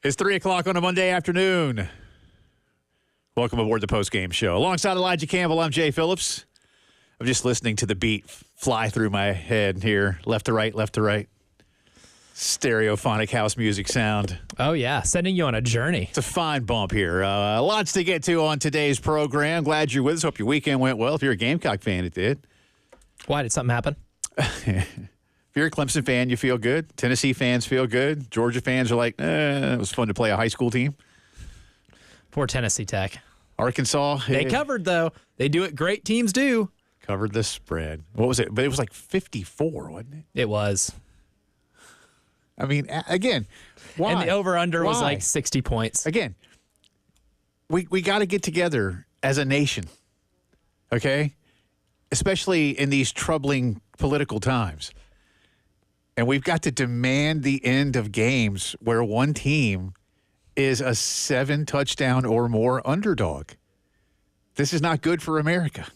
It's 3 o'clock on a Monday afternoon. Welcome aboard the postgame show. Alongside Elijah Campbell, I'm Jay Phillips. I'm just listening to the beat fly through my head here, left to right, left to right. Stereophonic house music sound. Oh, yeah. Sending you on a journey. It's a fine bump here. Lots to get to on today's program. Glad you're with us. Hope your weekend went well. If you're a Gamecock fan, it did. Why? Did something happen? If you're a Clemson fan, you feel good. Tennessee fans feel good. Georgia fans are like, it was fun to play a high school team. Poor Tennessee Tech. Arkansas. They covered, though. They do what great teams do. Covered the spread. What was it? But it was like 54, wasn't it? It was. I mean, again, why? And the over-under was Why? like 60 points. Again, we got to get together as a nation, okay? Especially in these troubling political times. And we've got to demand the end of games where one team is a 7-touchdown or more underdog. This is not good for America.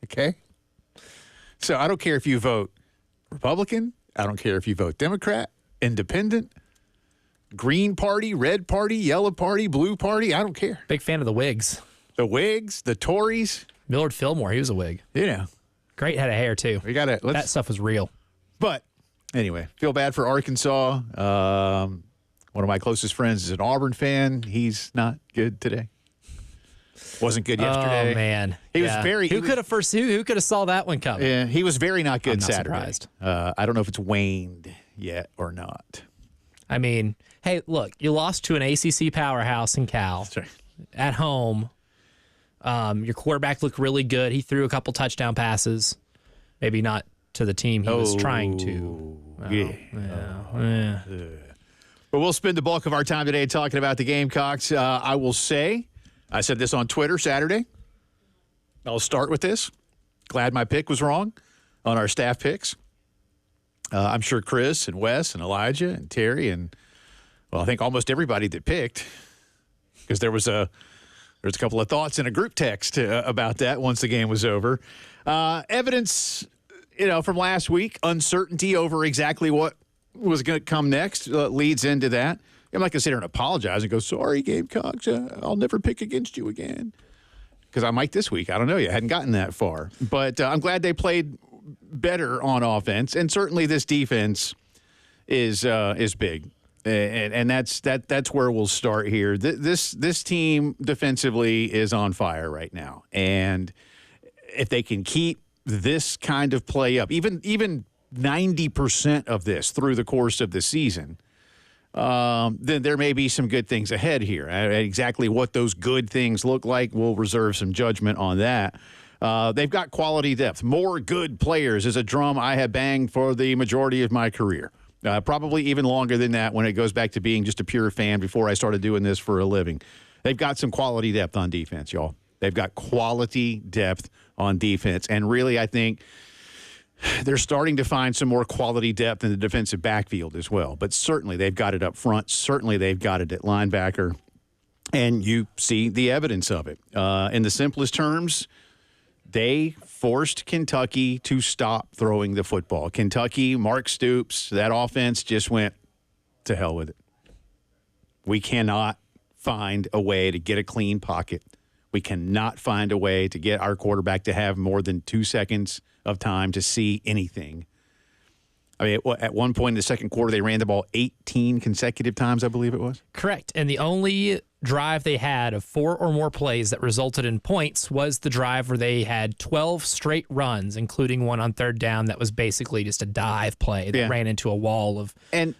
Okay? So I don't care if you vote Republican. I don't care if you vote Democrat, Independent, Green Party, Red Party, Yellow Party, Blue Party. I don't care. Big fan of the Whigs. The Whigs, the Tories. Millard Fillmore, he was a Whig. You know. Great head of hair, too. We gotta, that stuff was real. But anyway, feel bad for Arkansas. One of my closest friends is an Auburn fan. He's not good today. Wasn't good yesterday. Oh man, he was very. Who could have saw that one coming? Yeah, he was very not good I'm not Saturday. Surprised. I don't know if it's waned yet or not. I mean, hey, look, you lost to an ACC powerhouse in Cal at home. Your quarterback looked really good. He threw a couple touchdown passes. Maybe not to the team he was trying to. Yeah. But we'll spend the bulk of our time today talking about the Gamecocks. I will say, I said this on Twitter Saturday. I'll start with this. Glad my pick was wrong on our staff picks. I'm sure Chris and Wes and Elijah and Terry and, well, I think almost everybody that picked, because there's a couple of thoughts in a group text about that once the game was over. Evidence, from last week, uncertainty over exactly what was going to come next leads into that. I'm not going to sit here and apologize and go, sorry, Gamecocks, I'll never pick against you again. Because I might this week. I don't know yet. I hadn't gotten that far. But I'm glad they played better on offense. And certainly this defense is big. And that's where we'll start here. This team defensively is on fire right now. And if they can keep this kind of play up, even 90% of this through the course of the season, then there may be some good things ahead here. Exactly what those good things look like, we'll reserve some judgment on that. They've got quality depth. More good players is a drum I have banged for the majority of my career. Probably even longer than that when it goes back to being just a pure fan before I started doing this for a living. They've got some quality depth on defense, y'all. They've got quality depth on defense. And really, I think they're starting to find some more quality depth in the defensive backfield as well. But certainly they've got it up front. Certainly they've got it at linebacker. And you see the evidence of it. In the simplest terms, they forced Kentucky to stop throwing the football. Kentucky, Mark Stoops, that offense just went to hell with it. We cannot find a way to get a clean pocket. We cannot find a way to get our quarterback to have more than 2 seconds of time to see anything. I mean, at one point in the second quarter, they ran the ball 18 consecutive times, I believe it was. Correct. And the only drive they had of 4 or more plays that resulted in points was the drive where they had 12 straight runs, including one on third down that was basically just a dive play that ran into a wall of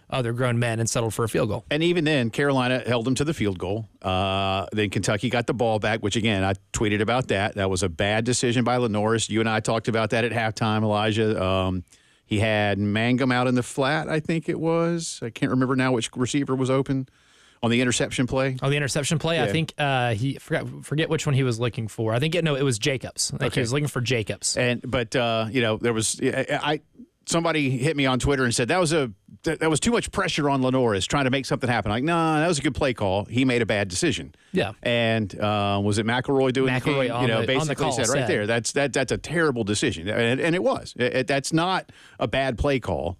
other grown men and settled for a field goal. And even then, Carolina held them to the field goal. Then Kentucky got the ball back, which, again, I tweeted about that. That was a bad decision by Lenoris. You and I talked about that at halftime, Elijah. He had Mangum out in the flat, I think it was. I can't remember now which receiver was open on the interception play. On the interception play, yeah. I think he forget which one he was looking for. I think it was Jacobs. I think he was looking for Jacobs. But there was somebody hit me on Twitter and said that was too much pressure on Lenoris trying to make something happen. Like, no, that was a good play call. He made a bad decision. Yeah. And was it McElroy doing McElroy the basically on the call said right there that's a terrible decision, and it was. That's not a bad play call.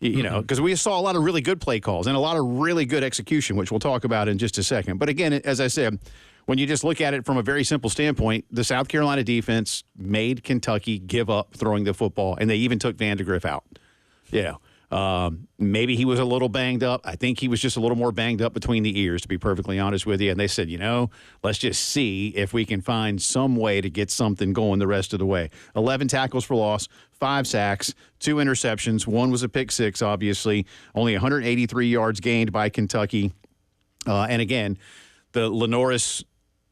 You know, because we saw a lot of really good play calls and a lot of really good execution, which we'll talk about in just a second. But again, as I said, when you just look at it from a very simple standpoint, the South Carolina defense made Kentucky give up throwing the football, and they even took Vandegrift out. Maybe he was a little banged up. I think he was just a little more banged up between the ears, to be perfectly honest with you. And they said, let's just see if we can find some way to get something going the rest of the way. 11 tackles for loss, 5 sacks, 2 interceptions. One was a pick six, obviously. Only 183 yards gained by Kentucky. And again, the Lenoris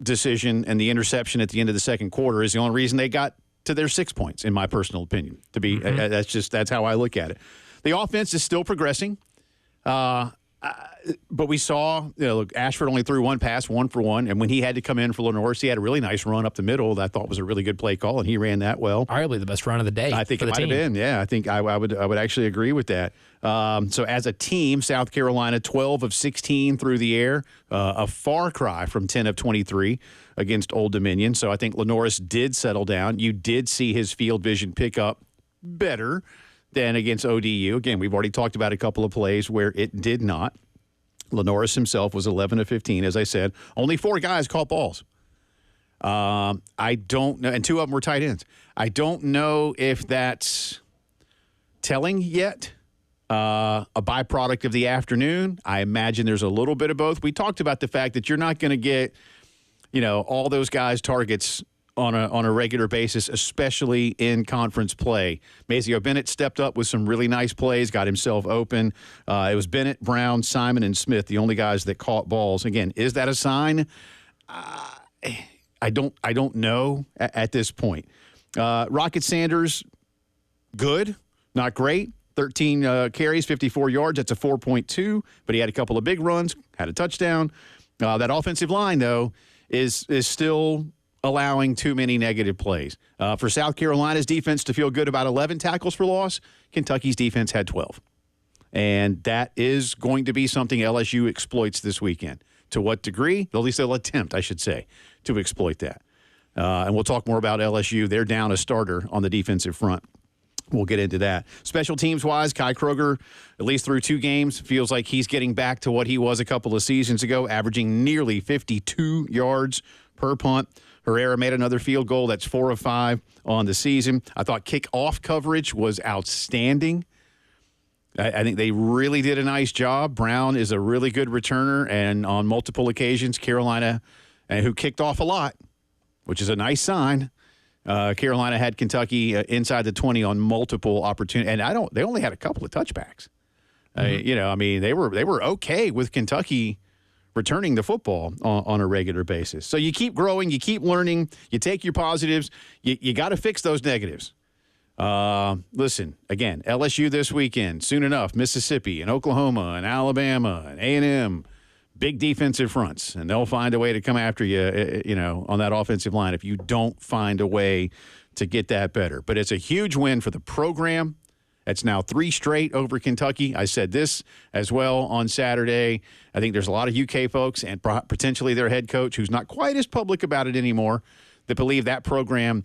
decision and the interception at the end of the second quarter is the only reason they got to their 6 points, in my personal opinion. That's how I look at it. The offense is still progressing, but we saw, Ashford only threw one pass, 1 for 1, and when he had to come in for Lenoris, he had a really nice run up the middle that I thought was a really good play call, and he ran that well. Arguably the best run of the day. I think it might have been. Yeah, I think I would actually agree with that. So as a team, South Carolina 12 of 16 through the air, a far cry from 10 of 23 against Old Dominion. So I think Lenoris did settle down. You did see his field vision pick up better than against ODU. Again, we've already talked about a couple of plays where it did not. Lenoris himself was 11 of 15, as I said. Only 4 guys caught balls. I don't know, and 2 of them were tight ends. I don't know if that's telling yet. A byproduct of the afternoon. I imagine there's a little bit of both. We talked about the fact that you're not going to get, all those guys targets on a regular basis, especially in conference play. Mazio Bennett stepped up with some really nice plays, got himself open. It was Bennett, Brown, Simon, and Smith, the only guys that caught balls. Again, is that a sign? I don't know at this point. Rocket Sanders, good, not great. 13 carries, 54 yards. That's a 4.2, but he had a couple of big runs, had a touchdown. That offensive line, though, is still allowing too many negative plays. For South Carolina's defense to feel good about 11 tackles for loss, Kentucky's defense had 12. And that is going to be something LSU exploits this weekend. To what degree? At least they'll attempt, I should say, to exploit that. And we'll talk more about LSU. They're down a starter on the defensive front. We'll get into that. Special teams-wise, Kai Kroger, at least through 2 games, feels like he's getting back to what he was a couple of seasons ago, averaging nearly 52 yards per punt. Herrera made another field goal. That's 4 of 5 on the season. I thought kickoff coverage was outstanding. I think they really did a nice job. Brown is a really good returner, and on multiple occasions, Carolina, who kicked off a lot, which is a nice sign, Carolina had Kentucky inside the 20 on multiple opportunities, and they only had a couple of touchbacks. They were okay with Kentucky returning the football on a regular basis. So you keep growing, you keep learning, you take your positives, you got to fix those negatives. Listen, again, LSU this weekend, soon enough, Mississippi and Oklahoma and Alabama and A&M, big defensive fronts, and they'll find a way to come after you, on that offensive line if you don't find a way to get that better. But it's a huge win for the program. It's now 3 straight over Kentucky. I said this as well on Saturday. I think there's a lot of UK folks and potentially their head coach, who's not quite as public about it anymore, that believe that program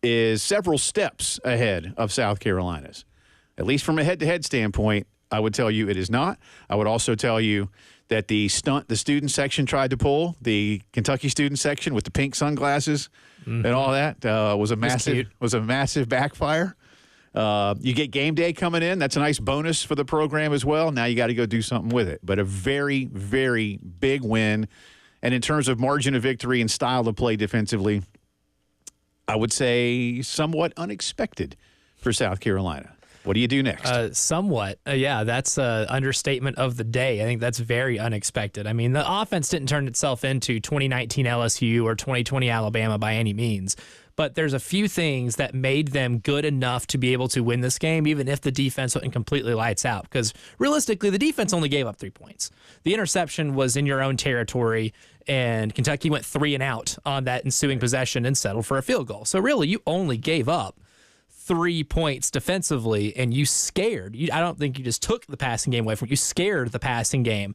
is several steps ahead of South Carolina's. At least from a head-to-head standpoint, I would tell you it is not. I would also tell you that the stunt the student section tried to pull, the Kentucky student section with the pink sunglasses and all that, was a massive backfire. You get game day coming in. That's a nice bonus for the program as well. Now you got to go do something with it. But a very, very big win. And in terms of margin of victory and style of play defensively, I would say somewhat unexpected for South Carolina. What do you do next? Somewhat. Yeah, that's an understatement of the day. I think that's very unexpected. I mean, the offense didn't turn itself into 2019 LSU or 2020 Alabama by any means. But there's a few things that made them good enough to be able to win this game, even if the defense went completely lights out. Because realistically, the defense only gave up 3 points. The interception was in your own territory, and Kentucky went 3 and out on that ensuing possession and settled for a field goal. So really, you only gave up 3 points defensively, and you scared. I don't think you just took the passing game away from you. You scared the passing game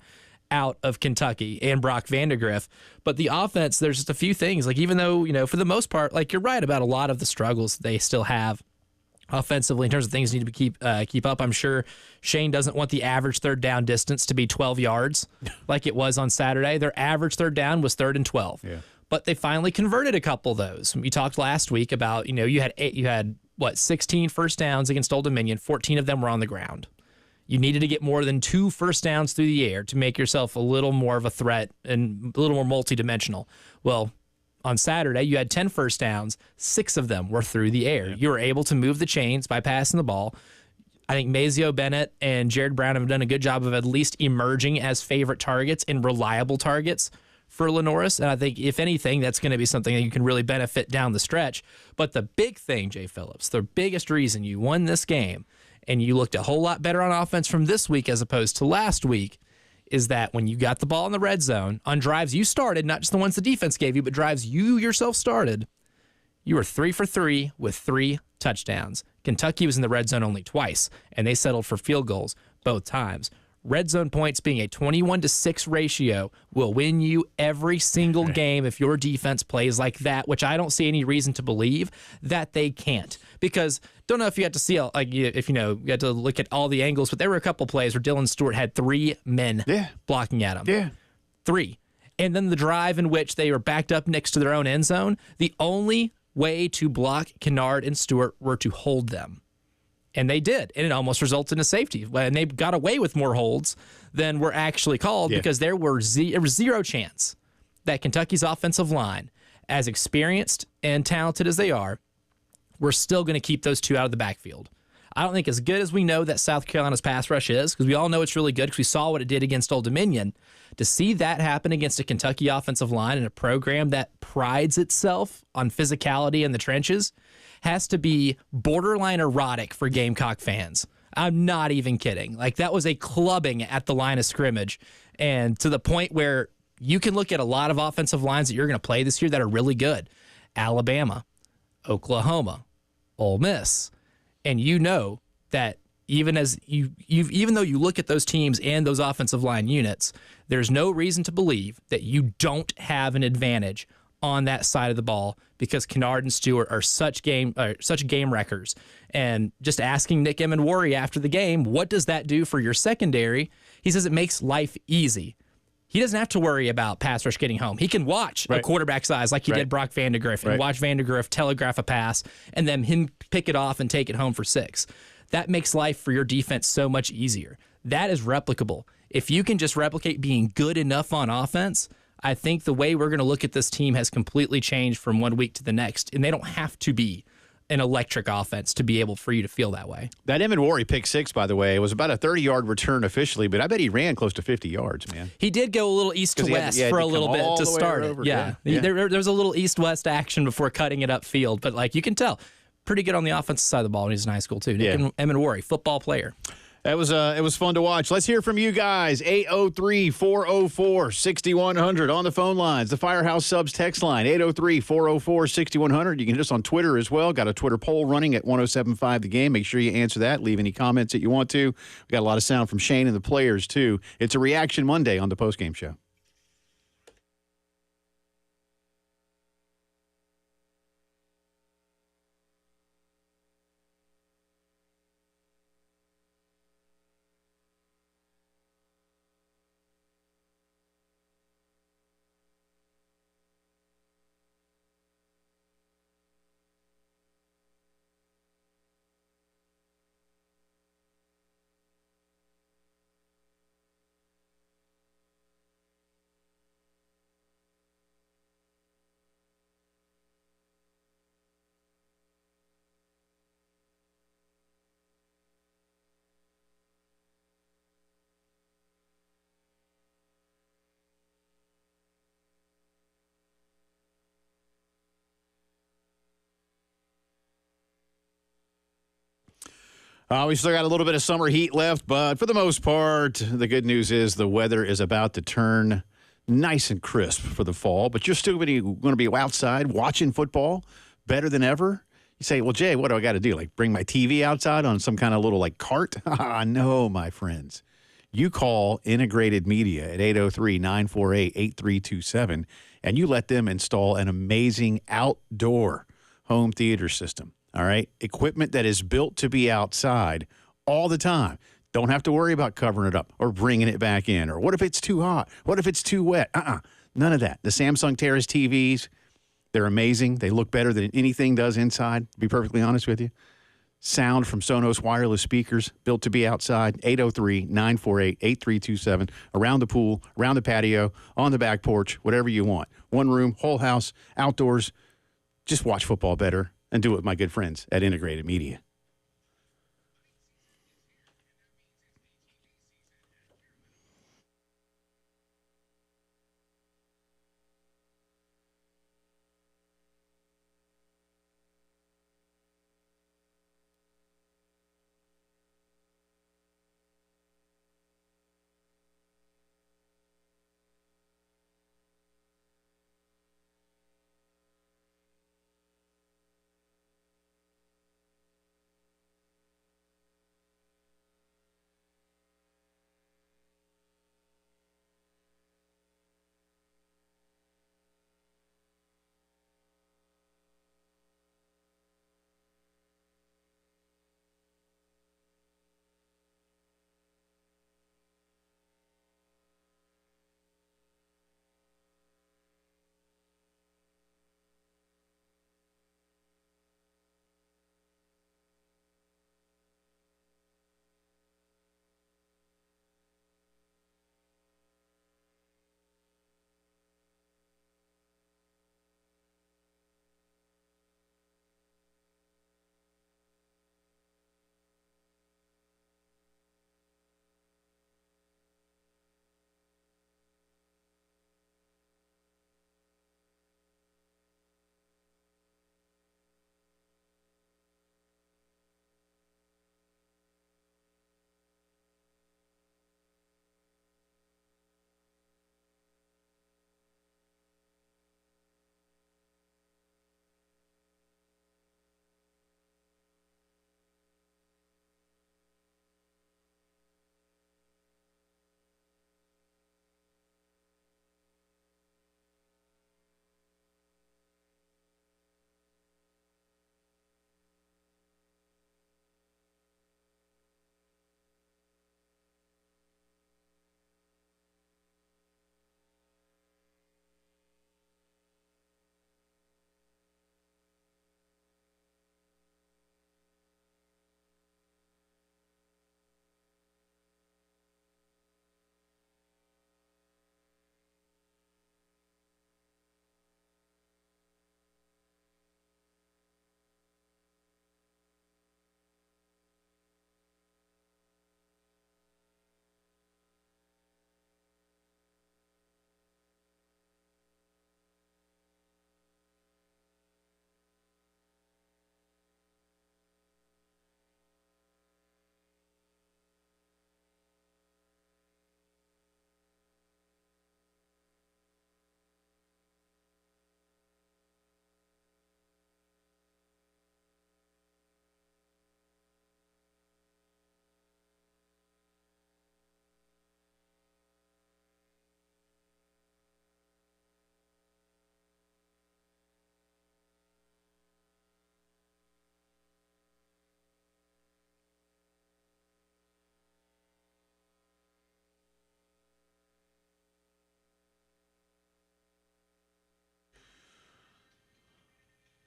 out of Kentucky and Brock Vandagriff. But the offense, there's just a few things. Like, even though, for the most part, like, you're right about a lot of the struggles they still have offensively in terms of things need to keep up. I'm sure Shane doesn't want the average third down distance to be 12 yards like it was on Saturday. Their average third down was 3rd and 12. Yeah. But they finally converted a couple of those. We talked last week about, you had 16 first downs against Old Dominion. 14 of them were on the ground. You needed to get more than 2 first downs through the air to make yourself a little more of a threat and a little more multidimensional. Well, on Saturday, you had 10 first downs. 6 of them were through the air. Yeah. You were able to move the chains by passing the ball. I think Mazeo Bennett and Jared Brown have done a good job of at least emerging as favorite targets and reliable targets for Lenoris. And I think, if anything, that's going to be something that you can really benefit down the stretch. But the big thing, Jay Phillips, the biggest reason you won this game and you looked a whole lot better on offense from this week as opposed to last week is that when you got the ball in the red zone on drives you started, not just the ones the defense gave you, but drives you yourself started, you were 3 for 3 with 3 touchdowns. Kentucky was in the red zone only twice, and they settled for field goals both times. Red zone points being a 21-6 ratio will win you every single game if your defense plays like that, which I don't see any reason to believe that they can't. Because don't know if you got to see, you got to look at all the angles, but there were a couple plays where Dylan Stewart had 3 men blocking at him. Yeah. 3. And then the drive in which they were backed up next to their own end zone, the only way to block Kennard and Stewart were to hold them. And they did, and it almost resulted in a safety. And they got away with more holds than were actually called because there was zero chance that Kentucky's offensive line, as experienced and talented as they are, were still going to keep those 2 out of the backfield. I don't think as good as we know that South Carolina's pass rush is, because we all know it's really good because we saw what it did against Old Dominion, to see that happen against a Kentucky offensive line and a program that prides itself on physicality in the trenches has to be borderline erotic for Gamecock fans. I'm not even kidding. Like, that was a clubbing at the line of scrimmage, and to the point where you can look at a lot of offensive lines that you're going to play this year that are really good. Alabama, Oklahoma, Ole Miss. And you know that even though you look at those teams and those offensive line units, there's no reason to believe that you don't have an advantage on that side of the ball because Kennard and Stewart are such game wreckers. And just asking Nick Emmanwori after the game, what does that do for your secondary? He says it makes life easy. He doesn't have to worry about pass rush getting home. He can watch a quarterback size like he did Brock Vandagriff and watch Vandagriff telegraph a pass and then him pick it off and take it home for 6. That makes life for your defense so much easier. That is replicable. If you can just replicate being good enough on offense, I think the way we're going to look at this team has completely changed from one week to the next, and they don't have to be an electric offense to be able for you to feel that way. That Emmanwori pick 6, by the way, was about a 30-yard return officially, but I bet he ran close to 50 yards, man. He did go a little east to west for a little bit to start it. Yeah. There was a little east-west action before cutting it upfield, but like you can tell, pretty good on the offensive side of the ball when he's in high school too. Nick Emmanwori, football player. It was fun to watch. Let's hear from you guys. 803-404-6100 on the phone lines. The Firehouse Subs text line, 803-404-6100. You can hit us on Twitter as well. Got a Twitter poll running at 1075 The Game. Make sure you answer that. Leave any comments that you want to. We got a lot of sound from Shane and the players, too. It's a Reaction Monday on the postgame show. We still got a little bit of summer heat left, but for the most part, the good news is the weather is about to turn nice and crisp for the fall, but you're still going to be outside watching football better than ever. You say, well, Jay, what do I got to do? Like bring my TV outside on some kind of little like cart? No, my friends. You call Integrated Media at 803-948-8327, and you let them install an amazing outdoor home theater system. All right? Equipment that is built to be outside all the time. Don't have to worry about covering it up or bringing it back in. Or what if it's too hot? What if it's too wet? None of that. The Samsung Terrace TVs, they're amazing. They look better than anything does inside, to be perfectly honest with you. Sound from Sonos wireless speakers, built to be outside, 803-948-8327, around the pool, around the patio, on the back porch, whatever you want. One room, whole house, outdoors. Just watch football better and do it with my good friends at Integrated Media.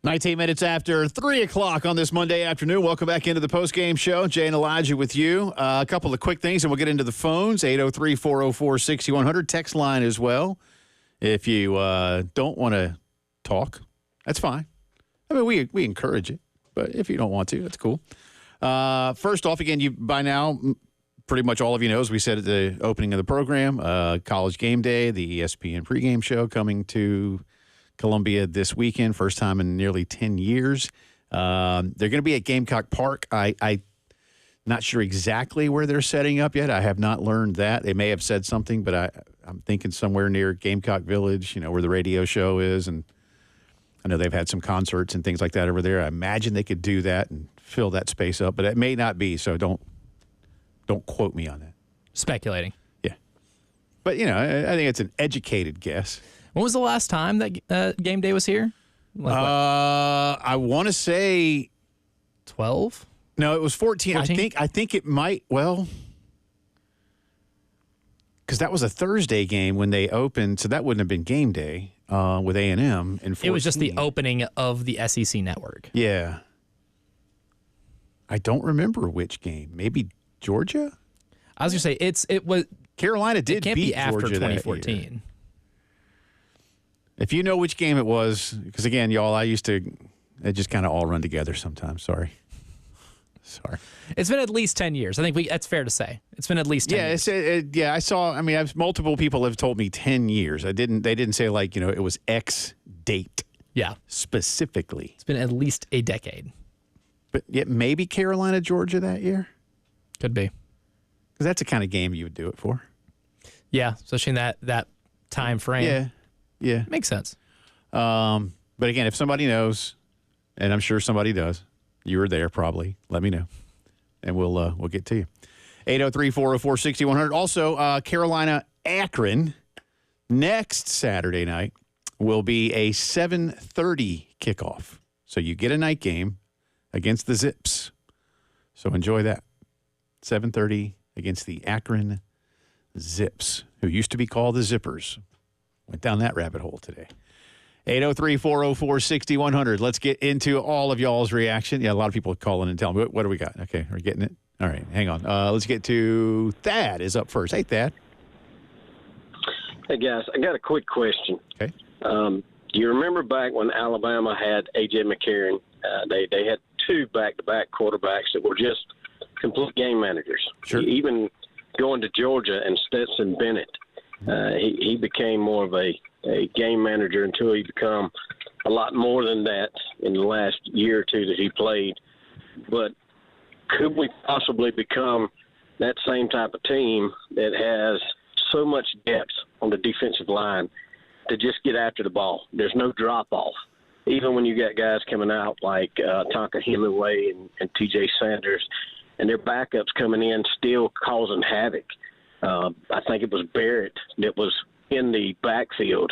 Nineteen minutes after 3 o'clock on this Monday afternoon. Welcome back into the postgame show. Jay and Elijah with you. A couple of quick things, and we'll get into the phones. 803-404-6100. Text line as well. If you don't want to talk, that's fine. I mean, we encourage it, but if you don't want to, that's cool. First off, again, you by now, pretty much all of you know, as we said at the opening of the program, College Game Day, the ESPN pregame show coming to Columbia this weekend, first time in nearly 10 years. They're going to be at Gamecock Park. I Not sure exactly where they're setting up yet. I have not learned that. They may have said something, but I'm thinking somewhere near Gamecock Village, where the radio show is. And I know they've had some concerts and things like that over there. I imagine they could do that and fill that space up, but it may not be, so don't quote me on that. Speculating. Yeah. But, I think it's an educated guess. When was the last time that game day was here? I want to say 12? No, it was 14. 14? I think it might, because that was a Thursday game when they opened, so that wouldn't have been game day with A&M in 14. It was just the opening of the SEC network. Yeah. I don't remember which game. Maybe Georgia? I was going to say, it was... Carolina did it can't beat be after Georgia 2014. If you know which game it was, because again, y'all, they just kind of all run together sometimes. Sorry. It's been at least 10 years. I think that's fair to say. It's been at least 10 years. I saw, multiple people have told me 10 years. They didn't say it was X date. Yeah. Specifically. It's been at least a decade. But yet maybe Carolina, Georgia that year? Could be. Because that's the kind of game you would do it for. Yeah, especially in that time frame. Yeah. Makes sense. But again, if somebody knows, and I'm sure somebody does, you were there probably, let me know. And we'll get to you. 803-404-6100. Also, Carolina-Akron next Saturday night will be a 7:30 kickoff. So you get a night game against the Zips. So enjoy that. 7:30 against the Akron Zips, who used to be called the Zippers. Went down that rabbit hole today. 803-404-6100. Let's get into all of y'all's reaction. Yeah, a lot of people calling and telling me, what do we got? Okay, we're getting it. All right, hang on. Let's get to Thad is up first. Hey, Thad. Hey, guys, I got a quick question. Okay. You remember back when Alabama had A.J. McCarron? They had two back-to-back quarterbacks that were just complete game managers. Sure. Even going to Georgia and Stetson Bennett, he became more of a game manager until he become a lot more than that in the last year or two that he played. But could we possibly become that same type of team that has so much depth on the defensive line to just get after the ball? There's no drop-off. Even when you got guys coming out like Tonka Hemingway and T.J. Sanders, and their backups coming in still causing havoc. I think it was Barrett that was in the backfield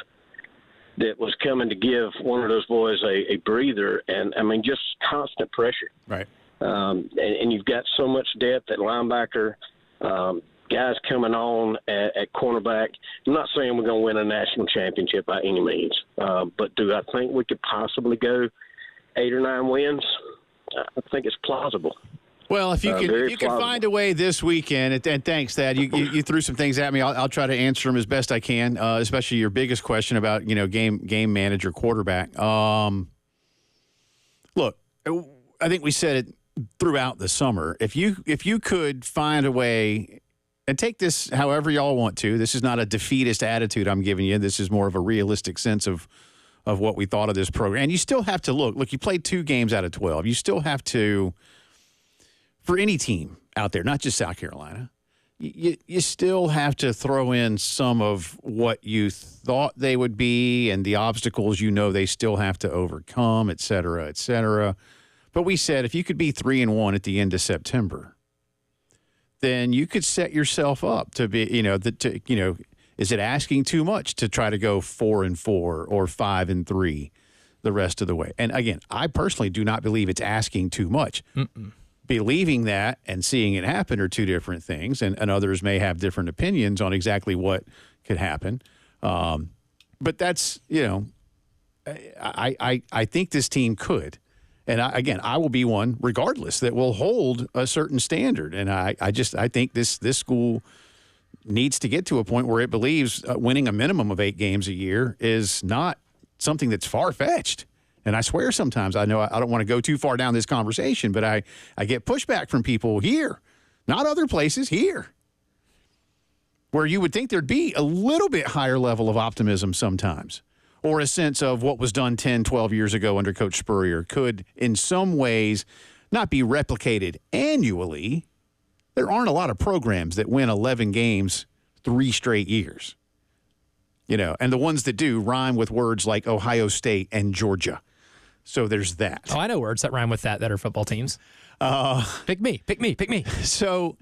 that was coming to give one of those boys a breather, and, just constant pressure. Right. And you've got so much depth at linebacker, guys coming on at cornerback. I'm not saying we're going to win a national championship by any means, but do I think we could possibly go 8 or 9 wins? I think it's plausible. Well, if you can find a way this weekend, and thanks, Thad. You threw some things at me. I'll try to answer them as best I can, especially your biggest question about game manager quarterback. Look, I think we said it throughout the summer. If you could find a way, and take this however y'all want to. This is not a defeatist attitude I'm giving you. This is more of a realistic sense of what we thought of this program. And you still have to look. You played 2 games out of 12. You still have to. For any team out there, not just South Carolina, you still have to throw in some of what you thought they would be and the obstacles they still have to overcome, et cetera, et cetera. But we said if you could be 3-1 at the end of September, then you could set yourself up to be, is it asking too much to try to go 4-4 or 5-3 the rest of the way? And again, I personally do not believe it's asking too much. Mm-mm. Believing that and seeing it happen are two different things, and others may have different opinions on exactly what could happen. But that's, I think this team could. And I will be one, regardless, that will hold a certain standard. And I think this school needs to get to a point where it believes winning a minimum of 8 games a year is not something that's far-fetched. And I swear sometimes, I know I don't want to go too far down this conversation, but I get pushback from people here, not other places, here, where you would think there'd be a little bit higher level of optimism sometimes, or a sense of what was done 10, 12 years ago under Coach Spurrier could in some ways not be replicated annually, There aren't a lot of programs that win 11 games 3 straight years. And the ones that do rhyme with words like Ohio State and Georgia. So there's that. Oh, I know words that rhyme with that are football teams. Pick me. So,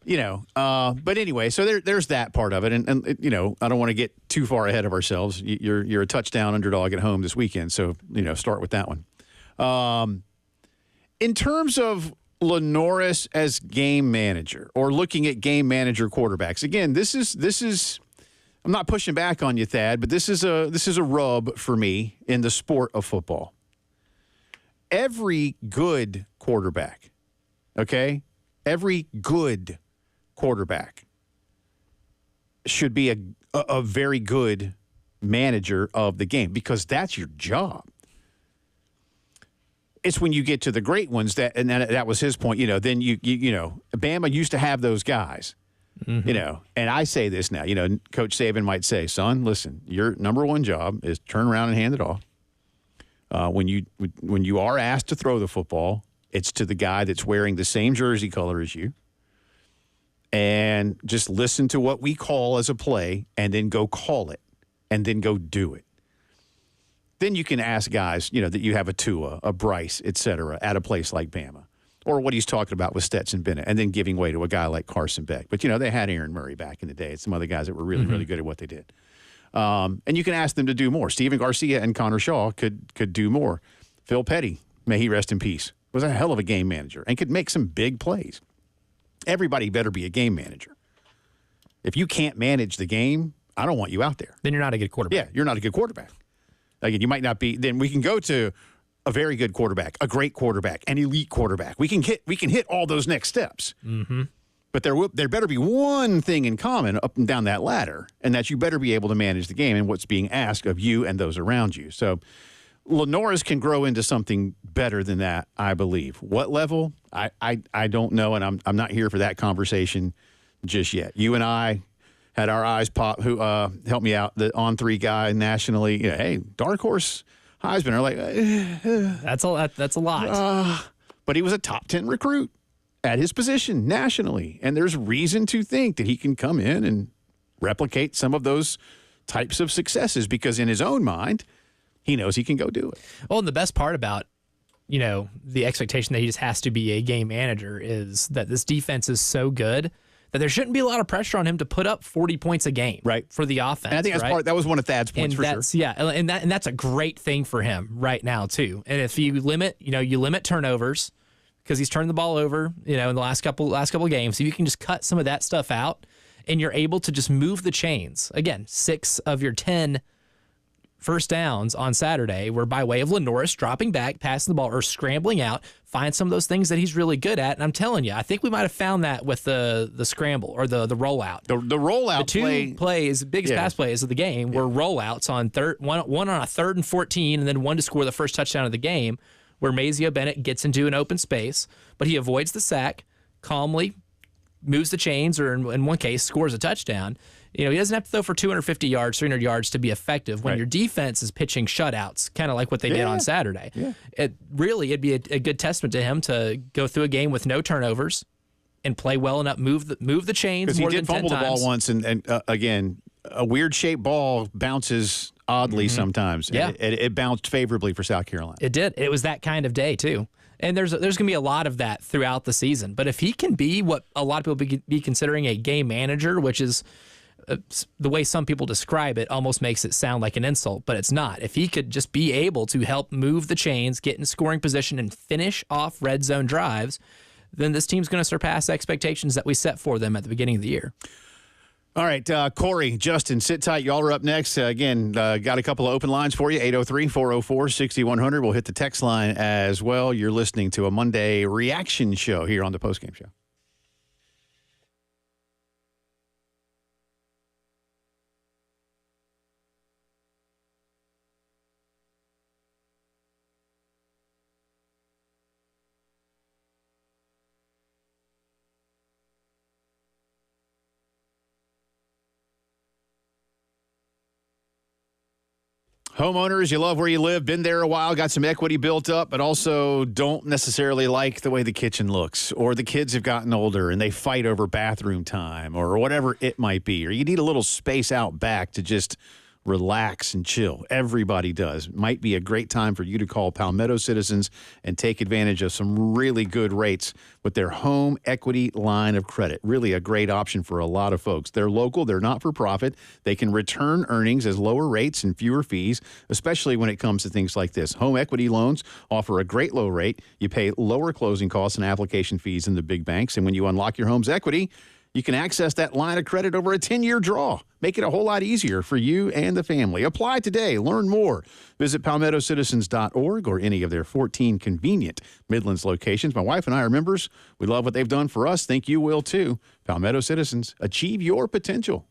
but anyway, so there's that part of it. And I don't want to get too far ahead of ourselves. You're a touchdown underdog at home this weekend. So, start with that one. In terms of Lenoris as game manager or looking at game manager quarterbacks, again, this is I'm not pushing back on you, Thad, but this is a rub for me in the sport of football. Every good quarterback, okay? Every good quarterback should be a very good manager of the game because that's your job. It's when you get to the great ones and that was his point, then you Bama used to have those guys. Mm-hmm. And I say this now, Coach Saban might say, son, listen, your number one job is turn around and hand it off. When you are asked to throw the football, it's to the guy that's wearing the same jersey color as you. And just listen to what we call as a play and then go call it and then go do it. Then you can ask guys, that you have a Tua, a Bryce, et cetera, at a place like Bama. Or what he's talking about with Stetson Bennett, and then giving way to a guy like Carson Beck. But, they had Aaron Murray back in the day. It's some other guys that were really, really good at what they did. And you can ask them to do more. Steven Garcia and Connor Shaw could do more. Phil Petty, may he rest in peace, was a hell of a game manager and could make some big plays. Everybody better be a game manager. If you can't manage the game, I don't want you out there. Then you're not a good quarterback. Yeah, you're not a good quarterback. Again, you might not be. Then we can go to a very good quarterback, a great quarterback, an elite quarterback. We can hit all those next steps. Mm-hmm. But there better be one thing in common up and down that ladder, and that you better be able to manage the game and what's being asked of you and those around you. So Lenoris can grow into something better than that, I believe. What level? I don't know, and I'm not here for that conversation just yet. You and I had our eyes pop. Who helped me out? The on-3 guy nationally. Hey, dark horse Heisman are like that's a lot. But he was a top 10 recruit at his position nationally, and there's reason to think that he can come in and replicate some of those types of successes because in his own mind, he knows he can go do it. Well, and the best part about the expectation that he just has to be a game manager is that this defense is so good that there shouldn't be a lot of pressure on him to put up 40 points a game, right, for the offense. And I think that was one of Thad's points, and for sure. Yeah, and that's a great thing for him right now too. And if you limit turnovers because he's turned the ball over, in the last couple of games, so you can just cut some of that stuff out, and you're able to just move the chains. Again, 6 of your 10 first downs on Saturday were by way of Lenoris dropping back, passing the ball, or scrambling out, find some of those things that he's really good at. And I'm telling you, I think we might have found that with the scramble or the rollout. The rollout the two plays, biggest pass plays of the game were rollouts on one on a 3rd and 14, and then one to score the first touchdown of the game, where Mazio Bennett gets into an open space, but he avoids the sack, calmly moves the chains, or in one case, scores a touchdown. He doesn't have to throw for 250 yards, 300 yards to be effective when your defense is pitching shutouts, kind of like what they did on Saturday. Yeah. It'd be a good testament to him to go through a game with no turnovers and play well enough, move the chains more than 10 times. Because he did fumble the ball once, and again, a weird-shaped ball bounces oddly sometimes. Yeah. It bounced favorably for South Carolina. It did. It was that kind of day, too. And there's going to be a lot of that throughout the season. But if he can be what a lot of people be considering a game manager, which is the way some people describe it, almost makes it sound like an insult, but it's not. If he could just be able to help move the chains, get in scoring position, and finish off red zone drives, then this team's going to surpass expectations that we set for them at the beginning of the year. All right, Corey, Justin, sit tight. Y'all are up next. Again, got a couple of open lines for you, 803-404-6100. We'll hit the text line as well. You're listening to a Monday reaction show here on the postgame show. Homeowners, you love where you live, been there a while, got some equity built up, but also don't necessarily like the way the kitchen looks, or the kids have gotten older and they fight over bathroom time, or whatever it might be, or you need a little space out back to just relax and chill. Everybody does. Might be a great time for you to call Palmetto Citizens and take advantage of some really good rates with their home equity line of credit. Really a great option for a lot of folks. They're local. They're not for profit. They can return earnings as lower rates and fewer fees, especially when it comes to things like this. Home equity loans offer a great low rate. You pay lower closing costs and application fees than the big banks. And when you unlock your home's equity, you can access that line of credit over a 10-year draw. Make it a whole lot easier for you and the family. Apply today. Learn more. Visit palmettocitizens.org or any of their 14 convenient Midlands locations. My wife and I are members. We love what they've done for us. Think you will too. Palmetto Citizens. Achieve your potential.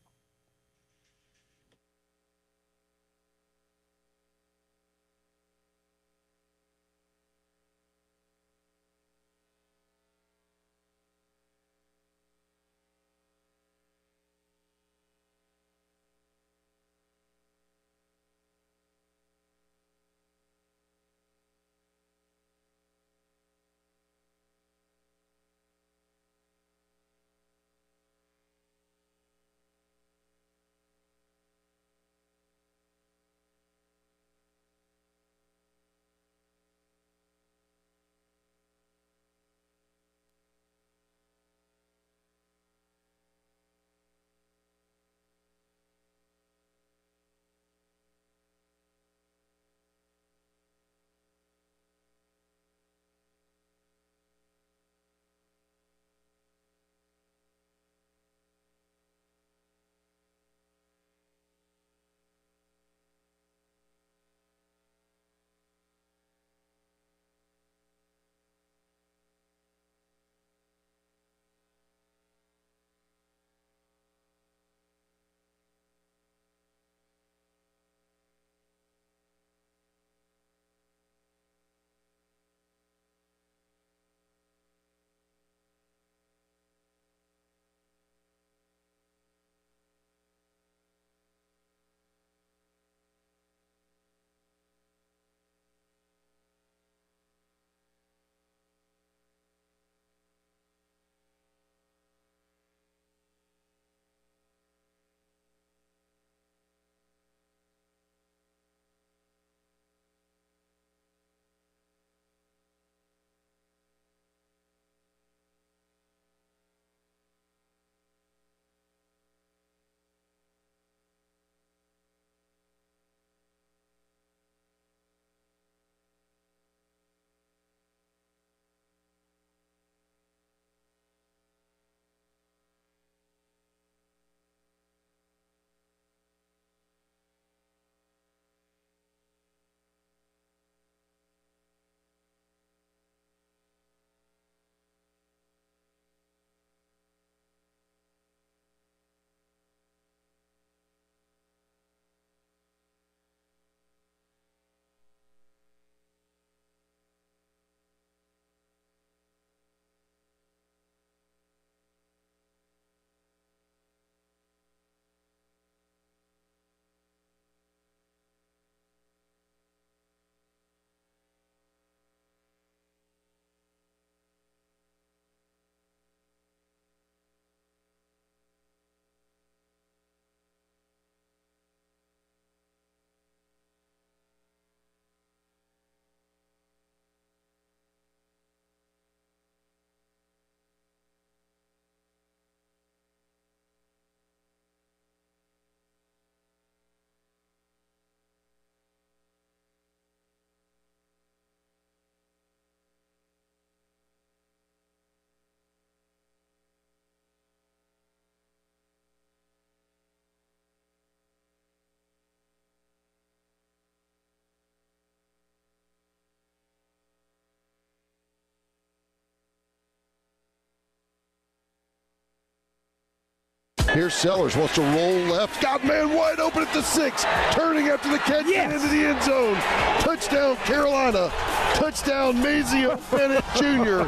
Here's Sellers, wants to roll left. Got man wide open at the 6. Turning after the catch into the end zone. Touchdown, Carolina. Touchdown, Mazio Bennett Jr.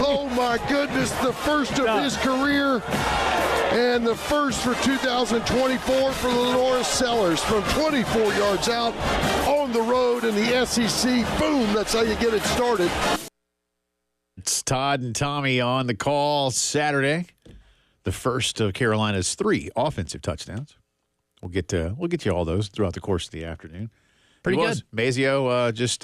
Oh, my goodness, the first of his career. And the first for 2024 for the Lenora Sellers from 24 yards out on the road in the SEC. Boom, that's how you get it started. It's Todd and Tommy on the call Saturday. The first of Carolina's 3 offensive touchdowns. We'll get you all those throughout the course of the afternoon. Pretty good. Mazio just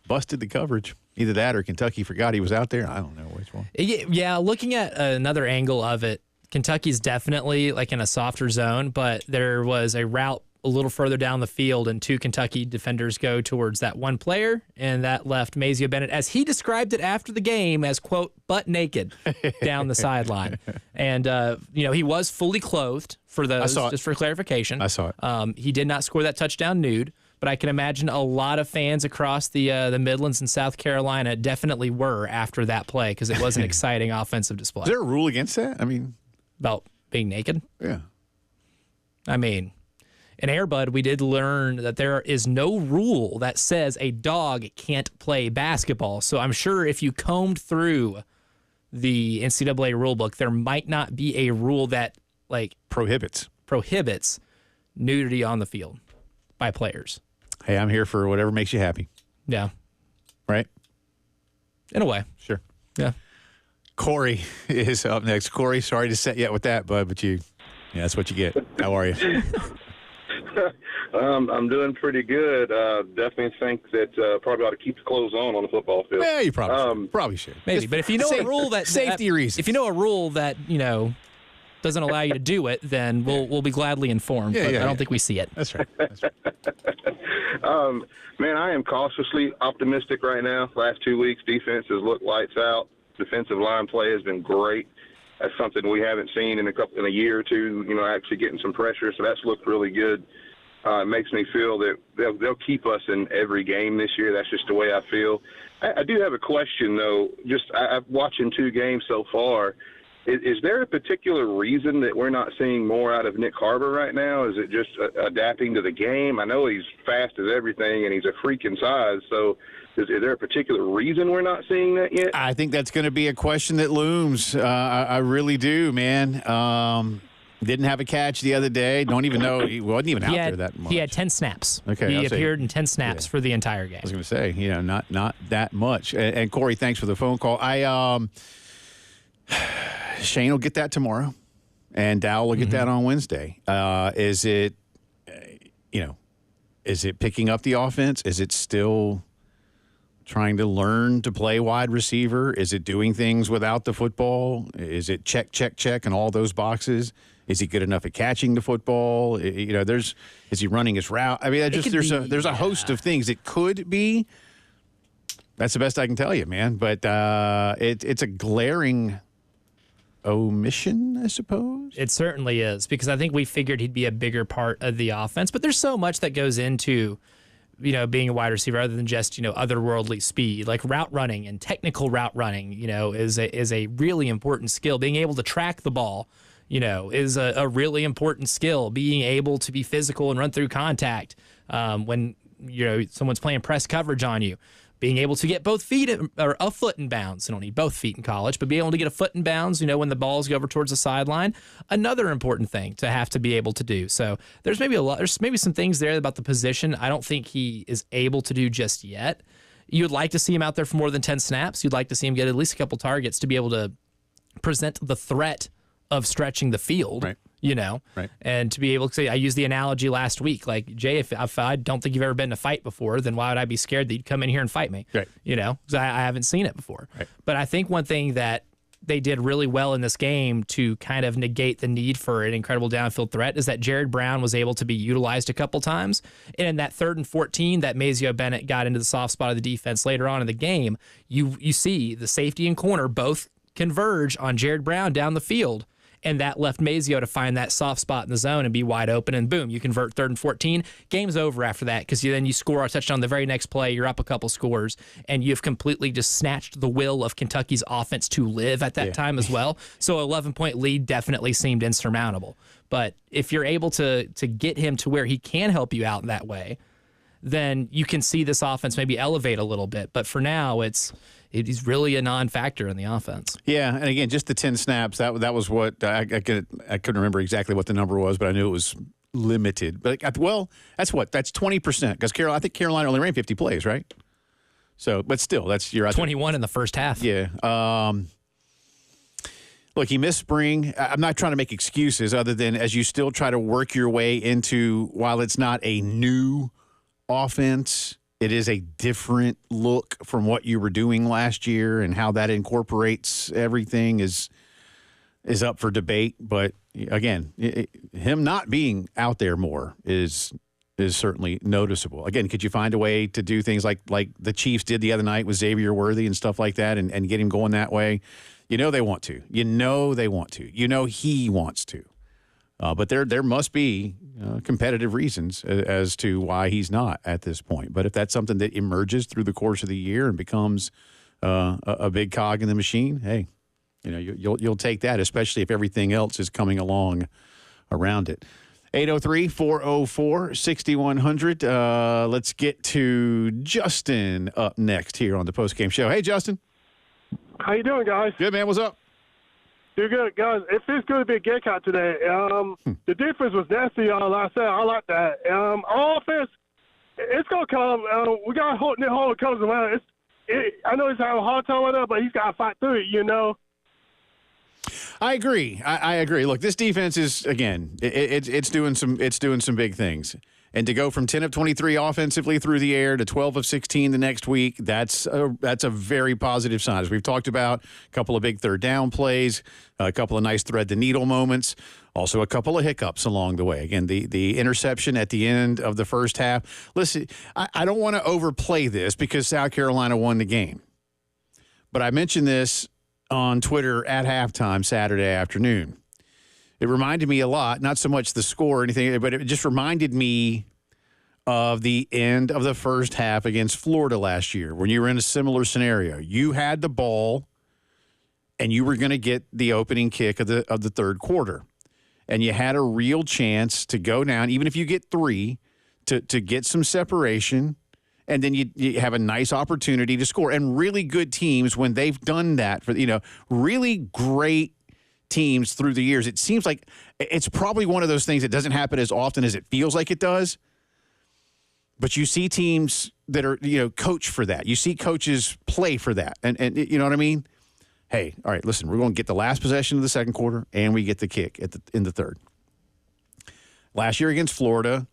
busted the coverage. Either that or Kentucky forgot he was out there. I don't know which one. Yeah, looking at another angle of it, Kentucky's definitely like in a softer zone, but there was a route a little further down the field, and 2 Kentucky defenders go towards that one player, and that left Mazio Bennett, as he described it after the game, as, quote, butt naked down the sideline. And, he was fully clothed for those, just for clarification. I saw it. He did not score that touchdown nude, but I can imagine a lot of fans across the Midlands and South Carolina definitely were after that play, because it was an exciting offensive display. Is there a rule against that? I mean, about being naked? Yeah. I mean, in Air Bud, we did learn that there is no rule that says a dog can't play basketball. So I'm sure if you combed through the NCAA rulebook, there might not be a rule that prohibits nudity on the field by players. Hey, I'm here for whatever makes you happy. Yeah. Right? In a way. Sure. Yeah. Corey is up next. Corey, sorry to set you up with that, bud, but that's what you get. How are you? I'm doing pretty good. Definitely think that probably ought to keep the clothes on the football field. Yeah, you probably should. Maybe, but if you know a rule that safety reasons, if you know a rule that doesn't allow you to do it, then we'll be gladly informed. But I don't think we see it. That's right. Man, I am cautiously optimistic right now. Last 2 weeks, defense has looked lights out. Defensive line play has been great. That's something we haven't seen in a year or two. Actually getting some pressure, so that's looked really good. It makes me feel that they'll keep us in every game this year. That's just the way I feel. I do have a question, though. I'm watching 2 games so far. Is there a particular reason that we're not seeing more out of Nick Harbor right now? Is it just adapting to the game? I know he's fast as everything, and he's a freak in size. So is there a particular reason we're not seeing that yet? I think that's going to be a question that looms. I really do, man. Didn't have a catch the other day. Don't even know. He wasn't even out there that much. He had 10 snaps. Okay, he appeared in 10 snaps for the entire game. I was going to say, not that much. And Corey, thanks for the phone call. Shane will get that tomorrow, and Dow will get that on Wednesday. Is it picking up the offense? Is it still trying to learn to play wide receiver? Is it doing things without the football? Is it check, check, check in all those boxes? Is he good enough at catching the football? Is he running his route? I mean, there's a host of things it could be. That's the best I can tell you, man. But it's a glaring omission, I suppose. It certainly is, because I think we figured he'd be a bigger part of the offense. But there's so much that goes into being a wide receiver other than just otherworldly speed, like route running and technical route running. Is a really important skill. Being able to track the ball, is a really important skill. Being able to be physical and run through contact when someone's playing press coverage on you. Being able to get both feet or a foot in bounds. You don't need both feet in college, but being able to get a foot in bounds, when the balls go over towards the sideline, another important thing to have to be able to do. So there's maybe some things there about the position I don't think he is able to do just yet. You'd like to see him out there for more than 10 snaps. You'd like to see him get at least a couple targets to be able to present the threat of stretching the field. Right. Right. And to be able to say, I used the analogy last week, like, Jay, if I don't think you've ever been in a fight before, then why would I be scared that you'd come in here and fight me? Right. Because I haven't seen it before. Right. But I think one thing that they did really well in this game to kind of negate the need for an incredible downfield threat is that Jared Brown was able to be utilized a couple times. And in that 3rd and 14 that Mazio Bennett got into the soft spot of the defense later on in the game, you see the safety and corner both converge on Jared Brown down the field. And that left Mazio to find that soft spot in the zone and be wide open. And boom, you convert 3rd and 14. Game's over after that, because then you score a touchdown the very next play. You're up a couple scores, and you've completely just snatched the will of Kentucky's offense to live at that time as well. So an 11-point lead definitely seemed insurmountable. But if you're able to get him to where he can help you out in that way, then you can see this offense maybe elevate a little bit. But for now, it's he's really a non-factor in the offense. Yeah, and again, just the 10 snaps, that was what I couldn't remember exactly what the number was, but I knew it was limited. But that's 20% because I think Carolina only ran 50 plays, right? So, but still, you're out 21 in the first half. Yeah. Look, he missed spring. I'm not trying to make excuses other than as you still try to work your way into, while it's not a new offense, it is a different look from what you were doing last year, and how that incorporates everything is up for debate. But again, him not being out there more is certainly noticeable. Again, could you find a way to do things like the Chiefs did the other night with Xavier Worthy and stuff like that and get him going that way? You know they want to. You know they want to. You know he wants to. But there must be competitive reasons as to why he's not at this point. But if that's something that emerges through the course of the year and becomes a big cog in the machine, hey, you'll take that, especially if everything else is coming along around it. 803-404-6100. Let's get to Justin up next here on the postgame show. Hey, Justin. How you doing, guys? Good, man. What's up? Doing good, guys. It feels good to be a Gamecock today. The defense was nasty. Like I said, I like that. Offense, it's gonna come. We got Nick Holland comes around. I know he's having a hard time with that, but he's got to fight through it. I agree. I agree. Look, this defense is it's doing some big things. And to go from 10 of 23 offensively through the air to 12 of 16 the next week, that's a very positive sign. As we've talked about, a couple of big third down plays, a couple of nice thread the needle moments, also a couple of hiccups along the way. Again, the interception at the end of the first half. Listen, I don't want to overplay this because South Carolina won the game. But I mentioned this on Twitter at halftime Saturday afternoon. It reminded me a lot, not so much the score or anything, but it just reminded me of the end of the first half against Florida last year when you were in a similar scenario. You had the ball, and you were going to get the opening kick of the third quarter. And you had a real chance to go down, even if you get 3, to get some separation, and then you have a nice opportunity to score. And really good teams, when they've done that, really great teams through the years, it seems like it's probably one of those things that doesn't happen as often as it feels like it does. But you see teams that are, coach for that. You see coaches play for that. And you know what I mean? Hey, all right, listen, we're going to get the last possession of the second quarter, and we get the kick in the third. Last year against Florida,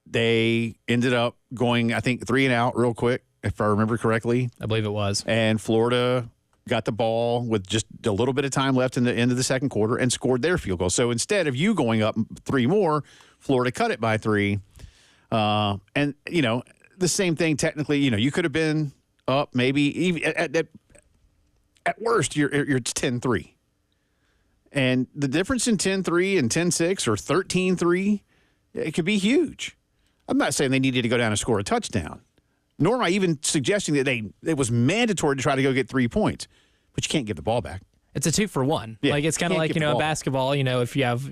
they ended up going, I think, 3 and out real quick, if I remember correctly. I believe it was. And Florida got the ball with just a little bit of time left in the end of the second quarter and scored their field goal. So instead of you going up 3 more, Florida cut it by 3. And, the same thing technically, you could have been up maybe even at worst, you're 10-3. And the difference in 10-3 and 10-6 or 13-3, it could be huge. I'm not saying they needed to go down and score a touchdown. Nor am I even suggesting that it was mandatory to try to go get 3 points. But you can't give the ball back. It's a 2-for-1. Yeah, it's kind of like, basketball, if you have,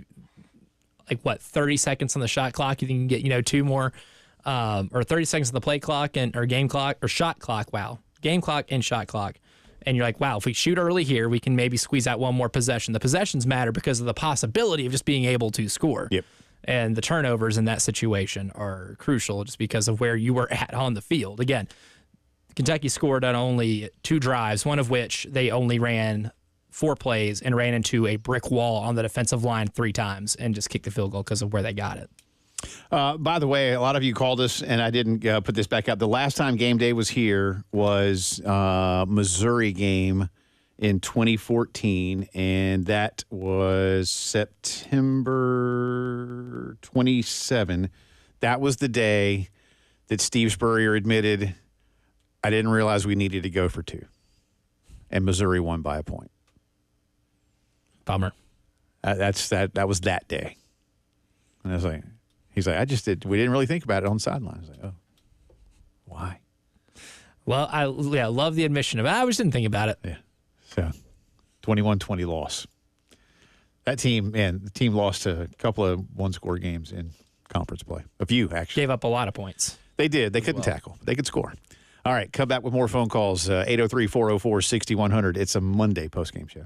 30 seconds on the shot clock, you can get, 2 more, or 30 seconds on the play clock or game clock or shot clock. Wow. Game clock and shot clock. And you're like, wow, if we shoot early here, we can maybe squeeze out one more possession. The possessions matter because of the possibility of just being able to score. Yep. And the turnovers in that situation are crucial just because of where you were at on the field. Again, Kentucky scored on only 2 drives, one of which they only ran 4 plays and ran into a brick wall on the defensive line 3 times and just kicked the field goal because of where they got it. By the way, a lot of you called us, and I didn't put this back up. The last time game day was here was Missouri game in 2014, and that was September 27. That was the day that Steve Spurrier admitted, I didn't realize we needed to go for 2. And Missouri won by a point. Bummer. That was that day. And I was like, he's like, we didn't really think about it on the sideline. I was like, oh, why? Well, I love the admission of it. I just didn't think about it. Yeah. So 21-20 loss. That team, the team lost a couple of one-score games in conference play. A few, actually. Gave up a lot of points. They did. They couldn't tackle. They could score. All right, come back with more phone calls. 803-404-6100. It's a Monday postgame show.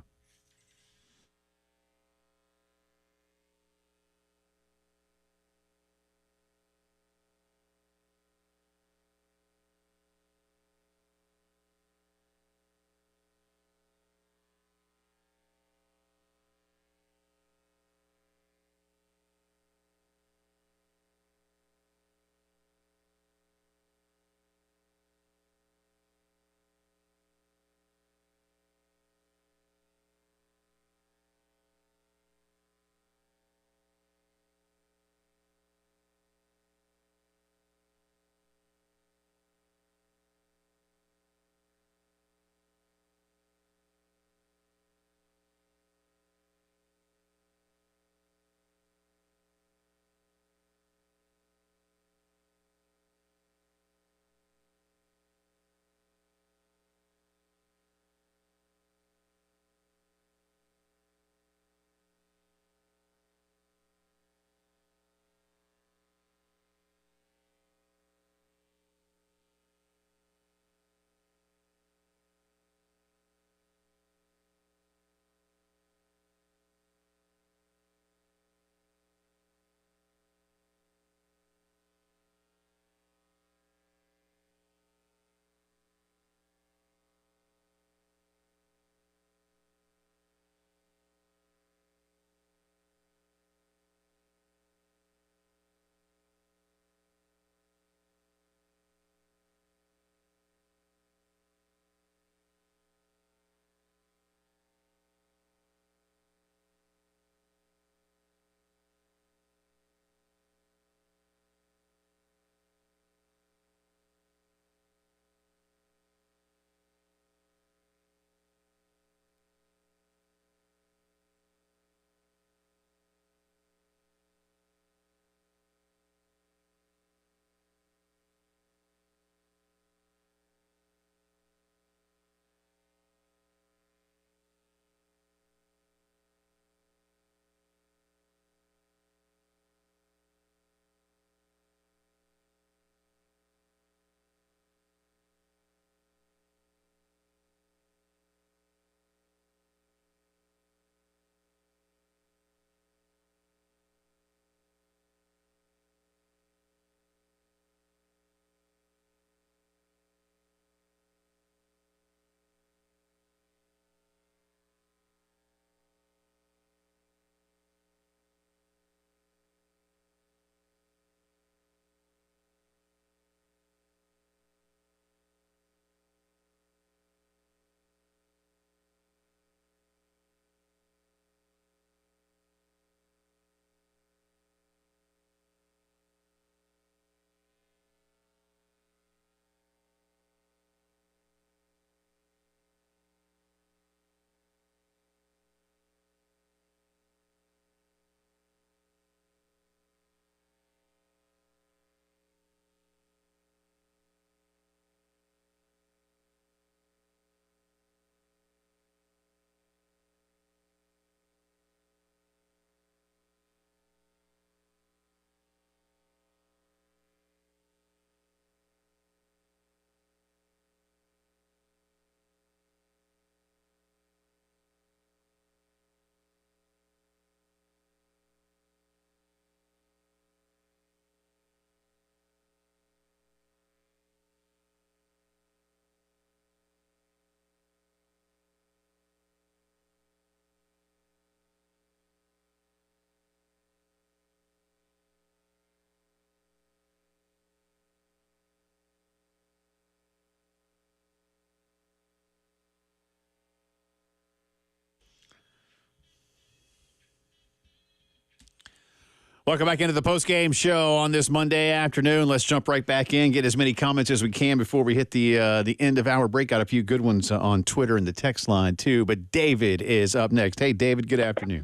Welcome back into the postgame show on this Monday afternoon. Let's jump right back in, get as many comments as we can before we hit the end of our break. Got a few good ones on Twitter and the text line, too. But David is up next. Hey, David, good afternoon.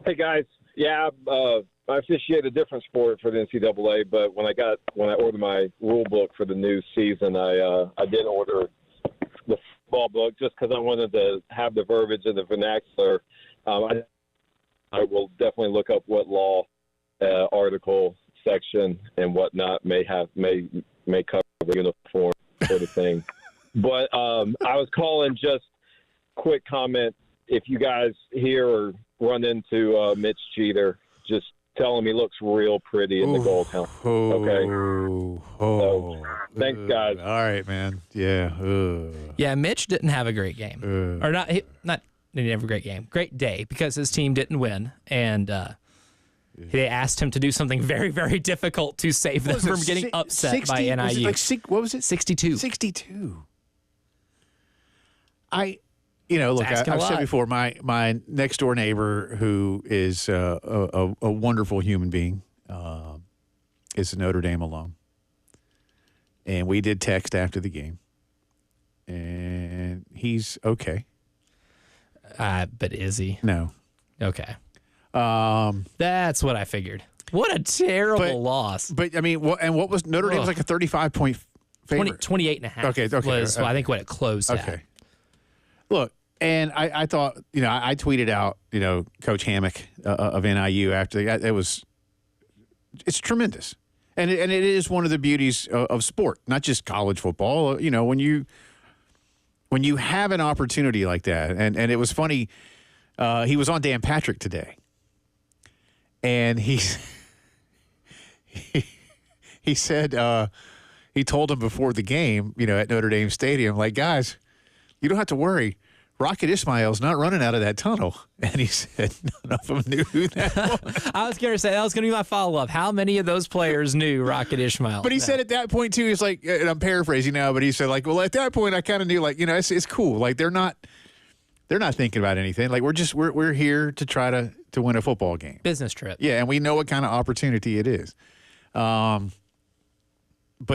Hey, guys. Yeah, I officiate a different sport for the NCAA, but when I ordered my rule book for the new season, I did order the football book just because I wanted to have the verbiage and the vernacular. I will definitely look up what law, article, section, and whatnot may cover. uniform sort of thing. But I was calling just quick comment. If you guys hear or run into Mitch Jeter, just tell him he looks real pretty in the gold helmet. Okay. So, thanks, guys. All right, man. Yeah. Yeah, Mitch didn't have a great game, or not. He didn't have a great game. Great day because his team didn't win, and they asked him to do something very, very difficult to save them from getting upset 60, by NIU. Was it like, what was it? 62. 62. Look, I've said before, my next door neighbor, who is a wonderful human being, is a Notre Dame alum. And we did text after the game. And he's okay. But is he? No. Okay. That's what I figured. What a terrible loss. But, I mean, what was Notre Dame was like a 35-point favorite. 28 and a half. Okay. Was, I think, what it closed at. Okay. Look, and I thought, I tweeted out, Coach Hammock of NIU after it's tremendous. And it is one of the beauties of sport, not just college football. When you have an opportunity like that, and it was funny, he was on Dan Patrick today, and he said he told him before the game, at Notre Dame Stadium, like, guys, you don't have to worry. Rocket Ismail's not running out of that tunnel. And he said none of them knew who that was. I was going to say, that was going to be my follow-up. How many of those players knew Rocket Ismail? But he said at that point, too, he's like, and I'm paraphrasing now, but he said, like, well, at that point, I kind of knew, like, it's cool. Like, they're not thinking about anything. Like, we're here to try to win a football game. Business trip. Yeah, and we know what kind of opportunity it is. But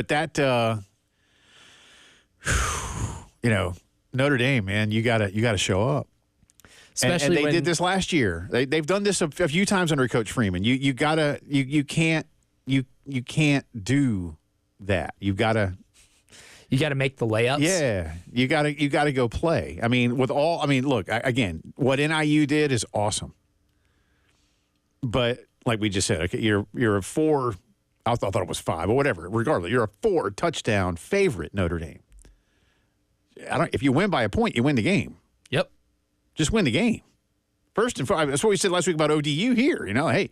that, Notre Dame, man, you gotta show up. Especially and they did this last year. They've done this a few times under Coach Freeman. You can't do that. You gotta make the layups. Yeah, you gotta go play. I mean, look, again, what NIU did is awesome. But like we just said, okay, you're a 4. I thought it was 5, but whatever. Regardless, you're a 4 touchdown favorite, Notre Dame. If you win by a point, you win the game. Yep. Just win the game. First and foremost, that's what we said last week about ODU here. Hey,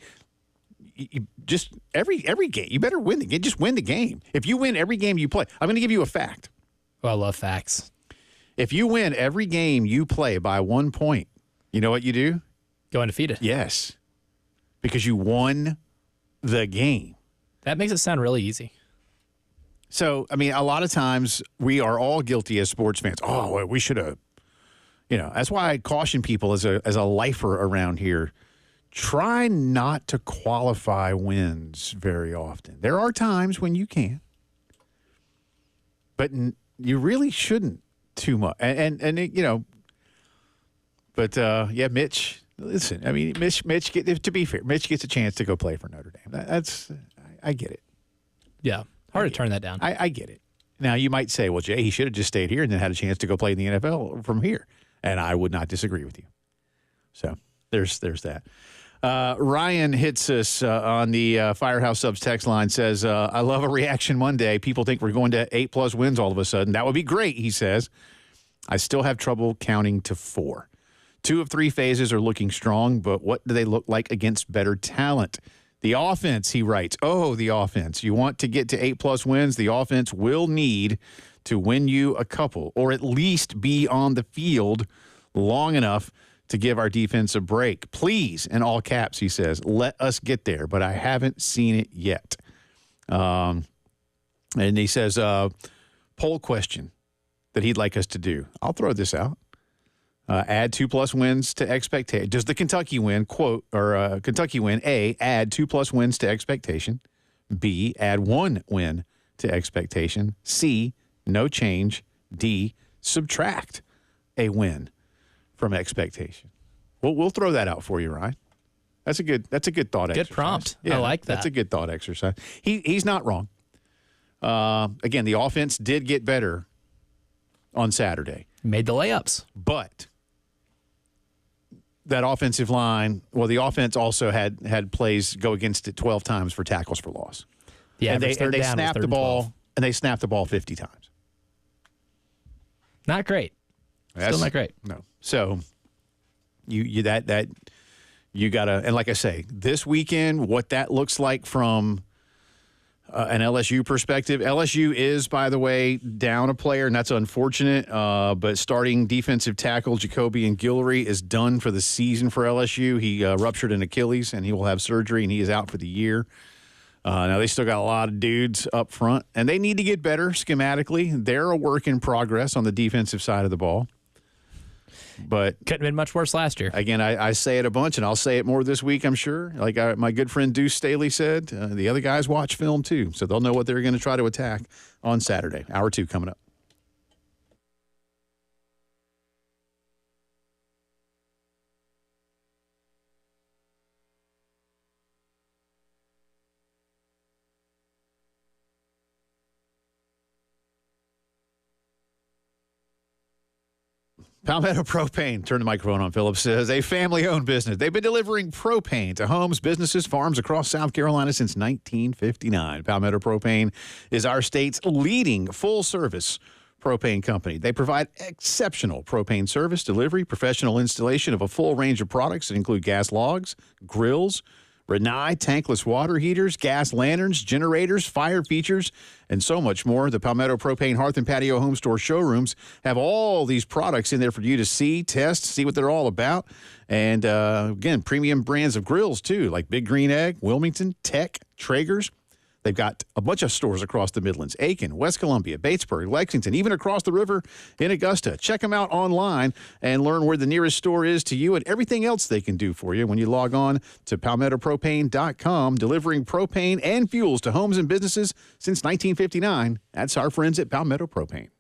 you just every game, you better win the game. Just win the game. If you win every game you play, I'm going to give you a fact. Oh, I love facts. If you win every game you play by 1 point, you know what you do? Go undefeated. Yes. Because you won the game. That makes it sound really easy. So, I mean, a lot of times we are all guilty as sports fans. Oh, well, we should have, that's why I caution people as a lifer around here. Try not to qualify wins very often. There are times when you can, but you really shouldn't too much. Yeah, Mitch, listen, I mean, Mitch, to be fair, Mitch gets a chance to go play for Notre Dame. I get it. Yeah. Hard to turn that down. I get it. Now, you might say, well, Jay, he should have just stayed here and then had a chance to go play in the NFL from here. And I would not disagree with you. So there's that. Ryan hits us on the Firehouse Subs text line, says, I love a reaction Monday. People think we're going to 8+ wins all of a sudden. That would be great, he says. I still have trouble counting to 4. 2 of 3 phases are looking strong, but what do they look like against better talent? The offense, he writes. Oh, the offense. You want to get to 8+ wins, the offense will need to win you a couple, or at least be on the field long enough to give our defense a break. Please, in all caps, he says, let us get there, but I haven't seen it yet. And he says, poll question that he'd like us to do. I'll throw this out. Add 2+ wins to expectation. Does the Kentucky win, Kentucky win, A, add 2+ wins to expectation, B, add 1 win to expectation, C, no change, D, subtract a win from expectation? We'll throw that out for you, Ryan. That's a good thought exercise. Good prompt. Yeah, I like that. That's a good thought exercise. He's not wrong. Again, the offense did get better on Saturday. Made the layups. But that offensive line, the offense also had plays go against it 12 times for tackles for loss. Yeah, and they snapped the ball and they snapped the ball 50 times. Not great. Still not great. No. So you gotta, and like I say, this weekend, what that looks like from an LSU perspective. LSU is, by the way, down a player, and that's unfortunate. But starting defensive tackle Jacoby and Guillory is done for the season for LSU. He ruptured an Achilles, and he will have surgery, and he is out for the year. Now, they still got a lot of dudes up front, and they need to get better schematically. They're a work in progress on the defensive side of the ball. But couldn't have been much worse last year. Again, I say it a bunch, and I'll say it more this week, I'm sure. Like my good friend Deuce Staley said, the other guys watch film too, so they'll know what they're going to try to attack on Saturday. Hour 2 coming up. Palmetto Propane. Turn the microphone on, Phillips. Says a family-owned business. They've been delivering propane to homes, businesses, farms across South Carolina since 1959. Palmetto Propane is our state's leading full-service propane company. They provide exceptional propane service, delivery, professional installation of a full range of products that include gas logs, grills, Renai tankless water heaters, gas lanterns, generators, fire features, and so much more. The Palmetto Propane Hearth and Patio Home Store showrooms have all these products in there for you to see, test, see what they're all about. And, again, premium brands of grills, too, like Big Green Egg, Wilmington, Tech, Traeger's. They've got a bunch of stores across the Midlands, Aiken, West Columbia, Batesburg, Lexington, even across the river in Augusta. Check them out online and learn where the nearest store is to you and everything else they can do for you when you log on to palmettopropane.com, delivering propane and fuels to homes and businesses since 1959. That's our friends at Palmetto Propane.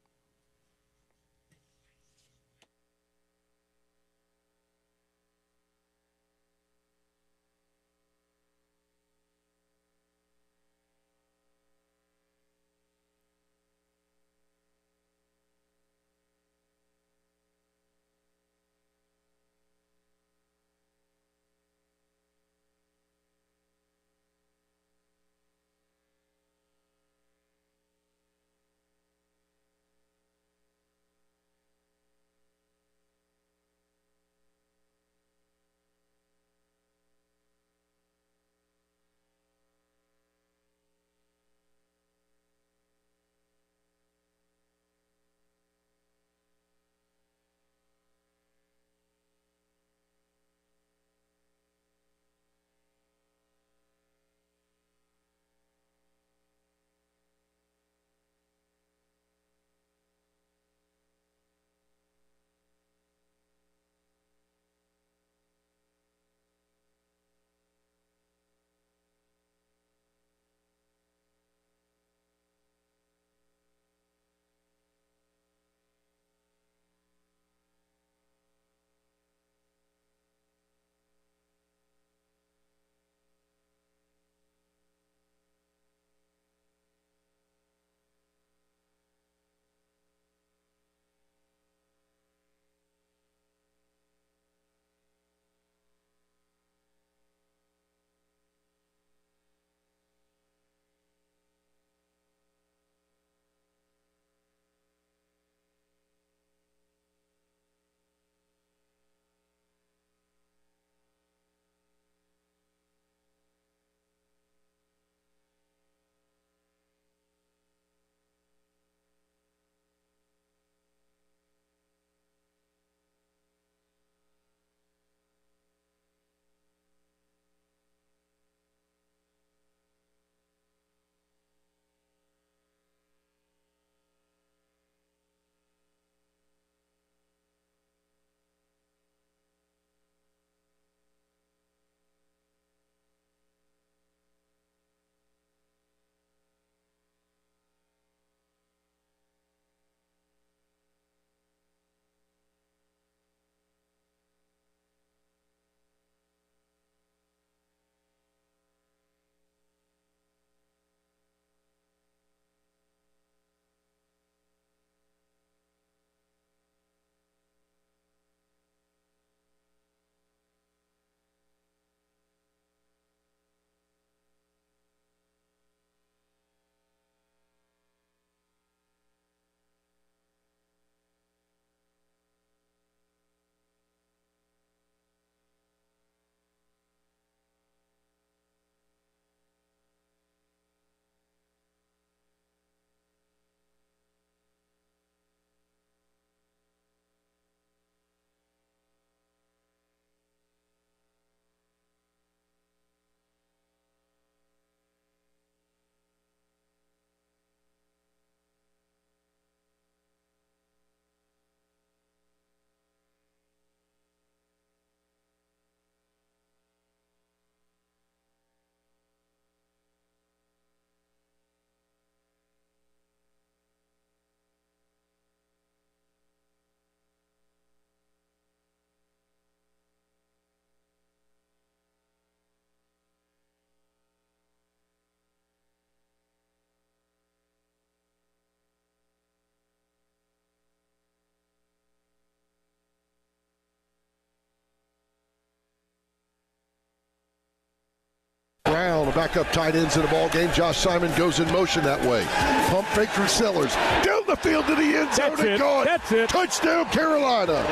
Brown, a backup tight ends in the ball game. Josh Simon goes in motion that way. Pump fake from Sellers. Down the field to the end zone and gone. That's it. Touchdown, Carolina.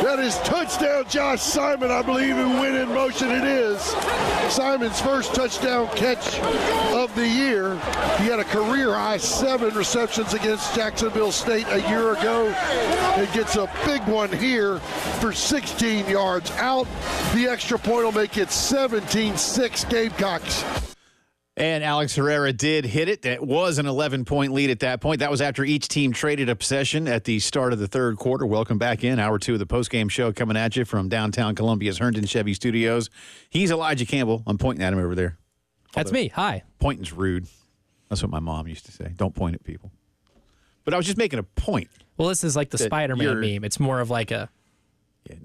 That is touchdown, Josh Simon, I believe, who went in motion. It is Simon's first touchdown catch of the year. He had a career-high 7 receptions against Jacksonville State a year ago. It gets a big one here for 16 yards out. The extra point will make it 17-6 Gamecocks. And Alex Herrera did hit it. It was an 11-point lead at that point. That was after each team traded a possession at the start of the third quarter. Welcome back in. Hour 2 of the postgame show coming at you from downtown Columbia's Herndon Chevy Studios. He's Elijah Campbell. I'm pointing at him over there. That's me. Hi. Pointing's rude. That's what my mom used to say. Don't point at people. But I was just making a point. Well, this is like the Spider-Man meme. It's more of like a...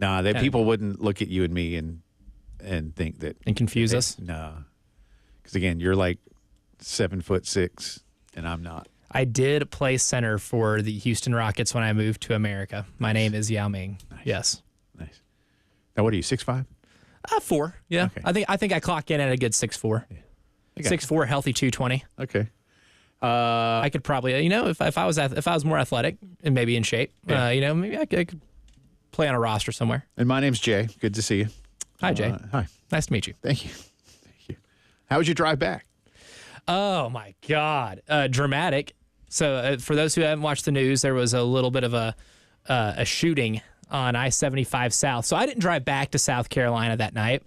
Yeah, people wouldn't look at you and me and think that... And confuse us? No. Because, again, you're like 7'6", and I'm not. I did play center for the Houston Rockets when I moved to America. My name is Yao Ming. Nice. Yes. Nice. Now, what are you, 6'5"? 4. Yeah. Okay. I think I clock in at a good 6'4". Yeah. 6'4", healthy 220. Okay. I could probably, if I was more athletic and maybe in shape, maybe I could play on a roster somewhere. And my name's Jay. Good to see you. Hi, Jay. Hi. Nice to meet you. Thank you. How was your drive back? Oh, my God. Dramatic. So for those who haven't watched the news, there was a little bit of a shooting on I-75 South. So I didn't drive back to South Carolina that night.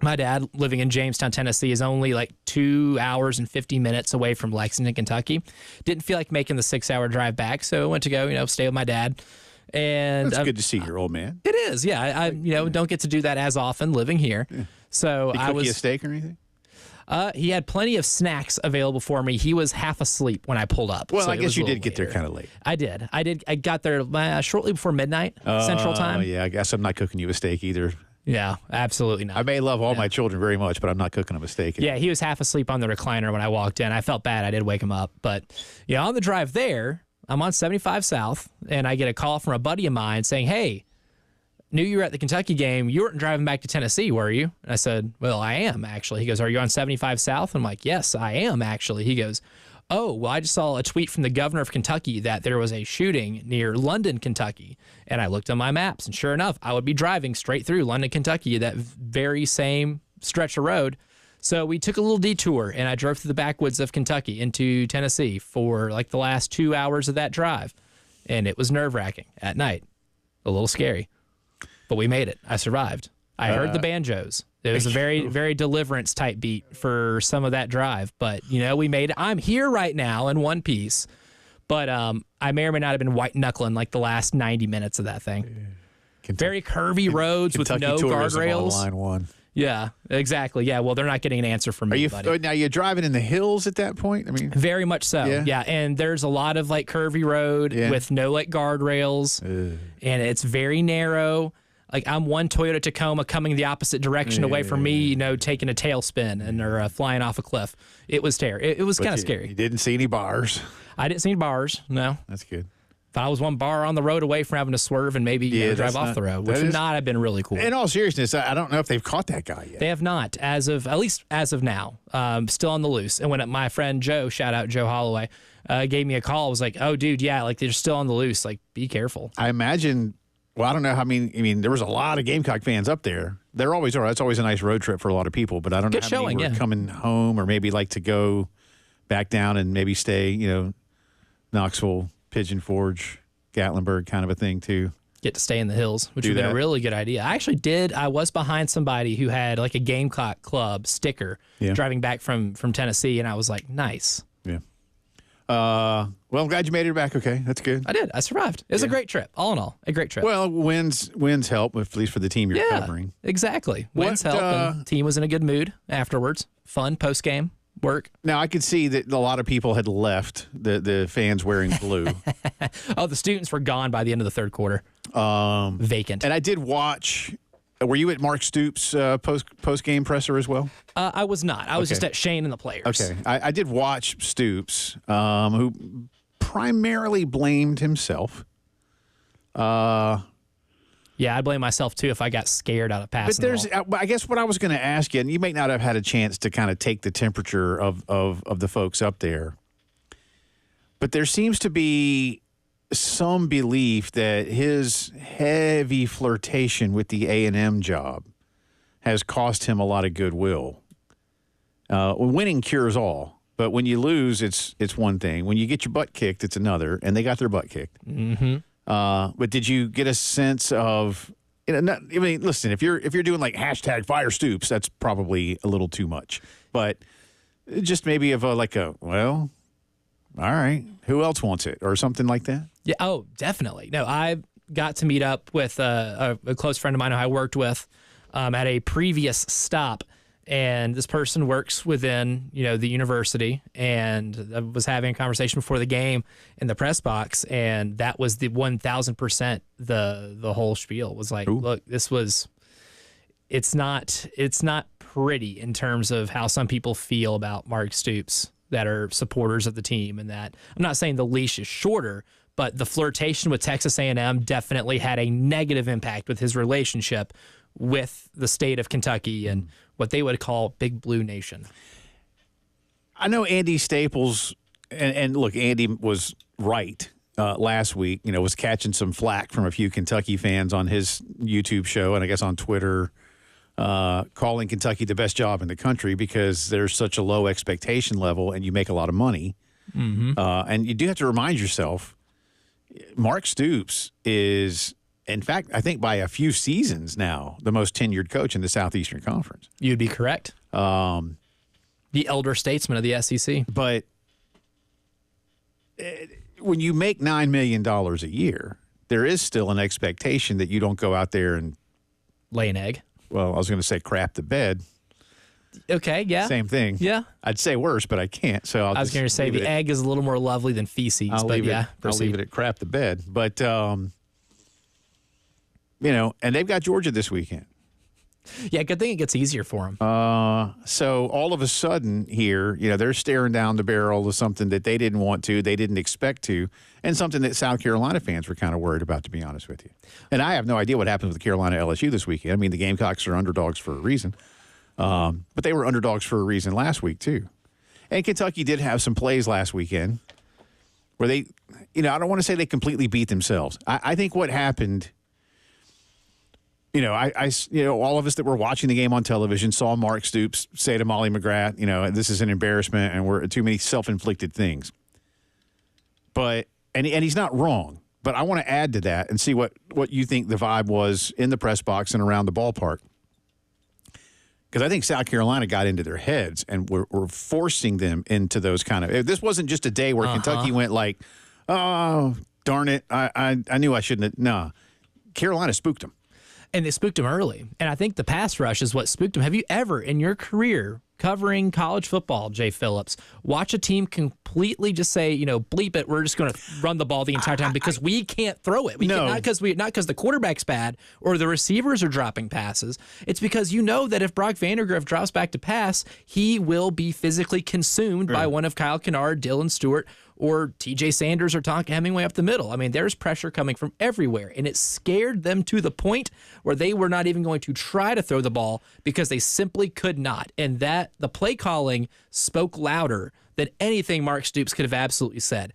My dad, living in Jamestown, Tennessee, is only like 2 hours and 50 minutes away from Lexington, Kentucky. Didn't feel like making the 6-hour drive back, so I went to go, stay with my dad. And it's good to see your old man. It is, yeah. I don't get to do that as often living here. Yeah. So Did he cook you a steak or anything? He had plenty of snacks available for me. He was half asleep when I pulled up. Well, so I guess you did get there kind of late. I did. I got there shortly before midnight Central Time. Oh, yeah. I guess I'm not cooking you a steak either. Yeah, absolutely not. I may love all my children very much, but I'm not cooking them a steak. Yeah, he was half asleep on the recliner when I walked in. I felt bad. I did wake him up. But, on the drive there, I'm on 75 South, and I get a call from a buddy of mine saying, hey, knew you were at the Kentucky game. You weren't driving back to Tennessee, were you? And I said, well, I am, actually. He goes, are you on 75 South? I'm like, yes, I am, actually. He goes, oh, well, I just saw a tweet from the governor of Kentucky that there was a shooting near London, Kentucky. And I looked on my maps, and sure enough, I would be driving straight through London, Kentucky, that very same stretch of road. So we took a little detour, and I drove through the backwoods of Kentucky into Tennessee for like the last 2 hours of that drive. And it was nerve-wracking at night. A little scary. But we made it. I survived. I heard the banjos. It was a very, very Deliverance type beat for some of that drive. But, we made it. I'm here right now in one piece. But I may or may not have been white-knuckling like the last 90 minutes of that thing. Very curvy roads with no guardrails. Line 1. Yeah, exactly. Yeah, well, they're not getting an answer from me, buddy. Now, you're driving in the hills at that point? I mean, very much so. Yeah, and there's a lot of like curvy road with no like guardrails, and it's very narrow. Like I'm one Toyota Tacoma coming the opposite direction away from me, taking a tailspin or flying off a cliff. It was terrible. It was kind of scary. You didn't see any bars? I didn't see any bars, no. That's good. If I was one bar on the road away from having to swerve and maybe drive off the road, which would not have been really cool. In all seriousness, I don't know if they've caught that guy yet. They have not, at least as of now. Still on the loose. And when my friend Joe, shout out Joe Holloway, gave me a call, I was like, oh, dude, yeah, like they're still on the loose. Like, be careful. I imagine... Well, I don't know how there was a lot of Gamecock fans up there. There always are. That's always a nice road trip for a lot of people. But I don't know how many were coming home or maybe like to go back down and maybe stay, Knoxville, Pigeon Forge, Gatlinburg kind of a thing too. Get to stay in the hills, which would be a really good idea. I actually did. I was behind somebody who had like a Gamecock Club sticker driving back from Tennessee, and I was like, nice. Yeah. Well, I'm glad you made it back okay. That's good. I did. I survived. It was a great trip. All in all, a great trip. Well, wins help, at least for the team you're covering. Exactly. Wins help, and the team was in a good mood afterwards. Fun post-game work. Now, I could see that a lot of people had left, the fans wearing blue. Oh, the students were gone by the end of the third quarter. Vacant. And I did watch... Were you at Mark Stoops' post-game presser as well? I was not. I was just at Shane and the players. Okay. I did watch Stoops, who primarily blamed himself. Yeah, I blame myself too if I got scared out of passing. But there's, I guess what I was going to ask you, and you may not have had a chance to kind of take the temperature of the folks up there, but there seems to be some belief that his heavy flirtation with the A&M job has cost him a lot of goodwill. Winning cures all, but when you lose, it's one thing. When you get your butt kicked, it's another, and they got their butt kicked. Mm-hmm. But did you get a sense of, listen, if you're doing like hashtag fire Stoops, that's probably a little too much. But just maybe of well, all right, who else wants it or something like that? Yeah. Oh, definitely. No, I got to meet up with a close friend of mine who I worked with at a previous stop. And this person works within, the university, and I was having a conversation before the game in the press box, and that was the 1,000% the whole spiel was like, look, it's not pretty in terms of how some people feel about Mark Stoops that are supporters of the team, and that I'm not saying the leash is shorter, but the flirtation with Texas A&M definitely had a negative impact with his relationship with the state of Kentucky and what they would call Big Blue Nation. I know Andy Staples, and look, Andy was right last week, was catching some flack from a few Kentucky fans on his YouTube show and I guess on Twitter, calling Kentucky the best job in the country because there's such a low expectation level and you make a lot of money. Mm-hmm. And you do have to remind yourself, Mark Stoops is, in fact, I think by a few seasons now, the most tenured coach in the Southeastern Conference. You'd be correct. The elder statesman of the SEC. But when you make $9 million a year, there is still an expectation that you don't go out there and lay an egg. Well, I was going to say crap the bed. Okay, yeah. Same thing. Yeah. I'd say worse, but I can't. So I was going to say the egg is a little more lovely than feces. I'll leave it at crap the bed. But, and they've got Georgia this weekend. Yeah, good thing it gets easier for them. So all of a sudden here, they're staring down the barrel of something that they didn't want to, they didn't expect to, and something that South Carolina fans were kind of worried about, to be honest with you. And I have no idea what happens with Carolina LSU this weekend. I mean, the Gamecocks are underdogs for a reason. But they were underdogs for a reason last week, too. And Kentucky did have some plays last weekend where they, I don't want to say they completely beat themselves. I think what happened, all of us that were watching the game on television saw Mark Stoops say to Molly McGrath, this is an embarrassment and we're too many self-inflicted things. But, and he's not wrong, but I want to add to that and see what you think the vibe was in the press box and around the ballpark. Because I think South Carolina got into their heads and were forcing them into those kind of – this wasn't just a day where Kentucky went like, oh, darn it, I knew I shouldn't have – nah. Carolina spooked them. And they spooked him early. And I think the pass rush is what spooked him. Have you ever in your career covering college football, Jay Phillips, watch a team completely just say, bleep it, we're just going to run the ball the entire time because we can't throw it. Not because the quarterback's bad or the receivers are dropping passes. It's because that if Brock Vandagriff drops back to pass, he will be physically consumed by one of Kyle Kennard, Dylan Stewart, or TJ Sanders or Tonka Hemingway up the middle. I mean, there's pressure coming from everywhere, and it scared them to the point where they were not even going to try to throw the ball because they simply could not. And that the play calling spoke louder than anything Mark Stoops could have absolutely said.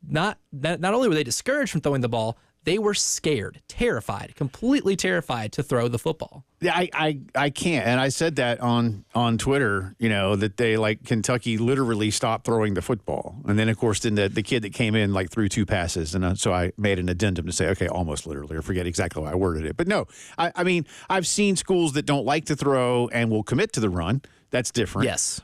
Not only were they discouraged from throwing the ball, they were scared, terrified, completely terrified to throw the football. Yeah, I can't. And I said that on Twitter, that they Kentucky literally stopped throwing the football. And then, of course, the kid that came in threw two passes. And so I made an addendum to say, okay, almost literally, or forget exactly how I worded it. But no, I mean, I've seen schools that don't like to throw and will commit to the run. That's different. Yes.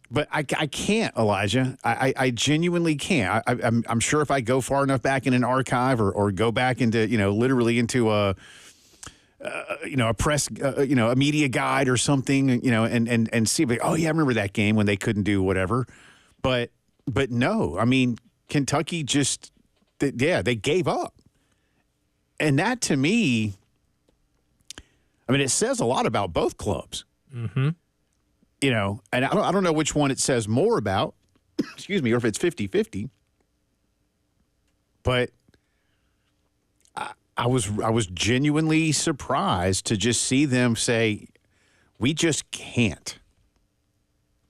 But I can't, Elijah. I genuinely can't. I'm sure if I go far enough back in an archive or go back into, literally into a press, a media guide or something, and see, oh, yeah, I remember that game when they couldn't do whatever. But no, I mean, Kentucky just, they gave up. And that, to me, it says a lot about both clubs. Mm-hmm. And I don't know which one it says more about, excuse me, or if it's 50-50. But I was genuinely surprised to just see them say, we just can't.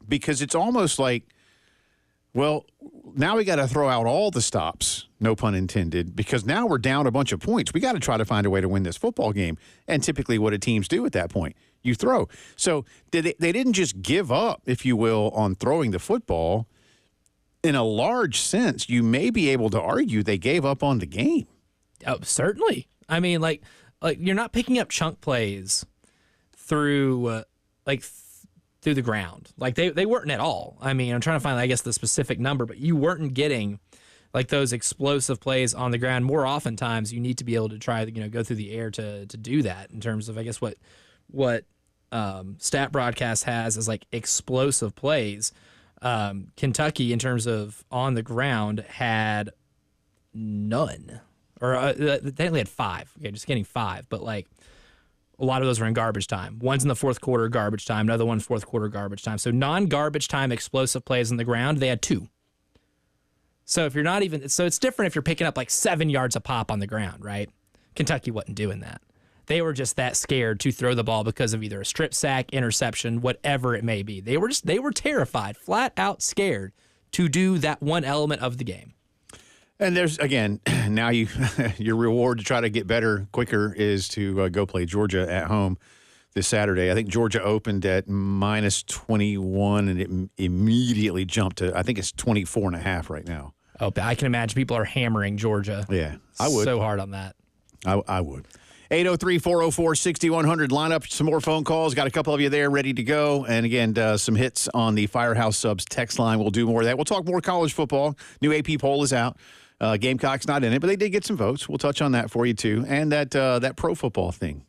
Because it's almost like, well, now we got to throw out all the stops, no pun intended, because now we're down a bunch of points. We got to try to find a way to win this football game. And typically what do teams do at that point? You throw. So they didn't just give up, if you will, on throwing the football. In a large sense, you may be able to argue they gave up on the game. Oh, certainly. I mean, like you're not picking up chunk plays through through the ground. Like they weren't at all. I mean, I'm trying to find, I guess, the specific number, but you weren't getting like those explosive plays on the ground. More oftentimes, you need to be able to try to go through the air to do that. In terms of, I guess, what Stat Broadcast has is like explosive plays. Kentucky, in terms of on the ground, had none. Or they only had 5. Okay, just getting 5. But, like, a lot of those were in garbage time. One's in the fourth quarter, garbage time. Another one, fourth quarter, garbage time. So non-garbage time explosive plays on the ground, they had 2. So if you're not even – so it's different if you're picking up, like, 7 yards a pop on the ground, right? Kentucky wasn't doing that. They were just that scared to throw the ball because of either a strip sack, interception, whatever it may be. They were terrified, flat out scared to do that one element of the game. And there's, again, now your reward to try to get better quicker is to go play Georgia at home this Saturday. I think Georgia opened at minus 21, and it immediately jumped to, I think it's 24.5 right now. Oh, I can imagine people are hammering Georgia. Yeah, I would. So hard on that. I would. 803-404-6100. Line up some more phone calls. Got a couple of you there ready to go. And again, some hits on the Firehouse Subs text line. We'll do more of that. We'll talk more college football. New AP poll is out. Gamecocks not in it, but they did get some votes. We'll touch on that for you, too. And that pro football thing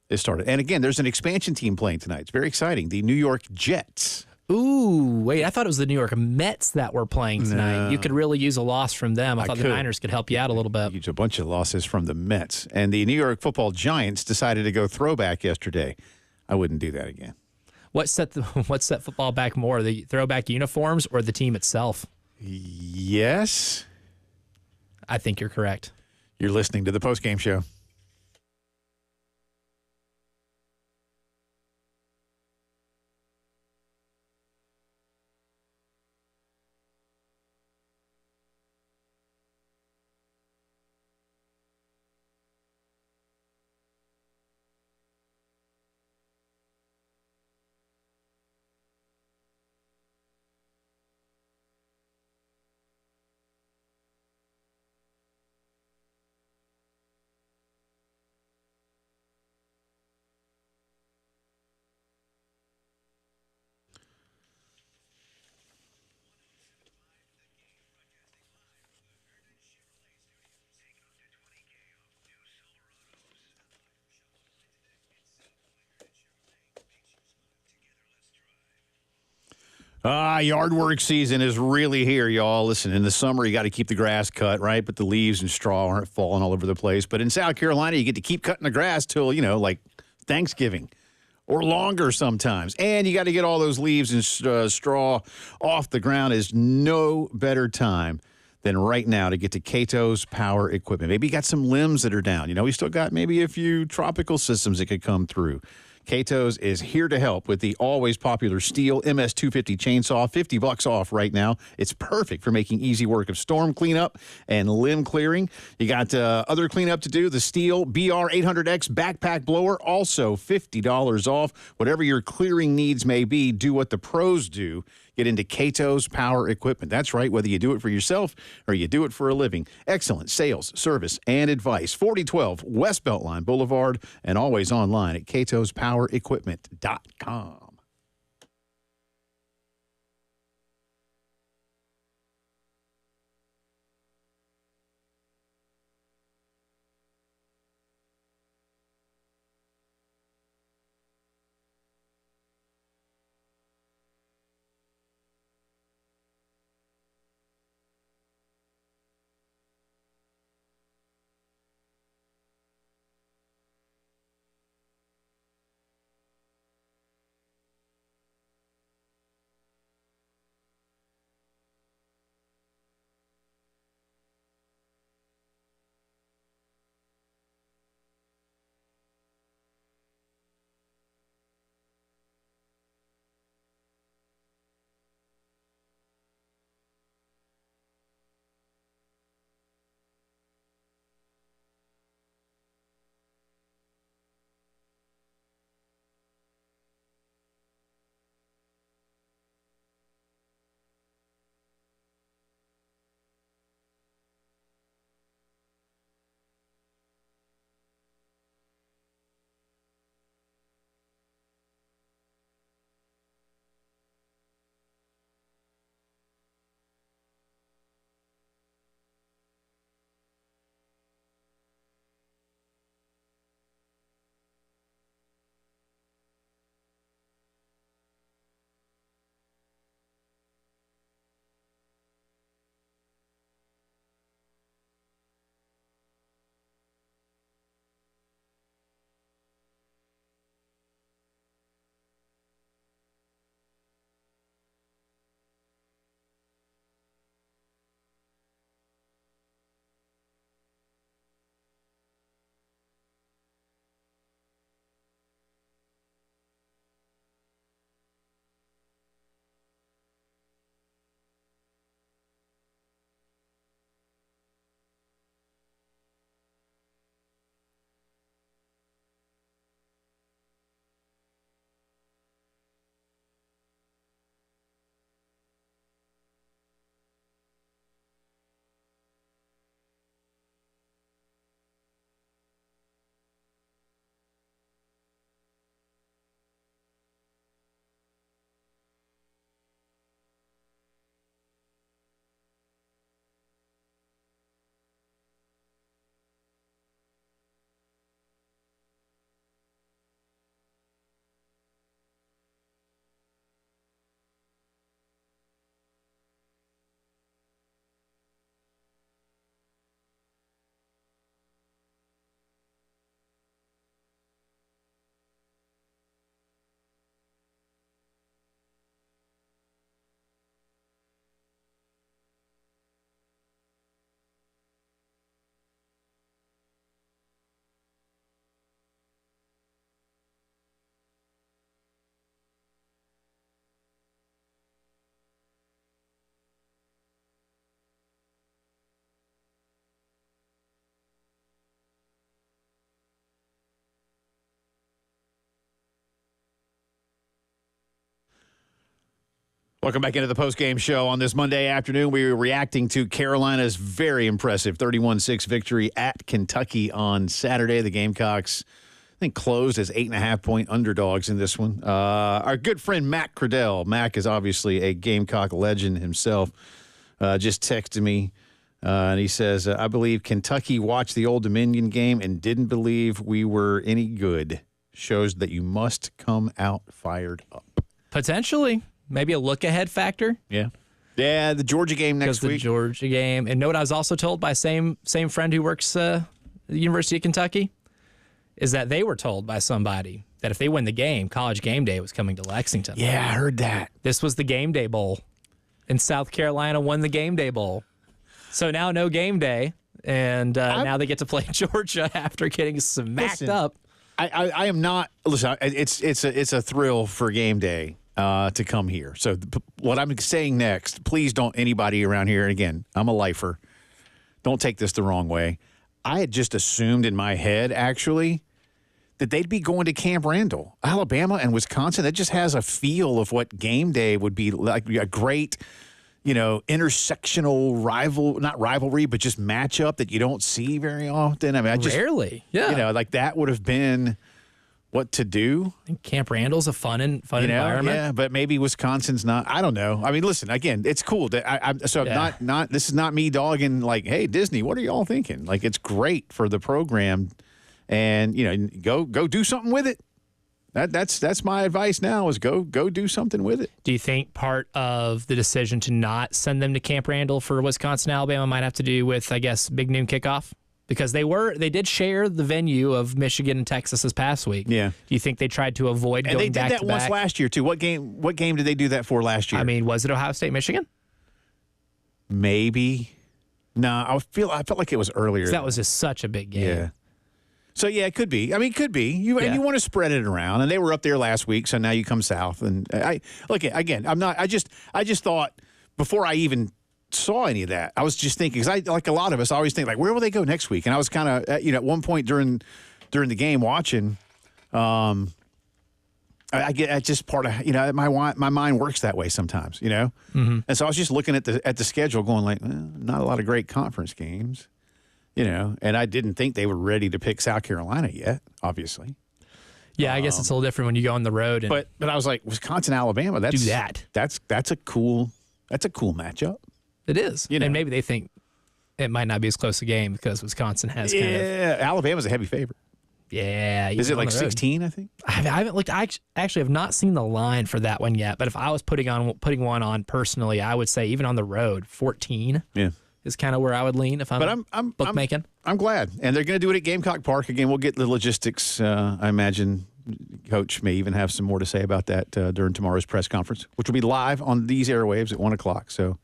is started. And again, there's an expansion team playing tonight. It's very exciting. The New York Jets. Ooh, wait, I thought it was the New York Mets that were playing tonight. No. You could really use a loss from them. I thought the Niners could help you out a little bit. Use a bunch of losses from the Mets. And the New York Football Giants decided to go throwback yesterday. I wouldn't do that again. What set football back more, the throwback uniforms or the team itself? Yes. I think you're correct. You're listening to the postgame show. Yard work season is really here, y'all. Listen, in the summer, you got to keep the grass cut, right? But the leaves and straw aren't falling all over the place. But in South Carolina, you get to keep cutting the grass till, like Thanksgiving or longer sometimes. And you got to get all those leaves and straw off the ground. Is no better time than right now to get to Cato's Power Equipment. Maybe you got some limbs that are down. We still got maybe a few tropical systems that could come through. Cato's is here to help with the always popular Steel MS250 chainsaw, $50 off right now. It's perfect for making easy work of storm cleanup and limb clearing. You got other cleanup to do. The Steel BR800X backpack blower, also $50 off. Whatever your clearing needs may be, do what the pros do. Get into Cato's Power Equipment. That's right, whether you do it for yourself or you do it for a living. Excellent sales, service, and advice. 4012 West Beltline Boulevard, and always online at catospowerequipment.com. Welcome back into the postgame show on this Monday afternoon. We were reacting to Carolina's very impressive 31-6 victory at Kentucky on Saturday. The Gamecocks, I think, closed as 8.5-point underdogs in this one. Our good friend Mac Cradell. Mac is obviously a Gamecock legend himself. Just texted me, and he says, I believe Kentucky watched the Old Dominion game and didn't believe we were any good. Shows that you must come out fired up. Potentially. Maybe a look-ahead factor. Yeah. Yeah, the Georgia game next week. The Georgia game. And know what I was also told by same friend who works at the University of Kentucky? Is that they were told by somebody that if they win the game, College Game Day was coming to Lexington. Yeah, I heard that. This was the Game Day Bowl. And South Carolina won the Game Day Bowl. So now no game day. And now they get to play Georgia after getting smacked up. I am not. Listen, it's a thrill for game day to come here. So what I'm saying next, please don't anybody around here. And again, I'm a lifer. Don't take this the wrong way. I had just assumed in my head actually that they'd be going to Camp Randall, Alabama, and Wisconsin. That just has a feel of what game day would be like. A great, intersectional not rivalry, but just matchup that you don't see very often. I mean, Rarely. Yeah. Like that would have been what to do. I think Camp Randall's a fun environment. Yeah, but maybe Wisconsin's not. I don't know. I mean, listen, again, it's cool. Not this is not me dogging like, hey, Disney, what are y'all thinking? Like, it's great for the program, and go do something with it. That's my advice now is go do something with it. Do you think part of the decision to not send them to Camp Randall for Wisconsin, Alabama might have to do with, I guess, Big Noon Kickoff? Because they did share the venue of Michigan and Texas this past week. Yeah. Do you think they tried to avoid going back to back? And they did that once last year too. What game did they do that for last year? I mean, was it Ohio State, Michigan? Maybe. No, I felt like it was earlier. That was just such a big game. Yeah. So yeah, it could be. I mean, it could be. And you want to spread it around, and they were up there last week, so now you come south. And I just thought before I even saw any of that, I was just thinking, because like a lot of us, I always think like, where will they go next week? And I was kind of at one point during the game watching, I get just part of my mind works that way sometimes, Mm-hmm. And so I was just looking at the schedule, going like, not a lot of great conference games. And I didn't think they were ready to pick South Carolina yet, obviously. Yeah, I guess it's a little different when you go on the road. But I was like, Wisconsin, Alabama, that's a cool matchup. It is. And maybe they think it might not be as close a game because Wisconsin has Alabama's a heavy favorite. Yeah. Is it like 16, I think? I haven't looked. I actually have not seen the line for that one yet. But if I was putting one on personally, I would say even on the road, 14. Yeah. Is kind of where I would lean if I'm bookmaking. I'm glad. And they're going to do it at Gamecock Park. Again, we'll get the logistics. I imagine Coach may even have some more to say about that during tomorrow's press conference, which will be live on these airwaves at 1 o'clock. So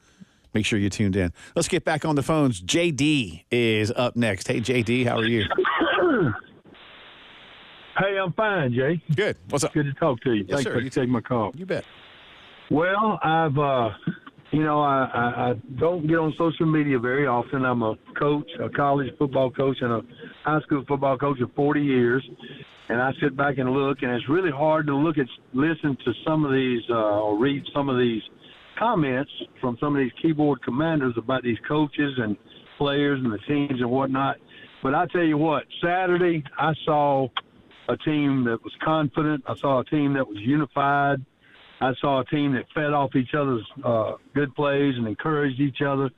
make sure you tuned in. Let's get back on the phones. JD is up next. Hey, JD, how are you? Hey, I'm fine, Jay. Good. What's up? Good to talk to you. Yes, Thanks sir. for taking my call. You bet. Well, I've I don't get on social media very often. I'm a coach, a college football coach, and a high school football coach for 40 years. And I sit back and look, and it's really hard to listen to some of these or read some of these comments from some of these keyboard commanders about these coaches and players and the teams and whatnot. But I tell you what, Saturday I saw a team that was confident. I saw a team that was unified. I saw a team that fed off each other's good plays and encouraged each other.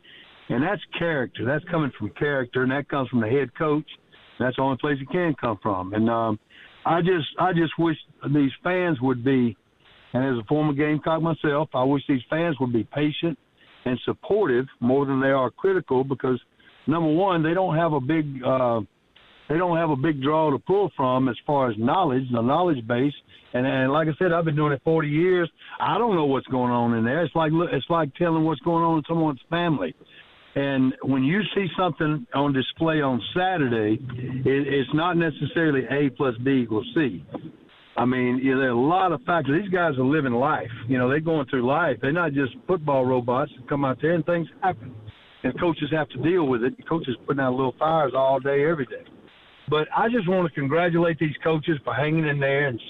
And that's character. That's coming from character, and that comes from the head coach. That's the only place it can come from. And I just wish these fans would be, and as a former Gamecock myself, I wish these fans would be patient and supportive more than they are critical, because, number one, they don't have a big draw to pull from as far as knowledge, the knowledge base. And like I said, I've been doing it 40 years. I don't know what's going on in there. It's like telling what's going on in someone's family. And when you see something on display on Saturday, it's not necessarily A plus B equals C. I mean, there are a lot of factors. These guys are living life. They're going through life. They're not just football robots that come out there and things happen. And coaches have to deal with it. Coaches putting out little fires all day, every day. But I just want to congratulate these coaches for hanging in there and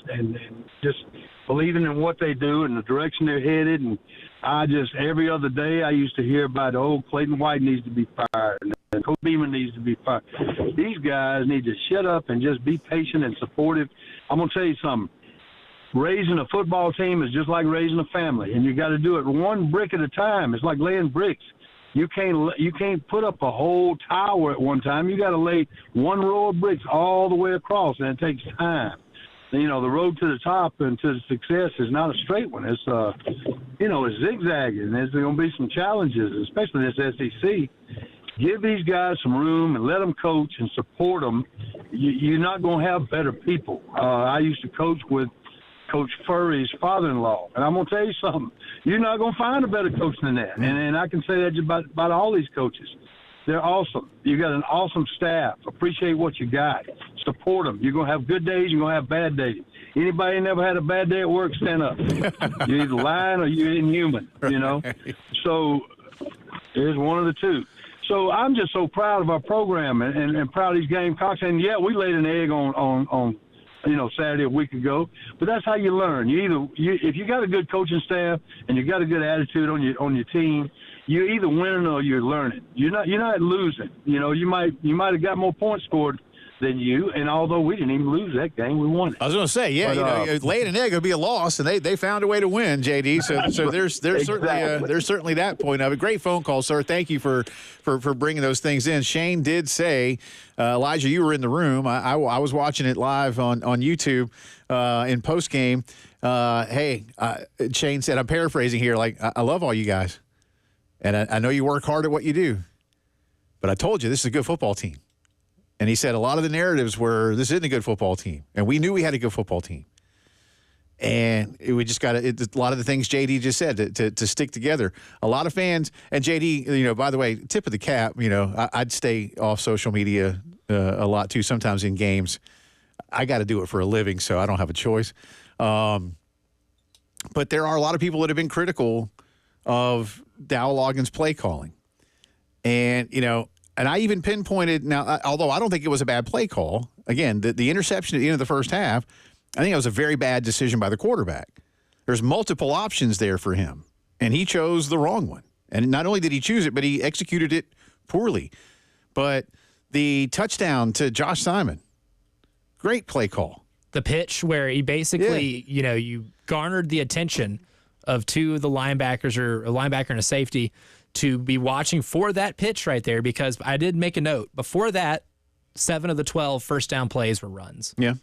just believing in what they do and the direction they're headed. And every other day I used to hear about, Clayton White needs to be fired and Coach Beeman needs to be fired. These guys need to shut up and just be patient and supportive. I'm going to tell you something. Raising a football team is just like raising a family, and you got to do it one brick at a time. It's like laying bricks. You can't put up a whole tower at one time. You got to lay one row of bricks all the way across, and it takes time. The road to the top and to the success is not a straight one. It's it's zigzagging. There's going to be some challenges, especially in this SEC. Give these guys some room and let them coach and support them. You're not going to have better people. I used to coach with Coach Furry's father-in-law. And I'm going to tell you something. You're not going to find a better coach than that. And I can say that just about all these coaches. They're awesome. You got an awesome staff. Appreciate what you got. Support them. You're going to have good days. You're going to have bad days. Anybody ain't never had a bad day at work, stand up. You're either lying or you're inhuman, So there's one of the two. So I'm just so proud of our program and proud of these Gamecocks. And, yeah, we laid an egg on Saturday a week ago. But that's how you learn. If you got a good coaching staff and you got a good attitude on your team, you're either winning or you're learning. You're not losing. You might have got more points scored than you, and although we didn't even lose that game, we won it. I was going to say, laying an egg would be a loss, and they found a way to win, JD. So there's certainly that point of it. Great phone call, sir. Thank you for bringing those things in. Shane did say, Elijah, you were in the room. I was watching it live on YouTube in post game. Shane said, I'm paraphrasing here, I love all you guys, and I know you work hard at what you do, but I told you this is a good football team. And he said a lot of the narratives were, this isn't a good football team. And we knew we had a good football team. And we just got a lot of the things JD just said to stick together. A lot of fans, and JD, by the way, tip of the cap, I'd stay off social media a lot too, sometimes in games. I got to do it for a living, so I don't have a choice. But there are a lot of people that have been critical of Dow Loggins' play calling. And, and I even pinpointed, now, although I don't think it was a bad play call, again, the interception at the end of the first half, I think it was a very bad decision by the quarterback. There's multiple options there for him, and he chose the wrong one. And not only did he choose it, but he executed it poorly. But the touchdown to Josh Simon, great play call. The pitch where he basically, you garnered the attention of two of the linebackers, or a linebacker and a safety, to be watching for that pitch right there, because I did make a note. Before that, 7 of the 12 first down plays were runs. Yeah.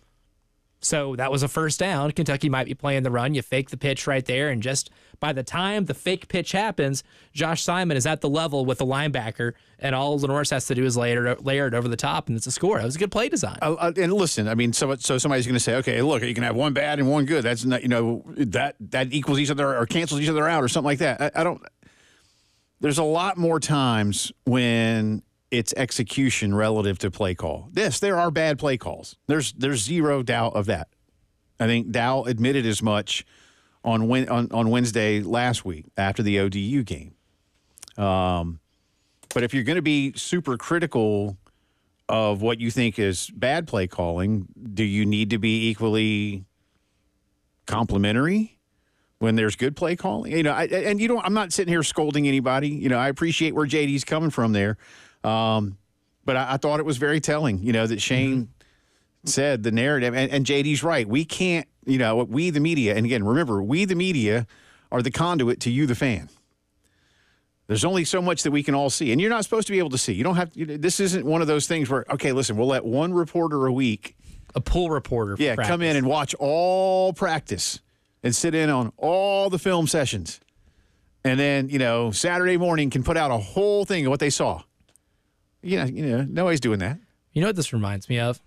So that was a first down. Kentucky might be playing the run. You fake the pitch right there, and just by the time the fake pitch happens, Josh Simon is at the level with the linebacker, and all Lenore's has to do is layer it over the top, and it's a score. That was a good play design. And listen, I mean, so somebody's going to say, okay, look, you can have one bad and one good. That's not, that equals each other or cancels each other out or something like that. I don't. There's a lot more times when it's execution relative to play call. There are bad play calls. There's zero doubt of that. I think Dow admitted as much on Wednesday last week after the ODU game. But if you're going to be super critical of what you think is bad play calling, do you need to be equally complimentary when there's good play calling? I'm not sitting here scolding anybody. I appreciate where JD's coming from there. But I thought it was very telling, that Shane said the narrative, and JD's right. We can't, we the media, and again, remember, we the media are the conduit to you, the fan. There's only so much that we can all see, and you're not supposed to be able to see. You don't have, this isn't one of those things where, okay, listen, we'll let one reporter a week. A pool reporter. Yeah, come in and watch all practice and sit in on all the film sessions. And then, Saturday morning can put out a whole thing of what they saw. Nobody's doing that. You know what this reminds me of?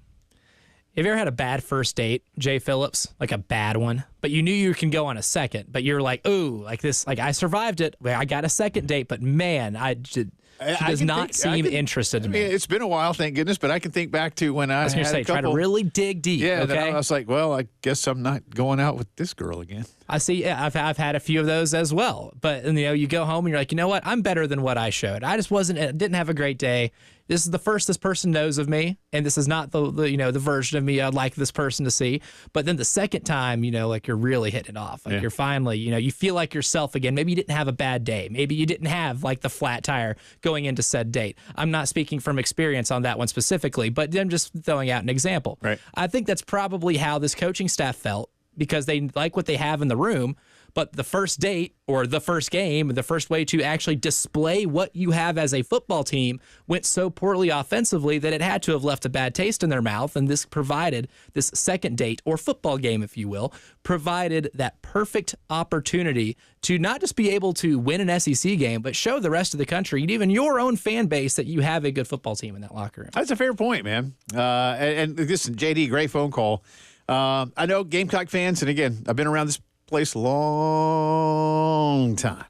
Have you ever had a bad first date, Jay Phillips? Like a bad one, but you knew you can go on a second, but you're like, ooh, like this, like I survived it. I got a second date, but man, she does not seem interested in me. It's been a while, thank goodness, but I can think back to when I was going to say, try to really dig deep. Yeah, okay? I was like, well, I guess I'm not going out with this girl again. I see. Yeah, I've had a few of those as well. But you go home and you're like, you know what? I'm better than what I showed. I just didn't have a great day. This is the first this person knows of me, and this is not the the version of me I'd like this person to see. But then the second time, like you're really hitting it off. Like you're finally, you feel like yourself again. Maybe you didn't have a bad day. Maybe you didn't have like the flat tire going into said date. I'm not speaking from experience on that one specifically, but I'm just throwing out an example. Right. I think that's probably how this coaching staff felt because they like what they have in the room. But the first date or the first game, the first way to actually display what you have as a football team went so poorly offensively that it had to have left a bad taste in their mouth. And this second date or football game, if you will, provided that perfect opportunity to not just be able to win an SEC game, but show the rest of the country and even your own fan base that you have a good football team in that locker room. That's a fair point, man. And listen, JD, great phone call. I know Gamecock fans, and again, I've been around this place a long time.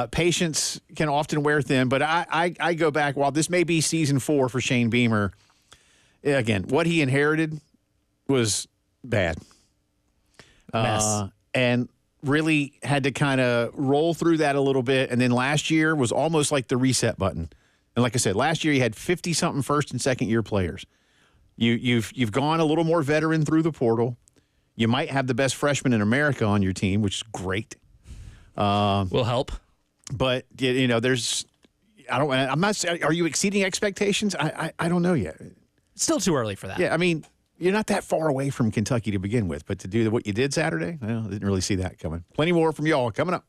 Patience can often wear thin, but I go back, while this may be season 4 for Shane Beamer, again, what he inherited was bad. And really had to kind of roll through that a little bit. And then last year was almost like the reset button. And like I said, last year you had 50-something first and second year players. You've gone a little more veteran through the portal. You might have the best freshman in America on your team, which is great. Will help. But there's, I'm not. Are you exceeding expectations? I don't know yet. It's still too early for that. Yeah, I mean, you're not that far away from Kentucky to begin with, but to do what you did Saturday, well, I didn't really see that coming. Plenty more from y'all coming up.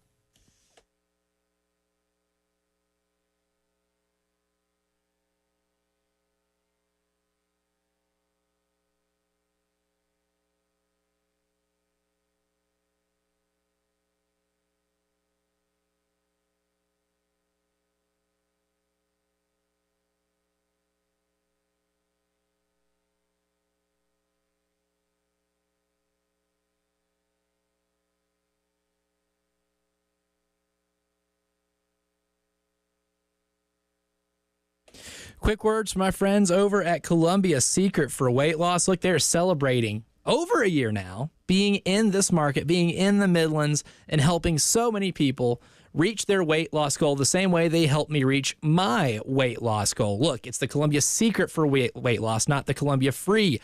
Quick words from my friends over at Columbia Secret for Weight Loss. Look, they're celebrating over a year now being in this market, being in the Midlands, and helping so many people reach their weight loss goal the same way they helped me reach my weight loss goal. Look, it's the Columbia Secret for weight loss, not the Columbia Free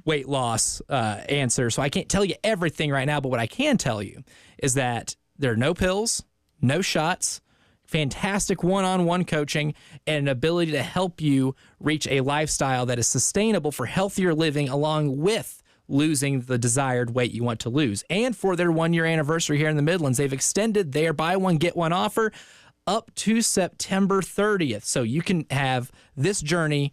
weight loss answer. So I can't tell you everything right now, but what I can tell you is that there are no pills, no shots, fantastic one-on-one coaching, and an ability to help you reach a lifestyle that is sustainable for healthier living along with losing the desired weight you want to lose. And for their 1-year anniversary here in the Midlands, they've extended their buy one, get one offer up to September 30th. So you can have this journey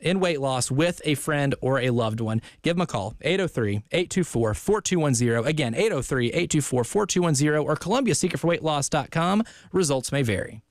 in weight loss with a friend or a loved one. Give them a call, 803-824-4210. Again, 803-824-4210 or ColumbiaSecretForWeightLoss.com. Results may vary.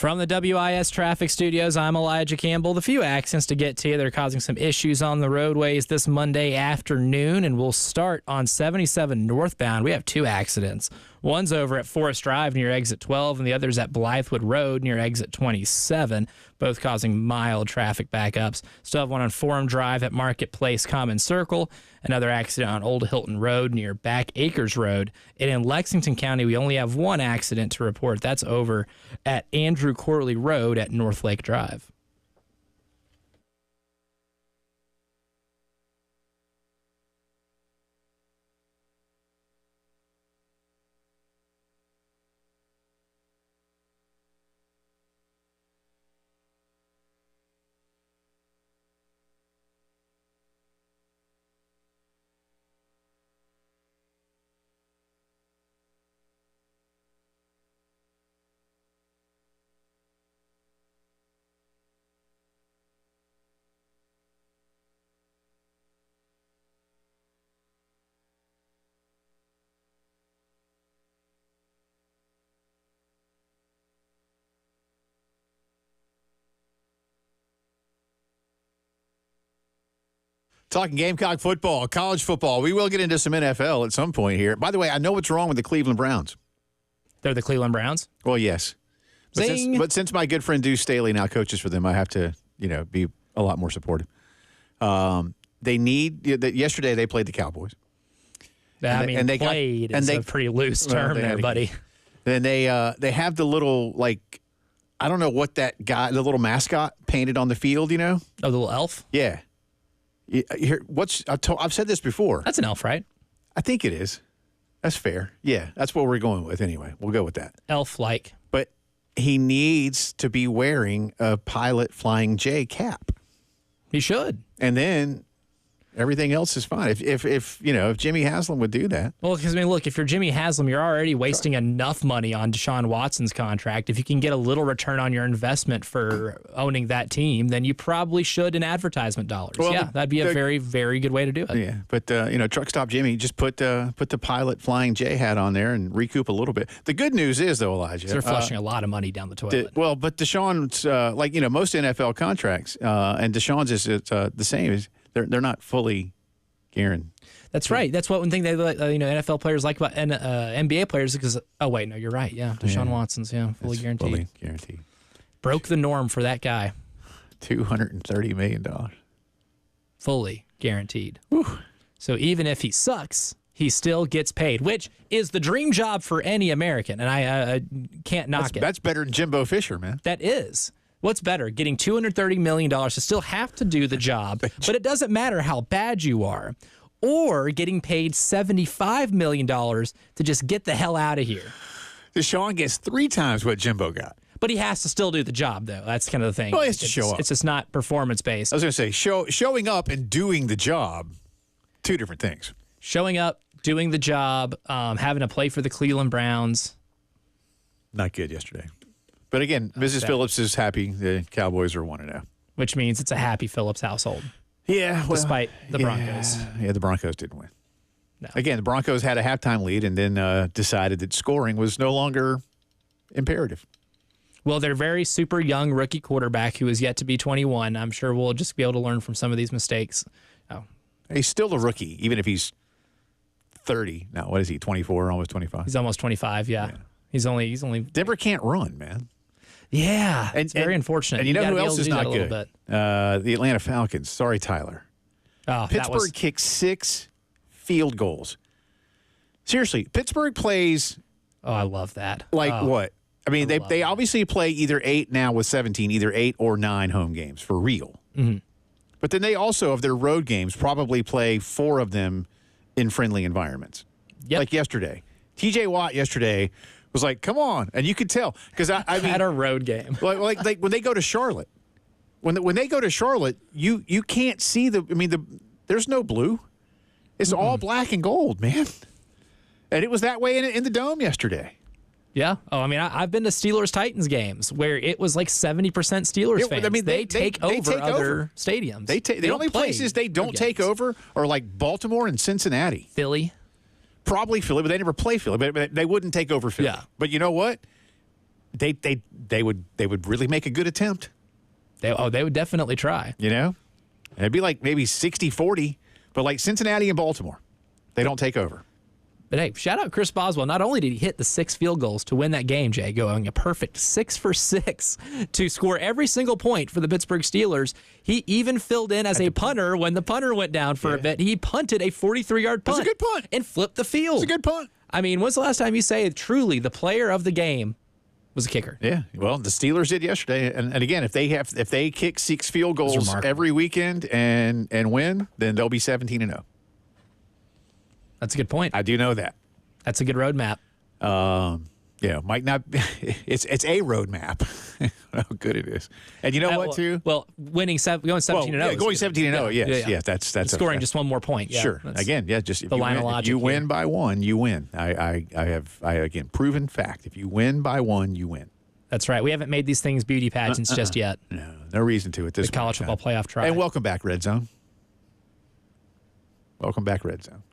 From the WIS Traffic Studios, I'm Elijah Campbell. The few accidents to get to that are causing some issues on the roadways this Monday afternoon, and we'll start on 77 northbound. We have 2 accidents. One's over at Forest Drive near exit 12, and the other's at Blythewood Road near exit 27, both causing mild traffic backups. Still have one on Forum Drive at Marketplace Common Circle, another accident on Old Hilton Road near Back Acres Road. And in Lexington County, we only have 1 accident to report. That's over at Andrew Corley Road at North Lake Drive. Talking Gamecock football, college football. We will get into some NFL at some point here. By the way, I know what's wrong with the Cleveland Browns. They're the Cleveland Browns? Well, yes. But since my good friend Deuce Staley now coaches for them, I have to, be a lot more supportive. Yesterday they played the Cowboys. They played is a pretty loose term there, buddy. Then they have the little, I don't know what that guy, the little mascot painted on the field, Oh, the little elf? Yeah. I've said this before. That's an elf, right? I think it is. That's fair. Yeah, that's what we're going with anyway. We'll go with that. Elf-like. But he needs to be wearing a Pilot Flying J cap. He should. And then everything else is fine. If Jimmy Haslam would do that. Well, because, look, if you're Jimmy Haslam, you're already wasting enough money on Deshaun Watson's contract. If you can get a little return on your investment for owning that team, then you probably should in advertisement dollars. Well, that'd be a very, very good way to do it. Yeah, but, Truck Stop Jimmy, just put the Pilot Flying J hat on there and recoup a little bit. The good news is, though, Elijah. They're flushing a lot of money down the toilet. But Deshaun's, most NFL contracts, and Deshaun's is the same as they're not fully guaranteed. That's right. That's one thing they NFL players like about NBA players because you're right. Yeah, Deshaun Watson's fully guaranteed. Fully guaranteed. Broke the norm for that guy. $230 million. Fully guaranteed. Whew. So even if he sucks, he still gets paid, which is the dream job for any American, and I can't knock it. That's better than Jimbo Fisher, man. That is. What's better, getting $230 million to still have to do the job, but it doesn't matter how bad you are, or getting paid $75 million to just get the hell out of here? Deshaun gets 3 times what Jimbo got. But he has to still do the job, though. That's kind of the thing. Well, he has to show up. It's just not performance-based. I was going to say, showing up and doing the job, 2 different things. Showing up, doing the job, having to play for the Cleveland Browns. Not good yesterday. But again, Mrs. Phillips is happy the Cowboys are 1-0. Which means it's a happy Phillips household. Yeah. Despite the Broncos. Yeah, the Broncos didn't win. No. Again, the Broncos had a halftime lead and then decided that scoring was no longer imperative. Well, their very super young rookie quarterback who is yet to be 21, I'm sure we'll just be able to learn from some of these mistakes. Oh. He's still a rookie, even if he's 30. Now, what is he, 24, almost 25? He's almost 25, yeah. He's only Denver can't run, man. Yeah, it's very unfortunate. And you know who else is not good? The Atlanta Falcons. Sorry, Tyler. Oh, Pittsburgh kicked 6 field goals. Seriously, Pittsburgh plays. Oh, I love that. What? I mean, they obviously play either 8 now with 17, either 8 or 9 home games for real. Mm-hmm. But then they also, of their road games, probably play 4 of them in friendly environments. Yep. Like yesterday. TJ Watt yesterday was like, come on. And you could tell. Because I mean, at a road game. like when they go to Charlotte. When they go to Charlotte, you can't see there's no blue. It's all black and gold, man. And it was that way in the Dome yesterday. Yeah. Oh, I mean, I've been to Steelers-Titans games where it was like 70% Steelers fans. I mean, they take over other stadiums. The only places they don't take over are like Baltimore and Cincinnati. Philly. Probably Philly, but they never play Philly. But they wouldn't take over Philly. Yeah. But you know what? they would really make a good attempt. They would definitely try. You know, it'd be like maybe 60-40, but like Cincinnati and Baltimore, they don't take over. But hey, shout out Chris Boswell. Not only did he hit the 6 field goals to win that game, Jay, going a perfect 6 for 6 to score every single point for the Pittsburgh Steelers, he even filled in as a punter when the punter went down for a bit. He punted a 43-yard punt. That's a good punt. And flipped the field. It's a good punt. I mean, when's the last time you say truly the player of the game was a kicker? Yeah, well, the Steelers did yesterday, and again, if they kick 6 field goals every weekend and win, then they'll be 17-0. That's a good point. I do know that. That's a good roadmap. Yeah, might not. It's a roadmap. How good it is, and you know what too? Well, going 17-0. Going 17-0. Yes, that's scoring just one more point. Yeah, sure. Again, just if the line of if logic. You win by 1, you win. I have again proven fact. If you win by 1, you win. That's right. We haven't made these things beauty pageants just yet. No reason to at this the college football playoff try. And welcome back, Red Zone. Welcome back, Red Zone.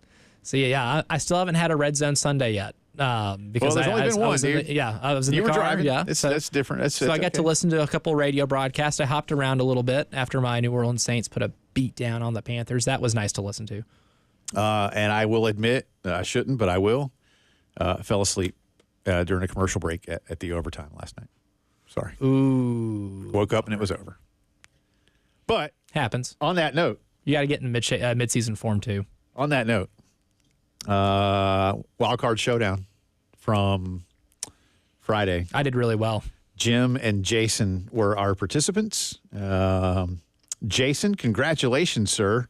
So yeah, I still haven't had a Red Zone Sunday yet because there's only been one. I was in the car. Driving. Yeah, that's different. So I got to listen to a couple radio broadcasts. I hopped around a little bit after my New Orleans Saints put a beat down on the Panthers. That was nice to listen to. And I will admit, I shouldn't, but I will. Fell asleep during a commercial break at the overtime last night. Sorry. Ooh. Woke up and it was over. But happens. On that note, you got to get in mid-season form too. On that note. Wild Card Showdown from Friday. I did really well. Jim and Jason were our participants. Jason, congratulations, sir.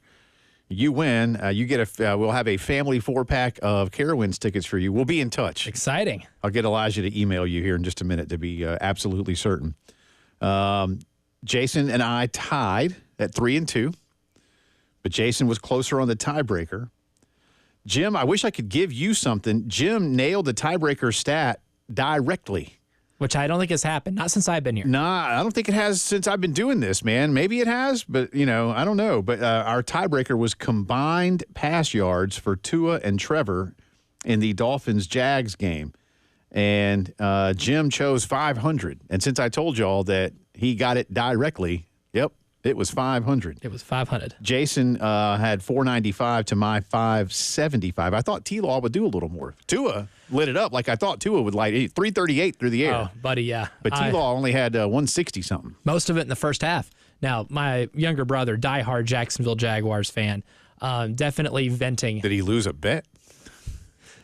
You win. You get we'll have a family 4-pack of Carowinds tickets for you. We'll be in touch. Exciting. I'll get Elijah to email you here in just a minute to be absolutely certain. Jason and I tied at 3-2, but Jason was closer on the tiebreaker. Jim, I wish I could give you something. Jim nailed the tiebreaker stat directly. Which I don't think has happened. Not since I've been here. Nah, I don't think it has since I've been doing this, man. Maybe it has, but, I don't know. But our tiebreaker was combined pass yards for Tua and Trevor in the Dolphins-Jags game. And Jim chose 500. And since I told y'all that he got it directly, yep, it was 500. It was 500. Jason had 495 to my 575. I thought T-Law would do a little more. Tua lit it up like I thought Tua would light it. 338 through the air. Oh, buddy, yeah. But T-Law only had 160-something. Most of it in the first half. Now, my younger brother, diehard Jacksonville Jaguars fan, definitely venting. Did he lose a bet?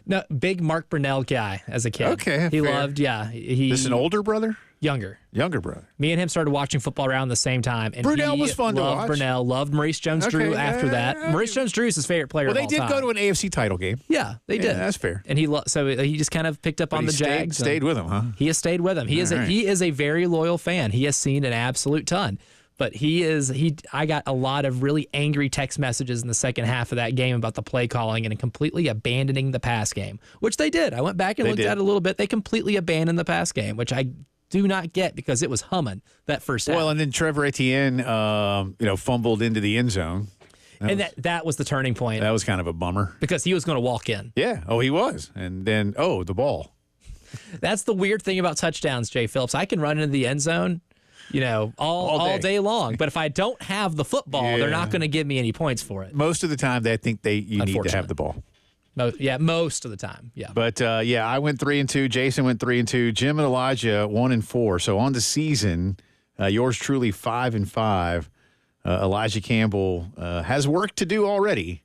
No, big Mark Brunell guy as a kid. Okay, he fair. loved, yeah. This is an older brother? Younger brother. Me and him started watching football around the same time. And Brunell was fun to watch. Loved Brunell, loved Maurice Jones-Drew after that. Maurice Jones-Drew is his favorite player of all time. Well, they did go to an AFC title game. Yeah, they did. That's fair. And so he just kind of picked up on the Jags. Stayed with him, huh? He has stayed with him. He is a very loyal fan. He has seen an absolute ton. But I got a lot of really angry text messages in the second half of that game about the play calling and completely abandoning the pass game, which they did. I went back and looked at it a little bit. They completely abandoned the pass game, which I do not get because it was humming that first half. Well, and then Trevor Etienne, fumbled into the end zone. That was the turning point. That was kind of a bummer. Because he was going to walk in. Yeah. Oh, he was. And then, the ball. That's the weird thing about touchdowns, Jay Phillips. I can run into the end zone, all day long. But if I don't have the football, they're not going to give me any points for it. Most of the time, they think you need to have the ball. Most of the time, yeah. But, I went 3-2. Jason went 3-2. Jim and Elijah 1-4. So on the season, yours truly 5-5. Elijah Campbell has work to do already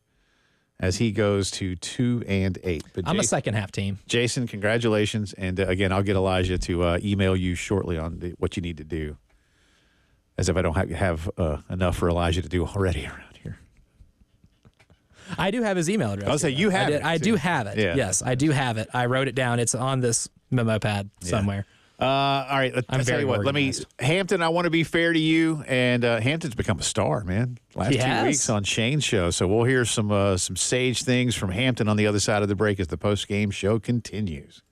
as he goes to 2-8. But I'm a second half team. Jason, congratulations. And, again, I'll get Elijah to email you shortly on what you need to do, as if I don't have enough for Elijah to do already around here. I do have his email address. I'll say you have it. I do have it. Yeah. Yes, I do have it. I wrote it down. It's on this memo pad somewhere. All right. I'll tell you what. Hampton, I want to be fair to you. And Hampton's become a star, man. Last 2 weeks on Shane's show. So we'll hear some sage things from Hampton on the other side of the break as the post-game show continues.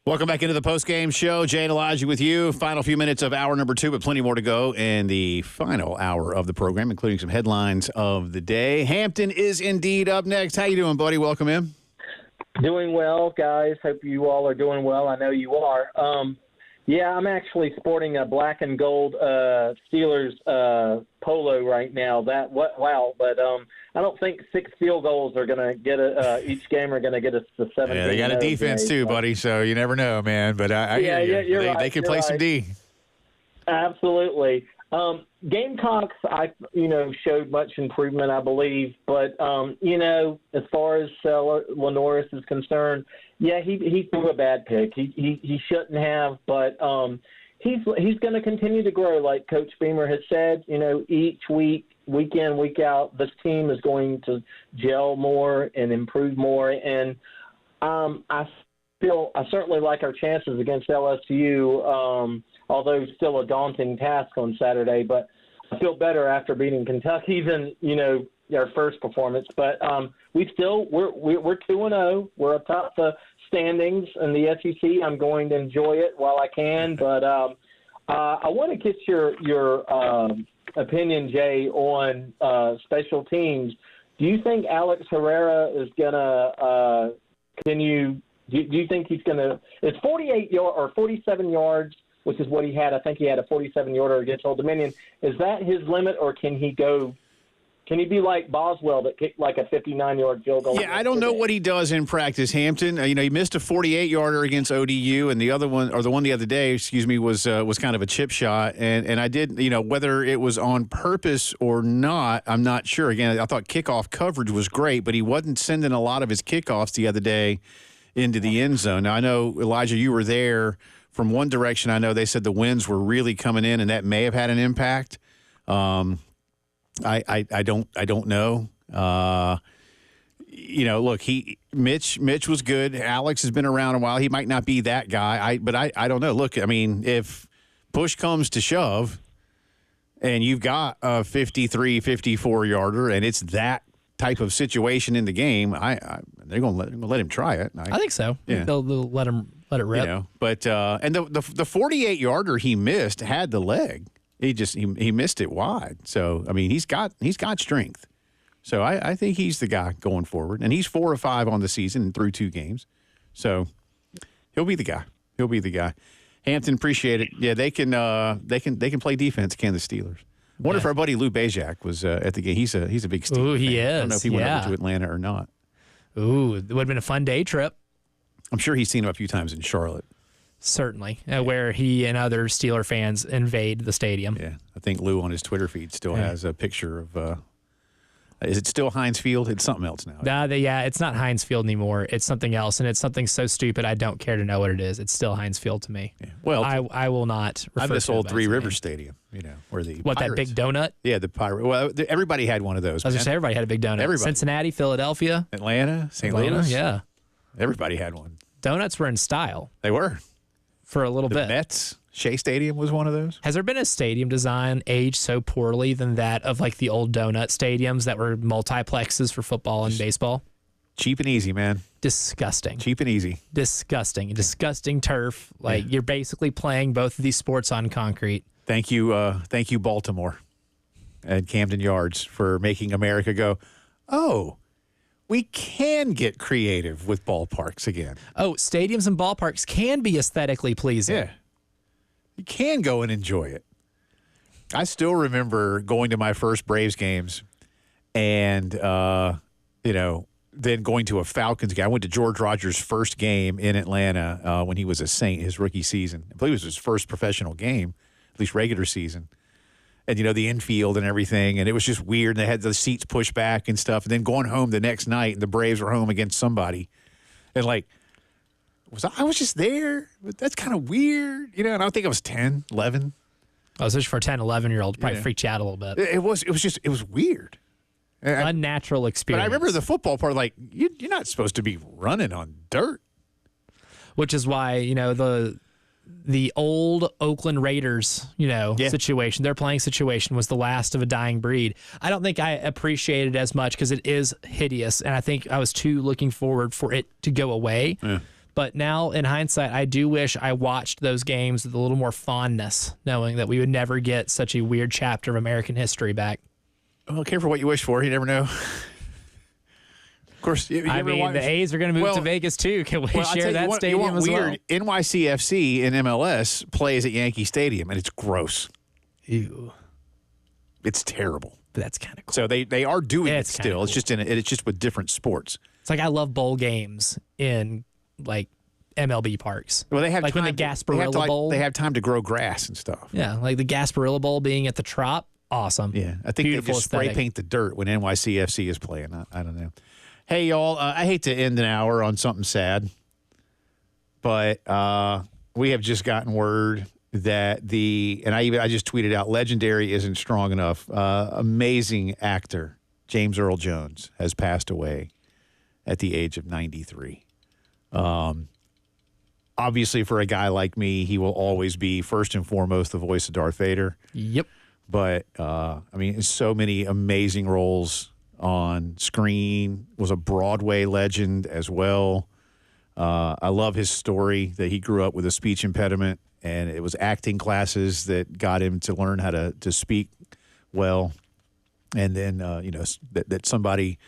Welcome back into the post-game show. Jay and Elijah with you. Final few minutes of hour number 2, but plenty more to go in the final hour of the program, including some headlines of the day. Hampton is indeed up next. How you doing, buddy? Welcome in. Doing well, guys. Hope you all are doing well. I know you are. Yeah, I'm actually sporting a black and gold Steelers polo right now. Wow! But I don't think 6 field goals are going to get each game are going to get us to 7. Yeah, they got a defense too, buddy. So you never know, man. But I hear you. You're right. They can play some D. Absolutely. Gamecocks, showed much improvement, I believe. But, as far as Lenoris is concerned, yeah, he threw a bad pick. He shouldn't have, but he's going to continue to grow, like Coach Beamer has said. Each week, week in, week out, this team is going to gel more and improve more. And I certainly like our chances against LSU, although still a daunting task on Saturday. But I feel better after beating Kentucky than, our first performance. But we're 2-0. We're atop the standings in the SEC. I'm going to enjoy it while I can. But I want to get your opinion, Jay, on special teams. Do you think Alex Herrera is going to continue? Do you think he's going to – it's 47 yards, which is what he had. I think he had a 47-yarder against Old Dominion. Is that his limit, or can he go – can he be like Boswell that kicked like a 59-yard field goal? Yeah, I don't know what he does in practice, Hampton. He missed a 48-yarder against ODU, and the other one, or the one the other day, was kind of a chip shot. And I did, whether it was on purpose or not, I'm not sure. Again, I thought kickoff coverage was great, but he wasn't sending a lot of his kickoffs the other day into the end zone. Now, I know, Elijah, you were there. From one direction, I know they said the winds were really coming in, and that may have had an impact. I don't know. Look, Mitch was good. Alex has been around a while. He might not be that guy. But I don't know. Look, I mean, if push comes to shove and you've got a 53, 54-yarder and it's that type of situation in the game, they're going to let him try it. I think so. Yeah. They'll let it rip. But and the 48-yarder he missed had the leg. He missed it wide. So, I mean, he's got strength. So I think he's the guy going forward. And he's 4 of 5 on the season through 2 games. So he'll be the guy. Hampton, appreciate it. Yeah, they can play defense, can the Steelers. I wonder if our buddy Lou Bezjak was at the game. He's a big Steelers Ooh, he fan. is. I don't know if he went over to Atlanta or not. Ooh, it would have been a fun day trip. I'm sure he's seen him a few times in Charlotte. Certainly, where he and other Steeler fans invade the stadium. Yeah, I think Lou on his Twitter feed still has a picture of is it still Heinz Field? It's something else now. It's not Heinz Field anymore. It's something else, and it's something so stupid I don't care to know what it is. It's still Heinz Field to me. Yeah. Well, I will not refer to this old Three Rivers Stadium, where the Pirates, that big donut? Yeah, the Pirate. Well, everybody had one of those. I was going to say everybody had a big donut. Everybody. Cincinnati, Philadelphia. Atlanta, St. Louis. Yeah. Everybody had one. Donuts were in style. They were. For a little bit. The Mets, Shea Stadium was one of those. Has there been a stadium design aged so poorly than that of like the old donut stadiums that were multiplexes for football and baseball? Cheap and easy, man. Disgusting. Cheap and easy. Disgusting. Disgusting turf. Like you're basically playing both of these sports on concrete. Thank you, Baltimore and Camden Yards for making America go, oh, we can get creative with ballparks again. Oh, stadiums and ballparks can be aesthetically pleasing. Yeah. You can go and enjoy it. I still remember going to my first Braves games and, then going to a Falcons game. I went to George Rogers' first game in Atlanta when he was a Saint, his rookie season. I believe it was his first professional game, at least regular season. And, the infield and everything. And it was just weird. And they had the seats pushed back and stuff. And then going home the next night, and the Braves were home against somebody. And, I was just there? But that's kind of weird. And I don't think I was 10, 11. Oh, especially for a 10, 11-year-old. Probably freaked you out a little bit. It was weird. Unnatural experience. But I remember the football part, you're not supposed to be running on dirt. Which is why, the old Oakland Raiders, situation, their playing situation was the last of a dying breed. I don't think I appreciate it as much because it is hideous, and I think I was too looking forward for it to go away. Yeah. But now, in hindsight, I do wish I watched those games with a little more fondness, knowing that we would never get such a weird chapter of American history back. Well, careful what you wish for. You never know. Of course, the A's are going to move to Vegas, too. Can we share that stadium as well? NYCFC in MLS plays at Yankee Stadium, and it's gross. Ew. It's terrible. But that's kind of cool. So they are doing it still. Cool. It's just with different sports. It's like I love bowl games in like MLB parks. Well, they have like time, when the Gasparilla Bowl. They have time to grow grass and stuff. Yeah, like the Gasparilla Bowl being at the Trop. Awesome. Yeah, I think Beautiful they just spray paint the dirt when NYCFC is playing. I don't know. Hey, y'all, I hate to end an hour on something sad, but we have just gotten word that I just tweeted out, legendary isn't strong enough. Amazing actor James Earl Jones has passed away at the age of 93. Obviously, for a guy like me, he will always be first and foremost the voice of Darth Vader. Yep. But, so many amazing roles on screen, was a Broadway legend as well. I love his story that he grew up with a speech impediment, and it was acting classes that got him to learn how to speak well. And then, that somebody,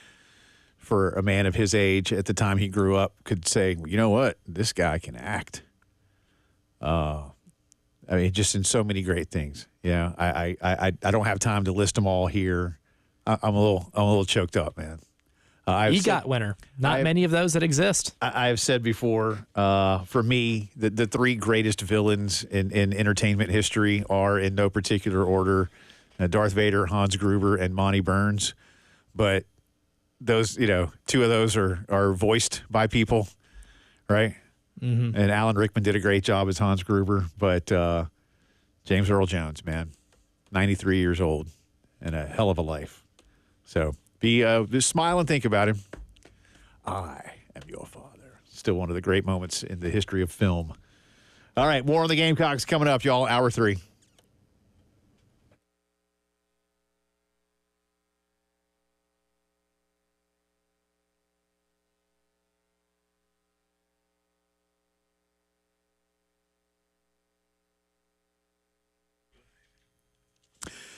for a man of his age at the time he grew up, could say, you know what, this guy can act. Just in so many great things. Yeah, I don't have time to list them all here. I'm a little choked up, man. EGOT winner. Not many of those that exist. I have said before, for me, the three greatest villains in entertainment history are in no particular order: Darth Vader, Hans Gruber, and Monty Burns. But those, two of those are voiced by people, right? Mm-hmm. And Alan Rickman did a great job as Hans Gruber, but James Earl Jones, man, 93 years old and a hell of a life. So just smile and think about him. I am your father. Still one of the great moments in the history of film. All right, more on the Gamecocks coming up, y'all. Hour 3.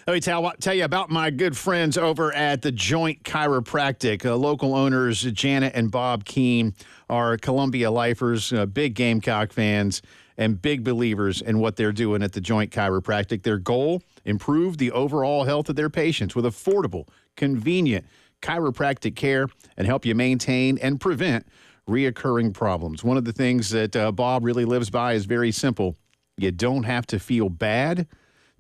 Let me tell you about my good friends over at the Joint Chiropractic. Local owners Janet and Bob Keene are Columbia lifers, big Gamecock fans, and big believers in what they're doing at the Joint Chiropractic. Their goal, improve the overall health of their patients with affordable, convenient chiropractic care and help you maintain and prevent reoccurring problems. One of the things that Bob really lives by is very simple. You don't have to feel bad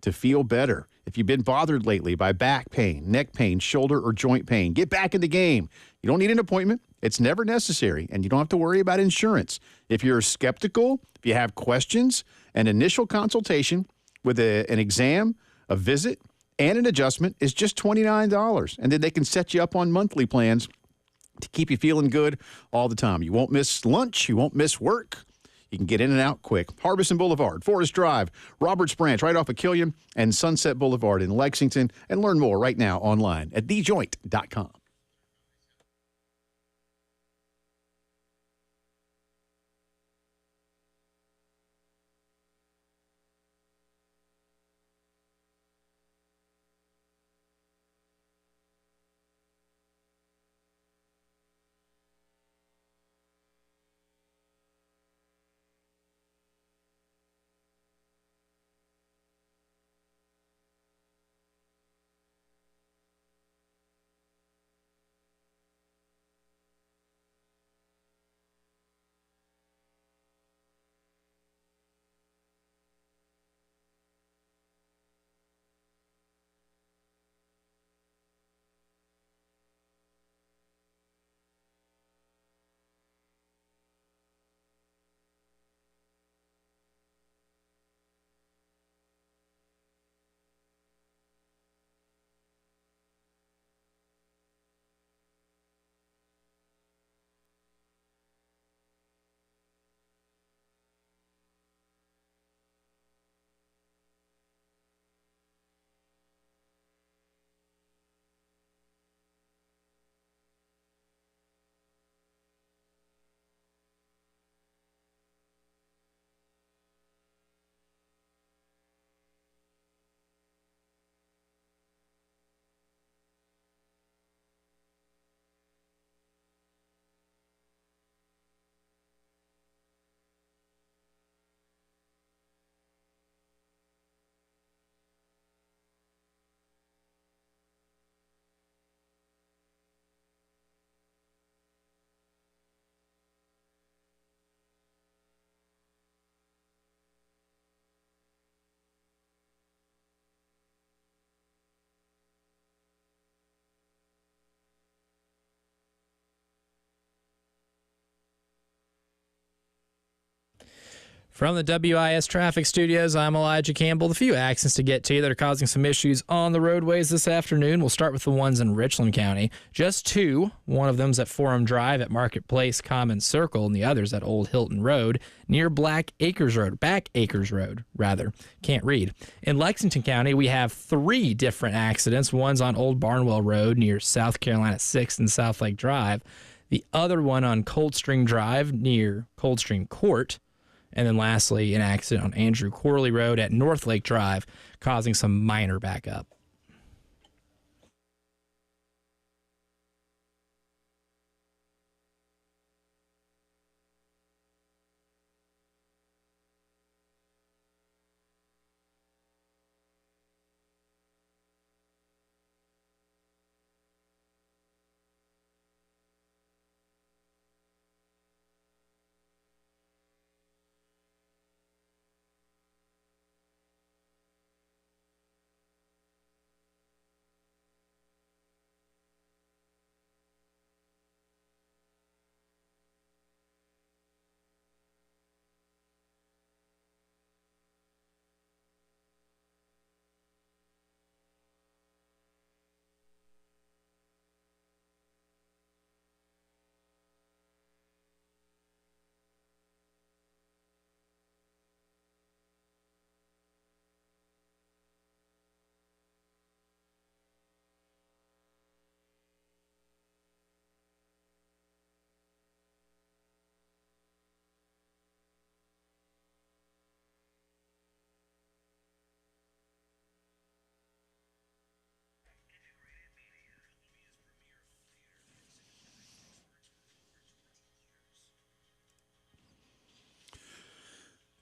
to feel better. If you've been bothered lately by back pain, neck pain, shoulder, or joint pain, get back in the game. You don't need an appointment. It's never necessary, and you don't have to worry about insurance. If you're skeptical, if you have questions, an initial consultation with an exam, a visit, and an adjustment is just $29. And then they can set you up on monthly plans to keep you feeling good all the time. You won't miss lunch. You won't miss work. You can get in and out quick. Harbison Boulevard, Forest Drive, Roberts Branch, right off of Killian, and Sunset Boulevard in Lexington. And learn more right now online at thejoint.com. From the WIS Traffic Studios, I'm Elijah Campbell. The few accidents to get to that are causing some issues on the roadways this afternoon. We'll start with the ones in Richland County. Just two. One of them's at Forum Drive at Marketplace Common Circle, and the other's at Old Hilton Road near Back Acres Road, rather. Can't read. In Lexington County, we have three different accidents. One's on Old Barnwell Road near South Carolina 6th and South Lake Drive. The other one on Coldstream Drive near Coldstream Court. And then lastly, an accident on Andrew Corley Road at North Lake Drive, causing some minor backup.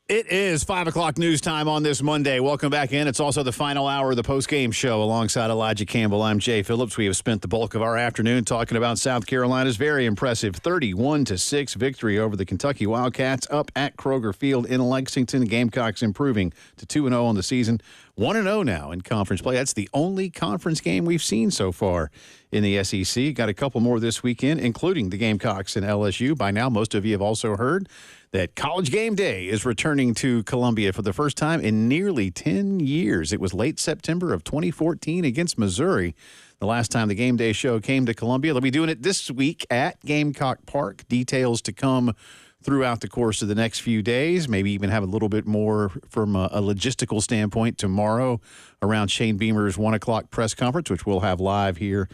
It is 5 o'clock news time on this Monday. Welcome back in. It's also the final hour of the post-game show alongside Elijah Campbell. I'm Jay Phillips. We have spent the bulk of our afternoon talking about South Carolina's very impressive 31-6 victory over the Kentucky Wildcats up at Kroger Field in Lexington. Gamecocks improving to 2-0 on the season. 1-0 now in conference play. That's the only conference game we've seen so far in the SEC. Got a couple more this weekend, including the Gamecocks and LSU. By now, most of you have also heard that College Game Day is returning to Columbia for the first time in nearly 10 years. It was late September of 2014 against Missouri, the last time the Game Day show came to Columbia. They'll be doing it this week at Gamecock Park. Details to come throughout the course of the next few days, maybe even have a little bit more from a logistical standpoint tomorrow around Shane Beamer's 1 o'clock press conference, which we'll have live here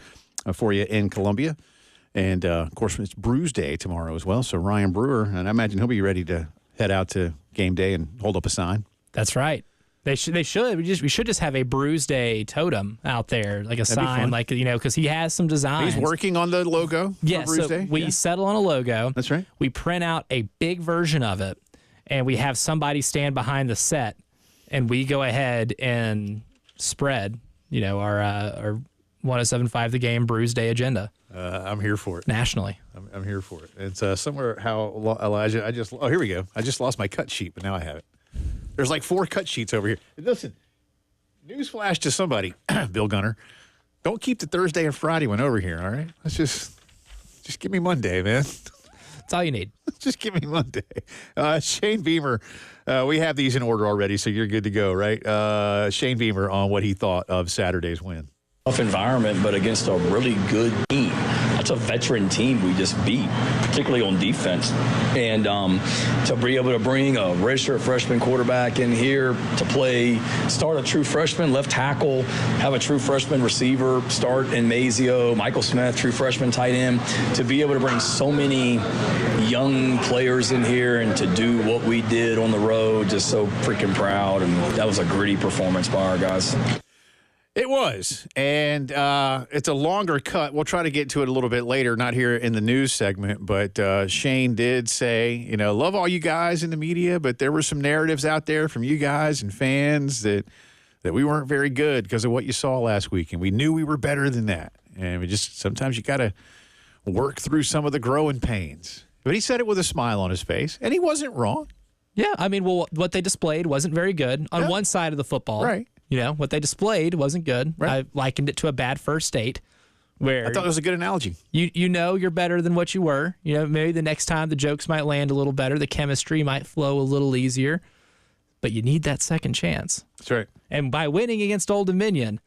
for you in Columbia. And, of course, it's Brews Day tomorrow as well. So Ryan Brewer, and I imagine he'll be ready to head out to Game Day and hold up a sign. That's right. They should. We should just have a Brews Day totem out there, like a sign, like, because he has some designs. He's working on the logo. Yeah, for Brews so Day. we settle on a logo. That's right. We print out a big version of it, and we have somebody stand behind the set, and we go ahead and spread, our 107.5 The Game Brews Day agenda. I'm here for it. Nationally. I'm here for it. It's somewhere Elijah, here we go. I just lost my cut sheet, but now I have it. There's like 4 cut sheets over here. Listen, newsflash to somebody, Bill Gunner, don't keep the Thursday and Friday one over here, all right? Let's just give me Monday, man. That's all you need. Just give me Monday. Shane Beamer, we have these in order already, so you're good to go, right? Shane Beamer on what he thought of Saturday's win. Tough environment, but against a really good team. That's a veteran team we just beat, particularly on defense. And to be able to bring a redshirt freshman quarterback in here to start a true freshman left tackle, have a true freshman receiver start in Mazio, Michael Smith, true freshman tight end, to be able to bring so many young players in here and to do what we did on the road, just so freaking proud. And that was a gritty performance by our guys. It was, and it's a longer cut. We'll try to get to it a little bit later, not here in the news segment, but Shane did say, love all you guys in the media, but there were some narratives out there from you guys and fans that we weren't very good because of what you saw last week, and we knew we were better than that. And sometimes you got to work through some of the growing pains. But he said it with a smile on his face, and he wasn't wrong. Yeah, what they displayed wasn't very good on one side of the football. Right. What they displayed wasn't good. Right. I likened it to a bad first date where I thought it was a good analogy. You know you're better than what you were. You know, maybe the next time the jokes might land a little better, the chemistry might flow a little easier, but you need that second chance. That's right. And by winning against Old Dominion,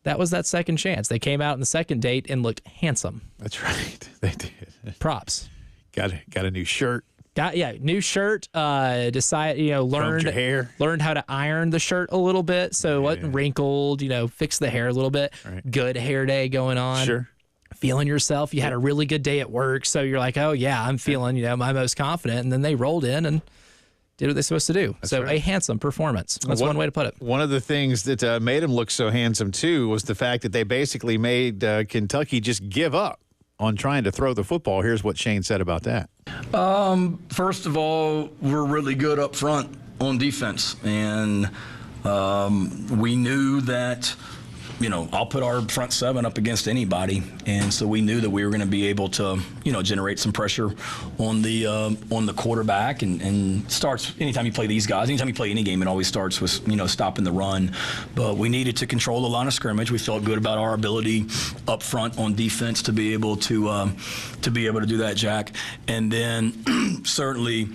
that was that second chance. They came out in the second date and looked handsome. That's right. They did. Props. Got a new shirt. New shirt. Decided, Combed your hair. learned how to iron the shirt a little bit so it wasn't wrinkled. Fix the hair a little bit. Right. Good hair day going on. Sure. Feeling yourself. You had a really good day at work, so you're like, oh yeah, I'm feeling my most confident. And then they rolled in and did what they're supposed to do. That's so right. A handsome performance. That's one way to put it. One of the things that made him look so handsome too was the fact that they basically made Kentucky just give up on trying to throw the football. Here's what Shane said about that. First of all, we're really good up front on defense, and we knew that, I'll put our front seven up against anybody, and so we knew that we were going to be able to, generate some pressure on the quarterback, and starts anytime you play these guys, anytime you play any game, it always starts with stopping the run. But we needed to control the line of scrimmage. We felt good about our ability up front on defense to be able to do that, Jack, and then certainly.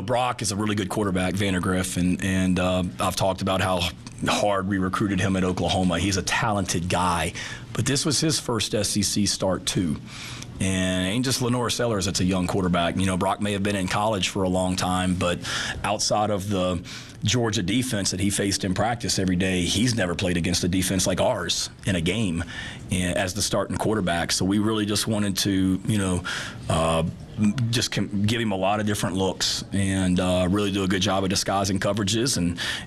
Brock is a really good quarterback, Vandergriff, and I've talked about how hard we recruited him at Oklahoma. He's a talented guy, but this was his first SEC start too. And it ain't just Lenore Sellers that's a young quarterback. Brock may have been in college for a long time, but outside of the Georgia defense that he faced in practice every day, he's never played against a defense like ours in a game as the starting quarterback. So we really just wanted to, just give him a lot of different looks and really do a good job of disguising coverages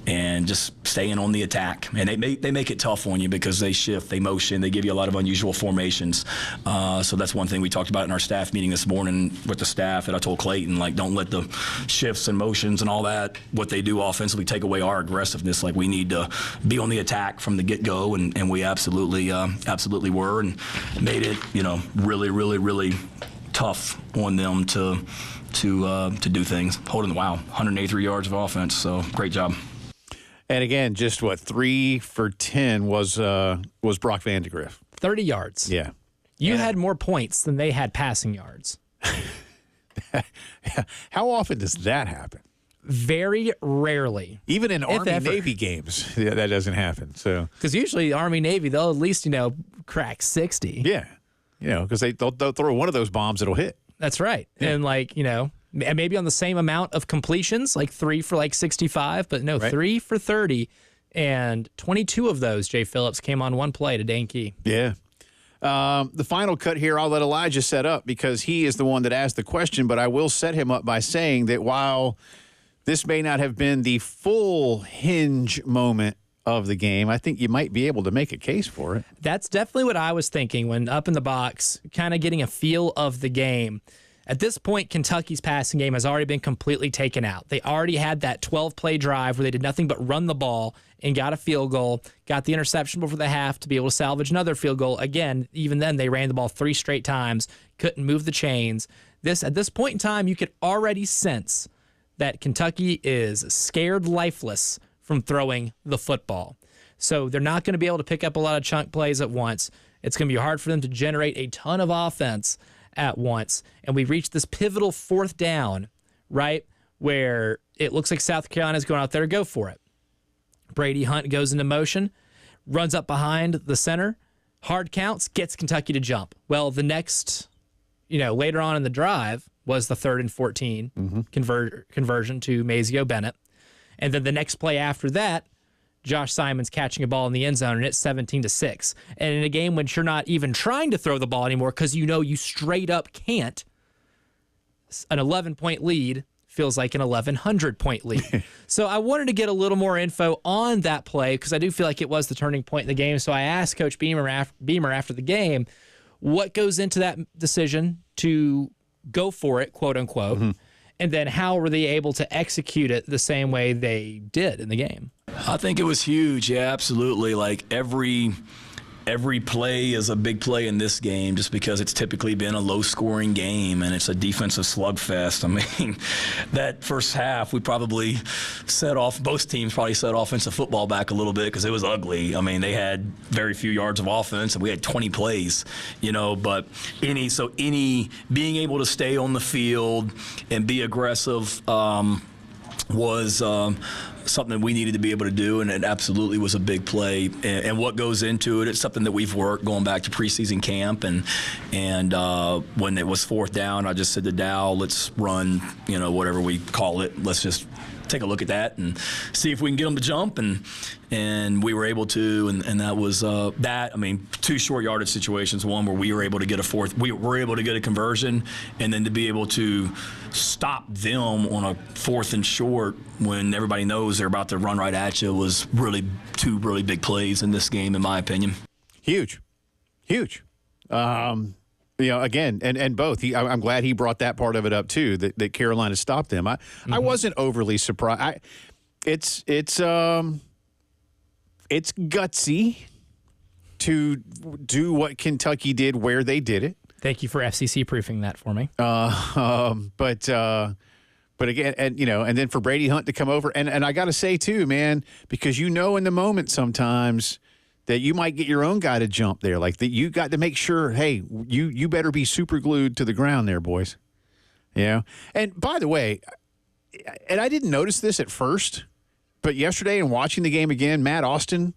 and just staying on the attack. And they make it tough on you because they shift, they motion, they give you a lot of unusual formations. So that's one thing we talked about in our staff meeting this morning with the staff that I told Clayton, don't let the shifts and motions and all that, what they do offensively, take away our aggressiveness. We need to be on the attack from the get-go, and we absolutely were, and made it, really, really, really tough on them to do things. 183 yards of offense, so great job. And again, just 3 for 10 was Brock Vandegrift. 30 yards. Yeah. You had more points than they had passing yards. How often does that happen? Very rarely. Even in Army-Navy games, that doesn't happen. So because usually Army-Navy, they'll at least, crack 60. Yeah. Because they'll throw one of those bombs, it'll hit. That's right. Yeah. And maybe on the same amount of completions, 3 for 65, but no, right. 3 for 30. And 22 of those, Jay Phillips, came on one play to Dane Key. Yeah. The final cut here, I'll let Elijah set up because he is the one that asked the question, but I will set him up by saying that while this may not have been the full hinge moment of the game, I think you might be able to make a case for it. That's definitely what I was thinking when up in the box, kind of getting a feel of the game. At this point, Kentucky's passing game has already been completely taken out. They already had that 12-play drive where they did nothing but run the ball and got a field goal, got the interception before the half to be able to salvage another field goal. Again, even then, they ran the ball 3 straight times, couldn't move the chains. At this point in time, you could already sense that Kentucky is scared lifeless from throwing the football. So they're not going to be able to pick up a lot of chunk plays at once. It's going to be hard for them to generate a ton of offense at once. And we reached this pivotal 4th down, right, where it looks like South Carolina's going out there to go for it. Brady Hunt goes into motion, runs up behind the center, hard counts, gets Kentucky to jump. Well, the next, later on in the drive was the 3rd and 14 conversion to Mazio Bennett. And then the next play after that, Josh Simon's catching a ball in the end zone, and it's 17-6. And in a game when you're not even trying to throw the ball anymore because you straight up can't, an 11-point lead feels like an 1,100-point lead. So I wanted to get a little more info on that play because I do feel like it was the turning point in the game. So I asked Coach Beamer after the game, what goes into that decision to go for it, quote unquote, and then how were they able to execute it the same way they did in the game? I think it was huge. Yeah, absolutely. Every every play is a big play in this game just because it's typically been a low-scoring game and it's a defensive slugfest. I mean, that first half, we probably both teams probably set offensive football back a little bit because it was ugly. I mean, they had very few yards of offense and we had 20 plays, but any being able to stay on the field and be aggressive was something we needed to be able to do, and it absolutely was a big play. And what goes into it, it's something that we've worked going back to preseason camp. And when it was fourth down, I just said to Dow, let's run, whatever we call it. Let's just take a look at that and see if we can get them to jump. And we were able to, and that was that. I mean, 2 short yardage situations. One where we were able to get we were able to get a conversion, and then to be able to stop them on a 4th and short when everybody knows they're about to run right at you was really 2 really big plays in this game, in my opinion. Huge. Again, and both. I'm glad he brought that part of it up too. That Carolina stopped them. I wasn't overly surprised. It's gutsy to do what Kentucky did where they did it. Thank you for FCC proofing that for me. But again, and then for Brady Hunt to come over, and I got to say too, man, because in the moment sometimes that you might get your own guy to jump there, like that you got to make sure, hey, you better be super glued to the ground there, boys. And by the way, and I didn't notice this at first, but yesterday in watching the game again, Matt Austin,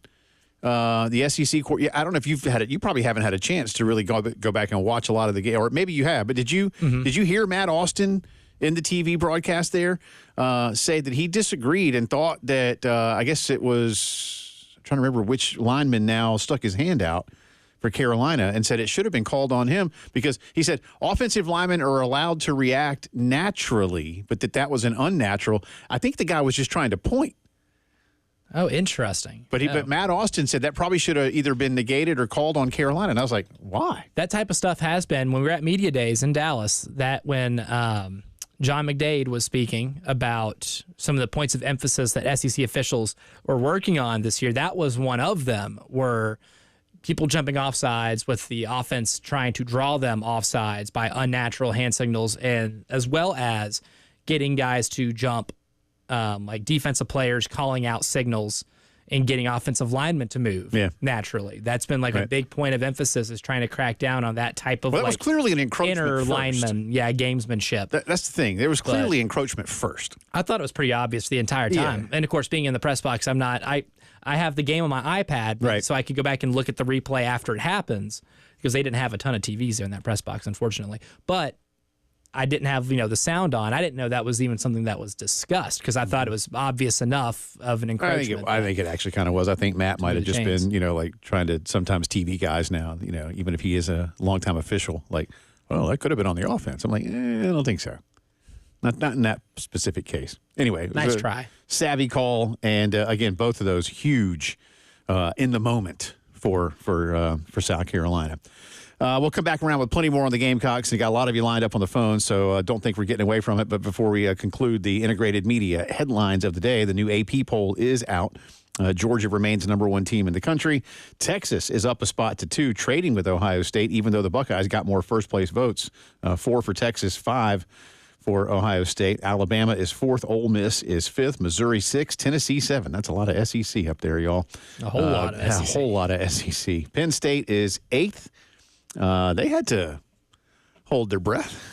the SEC court. I don't know if you've had it. You probably haven't had a chance to really go back and watch a lot of the game, or maybe you have. But did you hear Matt Austin in the TV broadcast there say that he disagreed and thought that I guess it was. I'm trying to remember which lineman now stuck his hand out for Carolina and said it should have been called on him because he said offensive linemen are allowed to react naturally, but that was an unnatural. I think the guy was just trying to point. Oh, interesting. But Matt Austin said that probably should have either been negated or called on Carolina. And I was like, why? That type of stuff has been when we were at Media Days in Dallas, that when John McDade was speaking about some of the points of emphasis that SEC officials were working on this year. That was one of them, were people jumping offsides with the offense trying to draw them offsides by unnatural hand signals, and as well as getting guys to jump, like defensive players calling out signals and getting offensive linemen to move naturally. That's been like a big point of emphasis, is trying to crack down on that type of that was clearly an encroachment inner first. Lineman, gamesmanship. That's the thing. There was clearly encroachment first. I thought it was pretty obvious the entire time. And of course, being in the press box, I have the game on my iPad, so I could go back and look at the replay after it happens, because they didn't have a ton of TVs there in that press box, unfortunately. But I didn't have, the sound on. I didn't know that was even something that was discussed, because I thought it was obvious enough of an encroachment. I think it actually kind of was. I think Matt might have just been, like trying to, sometimes TV guys now, even if he is a longtime official, like, well, that could have been on the offense. I'm like, I don't think so. Not in that specific case. Anyway, it was nice try. Savvy call, and again, both of those huge in the moment for South Carolina. We'll come back around with plenty more on the Gamecocks. We got a lot of you lined up on the phone, so don't think we're getting away from it. But before we conclude the integrated media headlines of the day, the new AP poll is out. Georgia remains the #1 team in the country. Texas is up a spot to 2, trading with Ohio State, even though the Buckeyes got more first-place votes. 4 for Texas, 5 for Ohio State. Alabama is 4th. Ole Miss is 5th. Missouri 6th. Tennessee 7. That's a lot of SEC up there, y'all. A whole lot of SEC. A whole lot of SEC. Penn State is 8th. They had to hold their breath.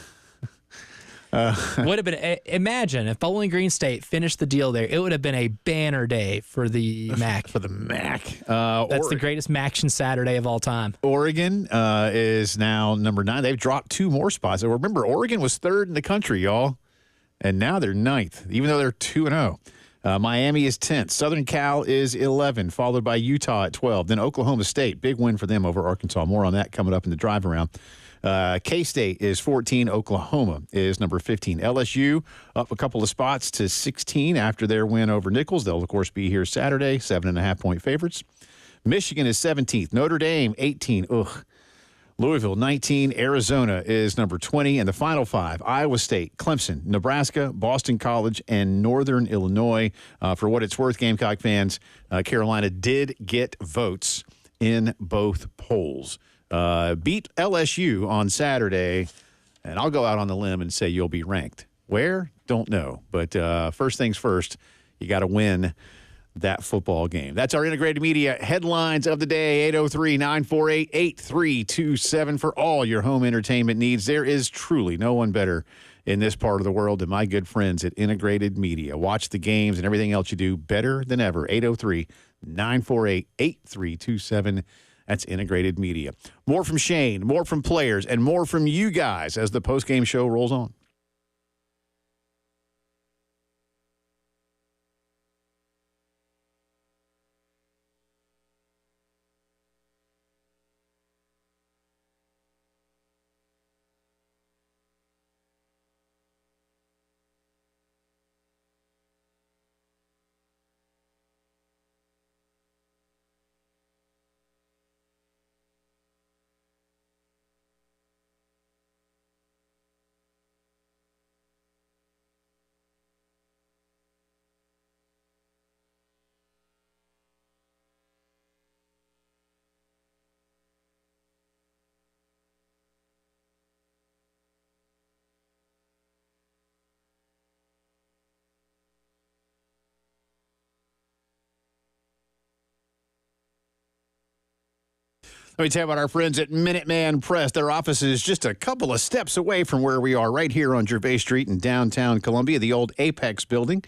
Would have been. Imagine if Bowling Green State finished the deal there. It would have been a banner day for the MAC. For the MAC. That's the greatest MACtion Saturday of all time. Oregon is now number 9. They've dropped 2 more spots. Remember, Oregon was 3rd in the country, y'all, and now they're 9th, even though they're 2-0. Miami is 10th. Southern Cal is 11, followed by Utah at 12. Then Oklahoma State, big win for them over Arkansas. More on that coming up in the drive around. K-State is 14. Oklahoma is number 15. LSU up a couple of spots to 16 after their win over Nichols. They'll, of course, be here Saturday, 7.5-point favorites. Michigan is 17th. Notre Dame, 18. Louisville, 19. Arizona is number 20. And the final 5, Iowa State, Clemson, Nebraska, Boston College, and Northern Illinois. For what it's worth, Gamecock fans, Carolina did get votes in both polls. Beat LSU on Saturday, and I'll go out on the limb and say you'll be ranked. Where? Don't know. But first things first, you got to win that football game. That's our integrated media headlines of the day. 803-948-8327 for all your home entertainment needs. There is truly no one better in this part of the world than my good friends at Integrated Media. Watch the games and everything else you do better than ever. 803-948-8327. That's Integrated Media. More from Shane, more from players, and more from you guys as the postgame show rolls on. Let me tell you about our friends at Minuteman Press. Their office is just a couple of steps away from where we are, right here on Gervais Street in downtown Columbia, the old Apex building.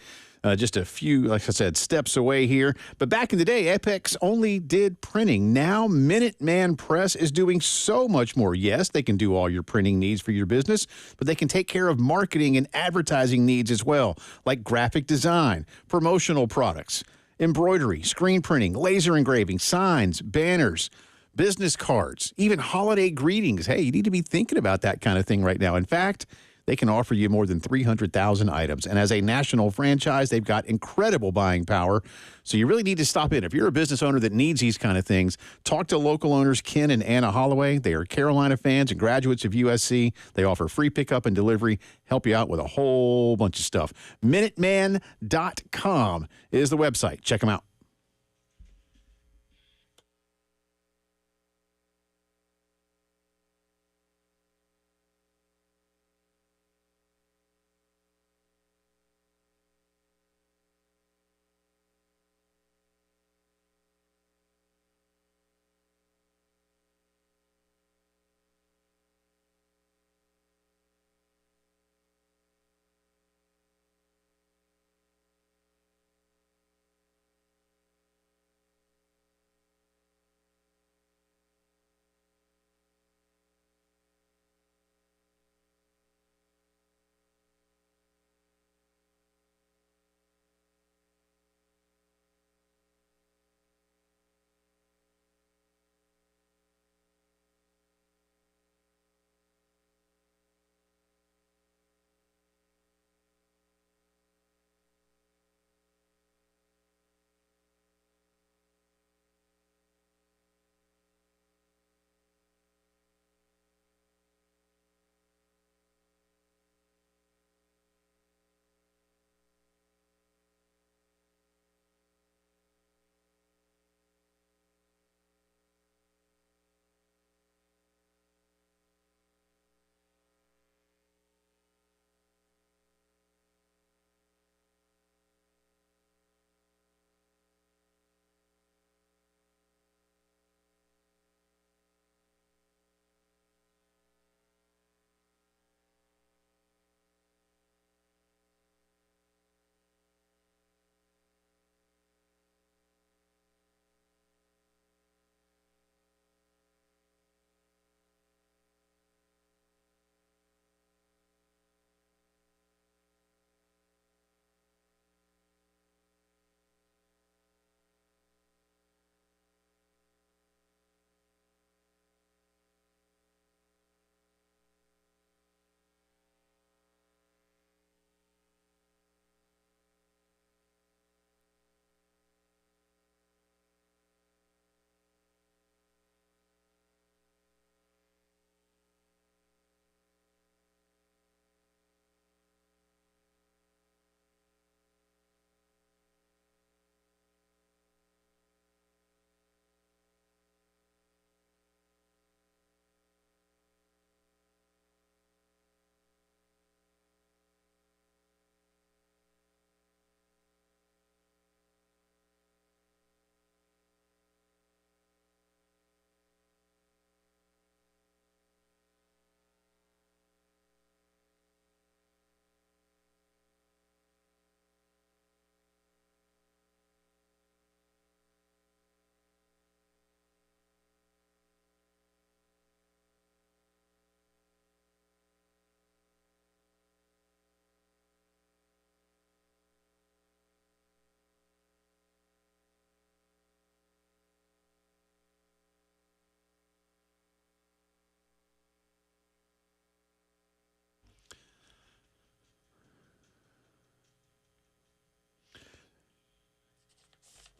Just a few, like I said, steps away here. But back in the day, Apex only did printing. Now, Minuteman Press is doing so much more. Yes, they can do all your printing needs for your business, but they can take care of marketing and advertising needs as well, like graphic design, promotional products, embroidery, screen printing, laser engraving, signs, banners, business cards, even holiday greetings. Hey, you need to be thinking about that kind of thing right now. In fact, they can offer you more than 300,000 items. And as a national franchise, they've got incredible buying power. So you really need to stop in. If you're a business owner that needs these kind of things, talk to local owners Ken and Anna Holloway. They are Carolina fans and graduates of USC. They offer free pickup and delivery, help you out with a whole bunch of stuff. Minuteman.com is the website. Check them out.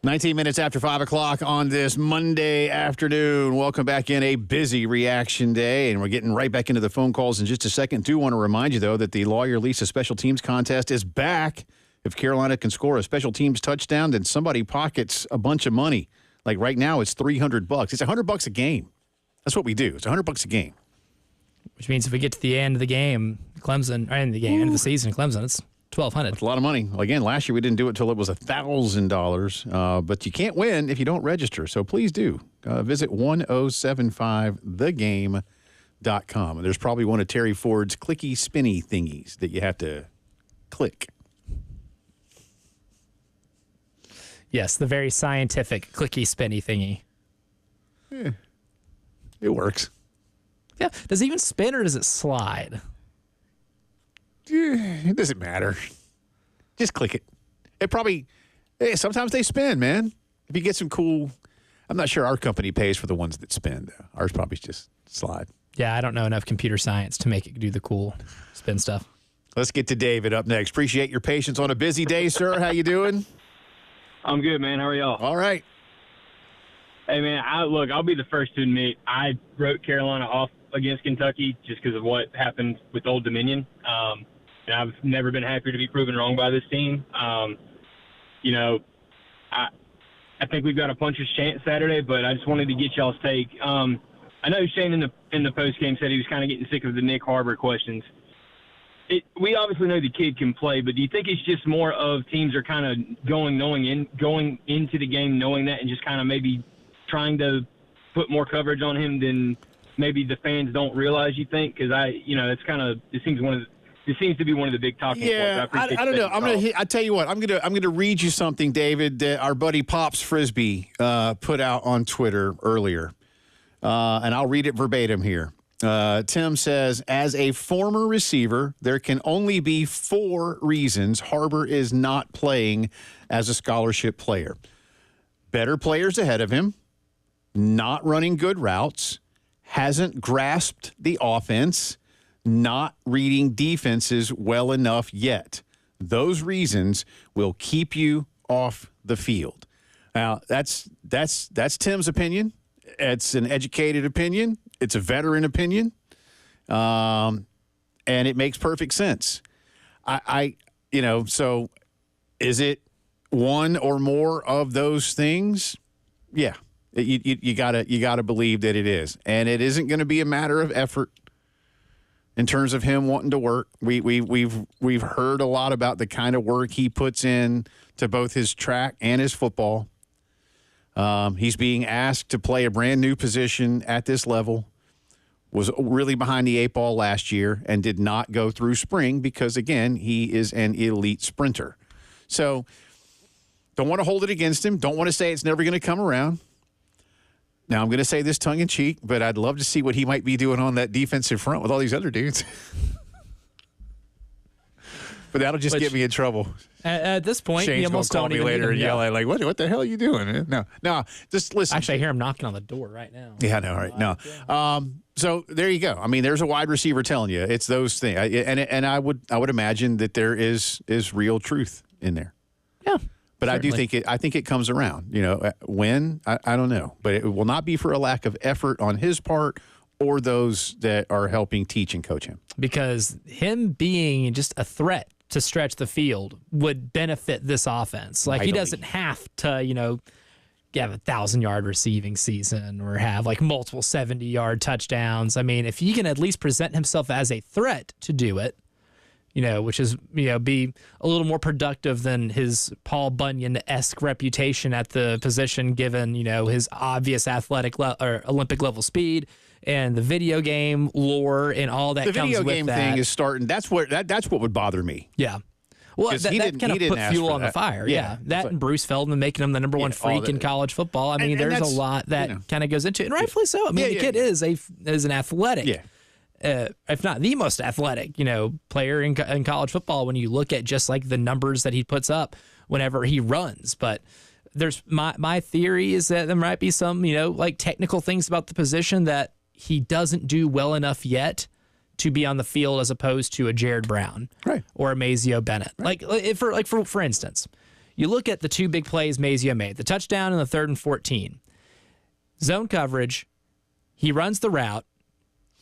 19 minutes after 5 o'clock on this Monday afternoon. Welcome back in a busy reaction day, and we're getting right back into the phone calls in just a second. Do want to remind you, though, that the Lawyer Lisa Special Teams Contest is back. If Carolina can score a special teams touchdown, then somebody pockets a bunch of money. Like right now, it's $300. It's $100 a game. That's what we do. It's $100 a game. Which means if we get to the end of the game, Clemson, or end of the season, Clemson, it's $1,200. That's a lot of money. Well, again, last year we didn't do it until it was $1,000. But you can't win if you don't register. So please do. Visit 1075thegame.com. And there's probably one of Terry Ford's clicky, spinny thingies that you have to click. Yes, the very scientific clicky, spinny thingy. Yeah, it works. Yeah. Does it even spin or does it slide? It doesn't matter. Just click it. Sometimes they spin, man. If you get some cool, I'm not sure our company pays for the ones that spin, though. Ours probably just slide. Yeah, I don't know enough computer science to make it do the cool spin stuff. Let's get to David up next. Appreciate your patience on a busy day, sir. How you doing? I'm good, man. How are y'all? All right. Hey, man, I'll be the first to admit I wrote Carolina off against Kentucky just because of what happened with Old Dominion. And I've never been happier to be proven wrong by this team. I think we've got a puncher's chance Saturday, but I just wanted to get y'all's take. I know Shane in the post game said he was kind of getting sick of the Nick Harbor questions. We obviously know the kid can play, but do you think it's just more of teams are kind of going into the game knowing that and just kind of maybe trying to put more coverage on him than maybe the fans don't realize? You think? Because it seems to be one of the big talking points. I don't know. I tell you what. I'm gonna read you something, David, that our buddy Pops Frisbee put out on Twitter earlier, and I'll read it verbatim here. Tim says, as a former receiver, there can only be 4 reasons Harbor is not playing as a scholarship player. Better players ahead of him, not running good routes, hasn't grasped the offense, not reading defenses well enough yet. Those reasons will keep you off the field. Now, that's Tim's opinion. It's an educated opinion. It's a veteran opinion, and it makes perfect sense. So is it one or more of those things? Yeah, you gotta believe that it is, and it isn't going to be a matter of effort in terms of him wanting to work. We've heard a lot about the kind of work he puts in to both his track and his football. He's being asked to play a brand new position at this level. Was really behind the 8 ball last year and did not go through spring because, again, he is an elite sprinter. So don't want to hold it against him. Don't want to say it's never going to come around. Now, I'm going to say this tongue-in-cheek, but I'd love to see what he might be doing on that defensive front with all these other dudes. But that'll just get me in trouble. At this point, Shane's you almost gonna call don't me even later and yell at like, what the hell are you doing? No, just listen. Actually, I hear him knocking on the door right now. Yeah, I know, right? No. So there you go. I mean, there's a wide receiver telling you it's those things, and I would imagine that there is real truth in there. Yeah, but certainly. I think it comes around. When I don't know, but it will not be for a lack of effort on his part or those that are helping teach and coach him. Because him being just a threat to stretch the field would benefit this offense. Like, he doesn't have to, have a 1,000-yard receiving season or have like multiple 70-yard touchdowns. I mean, if he can at least present himself as a threat to do it, which is, be a little more productive than his Paul Bunyan-esque reputation at the position, given, his obvious athletic or Olympic level speed and the video game lore and all that comes with that. The video game thing is starting. That's what would bother me. Yeah. Well, that kind of put fuel on the fire. Yeah. That and Bruce Feldman making him the number 1 freak in college football. I mean, there's a lot that kind of goes into it. And rightfully so. I mean, the kid is an athletic, if not the most athletic, player in college football when you look at just like the numbers that he puts up whenever he runs. But there's my theory is that there might be some, like technical things about the position that he doesn't do well enough yet to be on the field as opposed to a Jared Brown, right, or a Mazeo Bennett. Right. For instance, You look at the two big plays Mazio made, the touchdown and the 3rd and 14. Zone coverage, he runs the route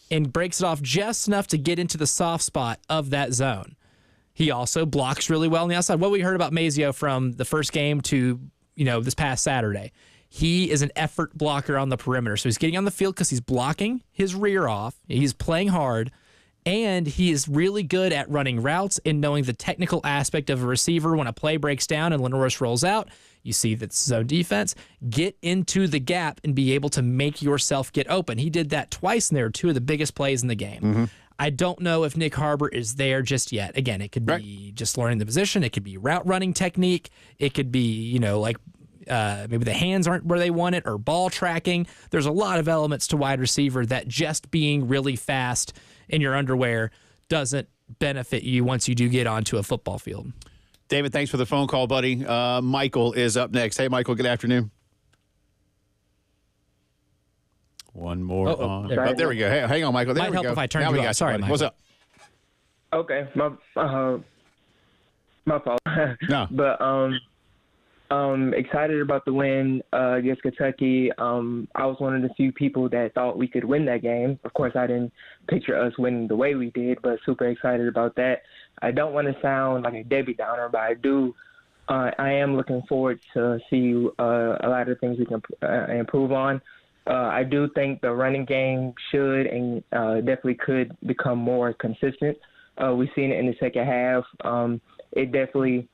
and breaks it off just enough to get into the soft spot of that zone. He also blocks really well on the outside. What we heard about Mazio from the first game to, this past Saturday, he is an effort blocker on the perimeter. So he's getting on the field because he's blocking his rear off. He's playing hard. And he is really good at running routes and knowing the technical aspect of a receiver. When a play breaks down and Lenoris rolls out, you see that's zone defense. Get into the gap and be able to make yourself get open. He did that twice, and they were two of the biggest plays in the game. Mm-hmm. I don't know if Nick Harbor is there just yet. Again, it could be just learning the position. It could be route running technique. It could be, maybe the hands aren't where they want it, or ball tracking. There's a lot of elements to wide receiver that just being really fast in your underwear doesn't benefit you once you do get onto a football field. David, thanks for the phone call, buddy. Michael is up next. Hey, Michael, good afternoon. One more on. There we go. Hey, hang on, Michael. There Might we help go. if I turn you off. Sorry, Michael. What's up? Okay, my fault. No. But excited about the win against Kentucky. I was one of the few people that thought we could win that game. Of course, I didn't picture us winning the way we did, but super excited about that. I don't want to sound like a Debbie Downer, but I am looking forward to see a lot of things we can improve on. I do think the running game should and definitely could become more consistent. We've seen it in the second half. It definitely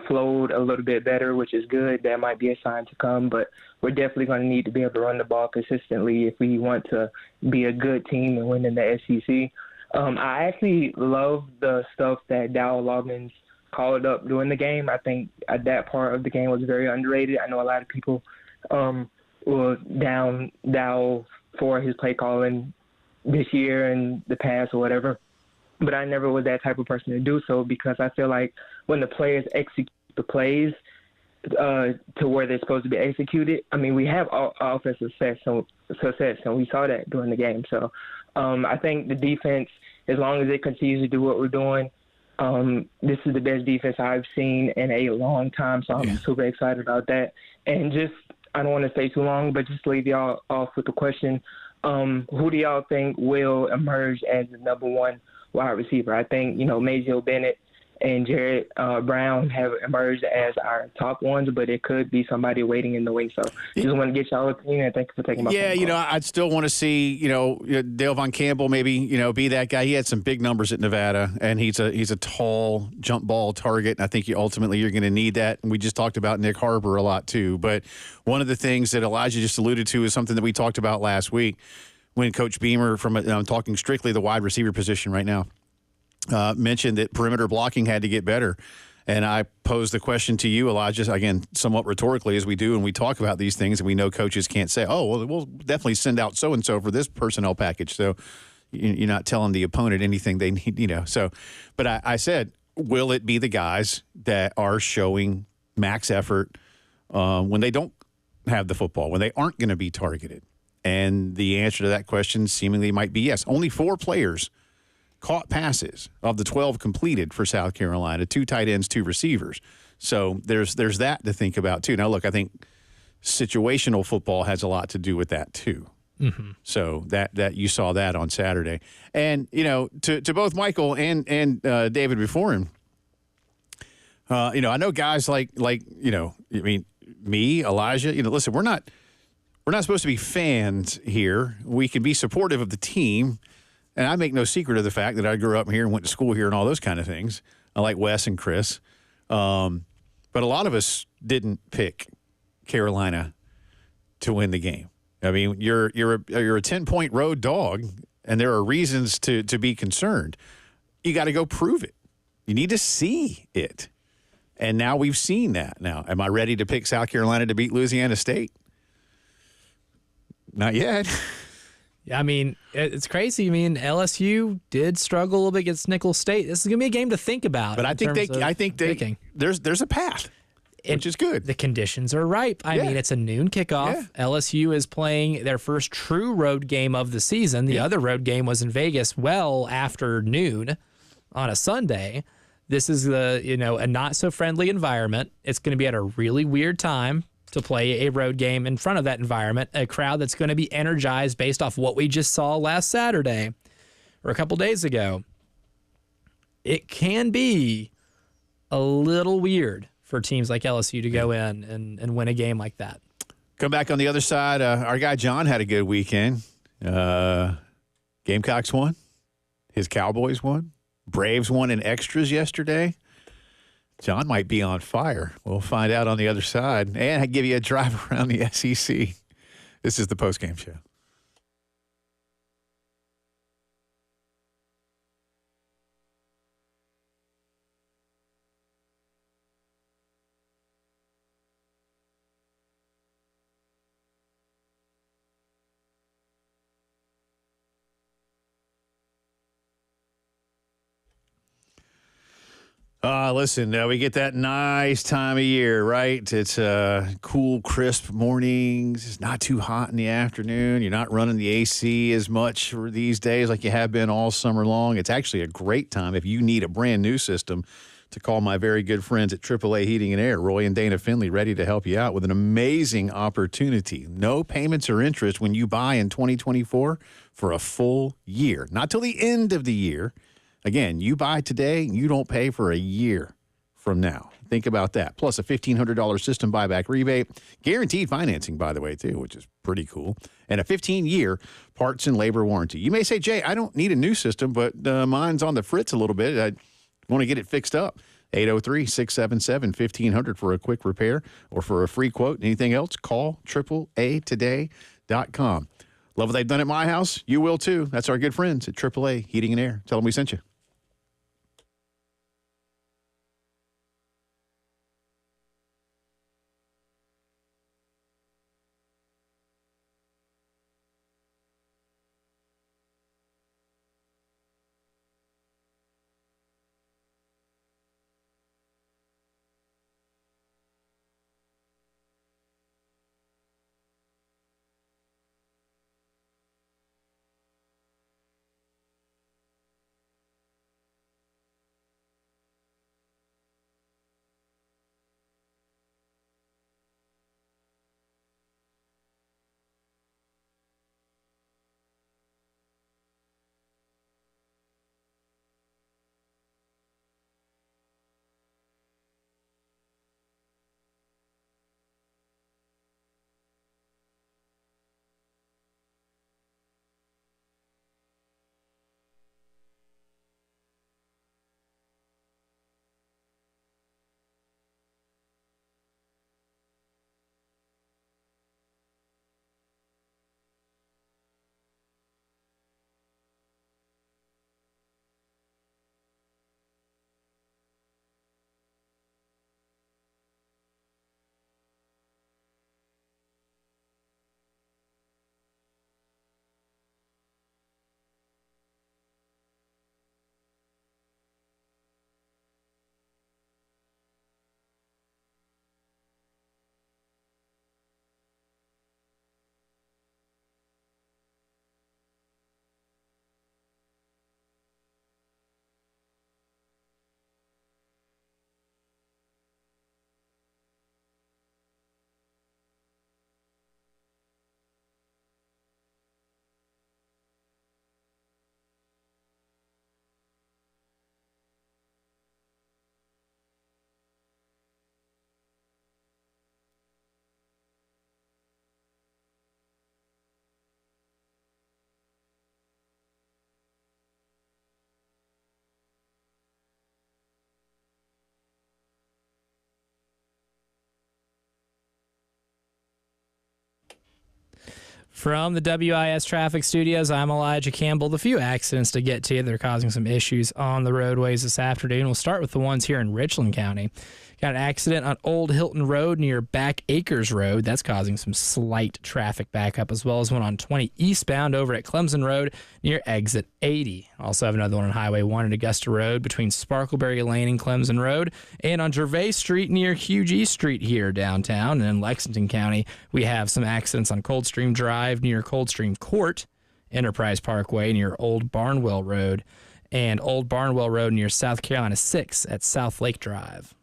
flowed a little bit better, which is good. That might be a sign to come, but we're definitely going to need to be able to run the ball consistently if we want to be a good team and win in the SEC. I actually love the stuff that Dow Loggins called up during the game. I think that part of the game was very underrated. I know a lot of people were down Dow for his play calling this year and the past or whatever, but I never was that type of person to do so, because I feel like when the players execute the plays to where they're supposed to be executed, I mean, we have offensive success, and we saw that during the game. So I think the defense, as long as it continues to do what we're doing, this is the best defense I've seen in a long time, so I'm super excited about that. And just, I don't want to stay too long, but just leave y'all off with the question, who do y'all think will emerge as the number one wide receiver? I think, Mazio Bennett and Jared Brown have emerged as our top ones, but it could be somebody waiting in the wings. So just want to get y'all opinion, and thank you for taking my phone call. I'd still want to see, Dale Von Campbell maybe, be that guy. He had some big numbers at Nevada, and he's a tall jump ball target, and I think ultimately you're going to need that. And we just talked about Nick Harbor a lot too. But one of the things that Elijah just alluded to is something that we talked about last week when Coach Beamer, I'm talking strictly the wide receiver position right now, mentioned that perimeter blocking had to get better. And I posed the question to you, Elijah, again, somewhat rhetorically, as we do, and we talk about these things, and we know coaches can't say, oh, well, we'll definitely send out so-and-so for this personnel package. So you're not telling the opponent anything they need, So, but I said, will it be the guys that are showing max effort when they don't have the football, when they aren't going to be targeted? And the answer to that question seemingly might be yes. Only 4 players caught passes of the 12 completed for South Carolina, 2 tight ends, 2 receivers. So there's that to think about too. Now, look, I think situational football has a lot to do with that too. Mm-hmm. So that you saw that on Saturday. And, to both Michael and David before him, I know guys like me, Elijah, listen, we're not supposed to be fans here. We can be supportive of the team. And I make no secret of the fact that I grew up here and went to school here and all those kind of things. I like Wes and Chris. But a lot of us didn't pick Carolina to win the game. I mean, you're a 10-point road dog, and there are reasons to be concerned. You got to go prove it. You need to see it. And now we've seen that. Now, am I ready to pick South Carolina to beat Louisiana State? Not yet. I mean, it's crazy. I mean, LSU did struggle a little bit against Nicholls State. This is going to be a game to think about. But I think there's a path, which is good. The conditions are ripe. I mean, it's a noon kickoff. Yeah. LSU is playing their first true road game of the season. The other road game was in Vegas well after noon on a Sunday. This is a not so friendly environment. It's going to be at a really weird time to play a road game in front of that environment, a crowd that's going to be energized based off what we just saw last Saturday or a couple days ago. It can be a little weird for teams like LSU to go in and win a game like that. Come back on the other side. Our guy John had a good weekend. Gamecocks won. His Cowboys won. Braves won in extras yesterday. John might be on fire. We'll find out on the other side. And I give you a drive around the SEC. This is the postgame show. Listen, we get that nice time of year, right? It's cool, crisp mornings. It's not too hot in the afternoon. You're not running the AC as much for these days like you have been all summer long. It's actually a great time if you need a brand new system to call my very good friends at AAA Heating and Air. Roy and Dana Finley ready to help you out with an amazing opportunity. No payments or interest when you buy in 2024 for a full year. Not till the end of the year. Again, you buy today, you don't pay for a year from now. Think about that. Plus a $1,500 system buyback rebate. Guaranteed financing, by the way, too, which is pretty cool. And a 15-year parts and labor warranty. You may say, Jay, I don't need a new system, but mine's on the fritz a little bit. I want to get it fixed up. 803-677-1500 for a quick repair or for a free quote. Anything else, call AAAtoday.com. Love what they've done at my house. You will, too. That's our good friends at AAA Heating and Air. Tell them we sent you. From the WIS Traffic Studios, I'm Elijah Campbell. The few accidents to get to that are causing some issues on the roadways this afternoon. We'll start with the ones here in Richland County. Got an accident on Old Hilton Road near Back Acres Road. That's causing some slight traffic backup, as well as one on 20 eastbound over at Clemson Road near exit 80. Also have another one on Highway 1 at Augusta Road between Sparkleberry Lane and Clemson Road, and on Gervais Street near Hugh G. Street here downtown. And in Lexington County, we have some accidents on Coldstream Drive near Coldstream Court, Enterprise Parkway near Old Barnwell Road, and Old Barnwell Road near South Carolina 6 at South Lake Drive.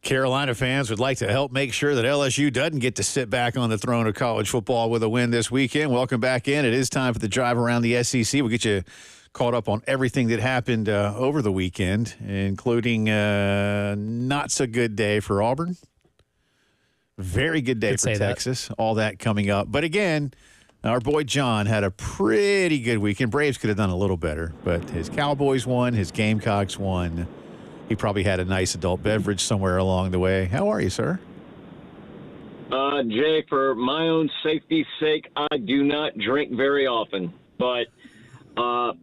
Carolina fans would like to help make sure that LSU doesn't get to sit back on the throne of college football with a win this weekend. Welcome back in. It is time for the drive around the SEC. We'll get you caught up on everything that happened over the weekend, including not so good day for Auburn. Very good day for Texas. All that coming up. But again, our boy John had a pretty good weekend. Braves could have done a little better, but his Cowboys won, his Gamecocks won. He probably had a nice adult beverage somewhere along the way. How are you, sir? Jay, for my own safety's sake, I do not drink very often. But I'm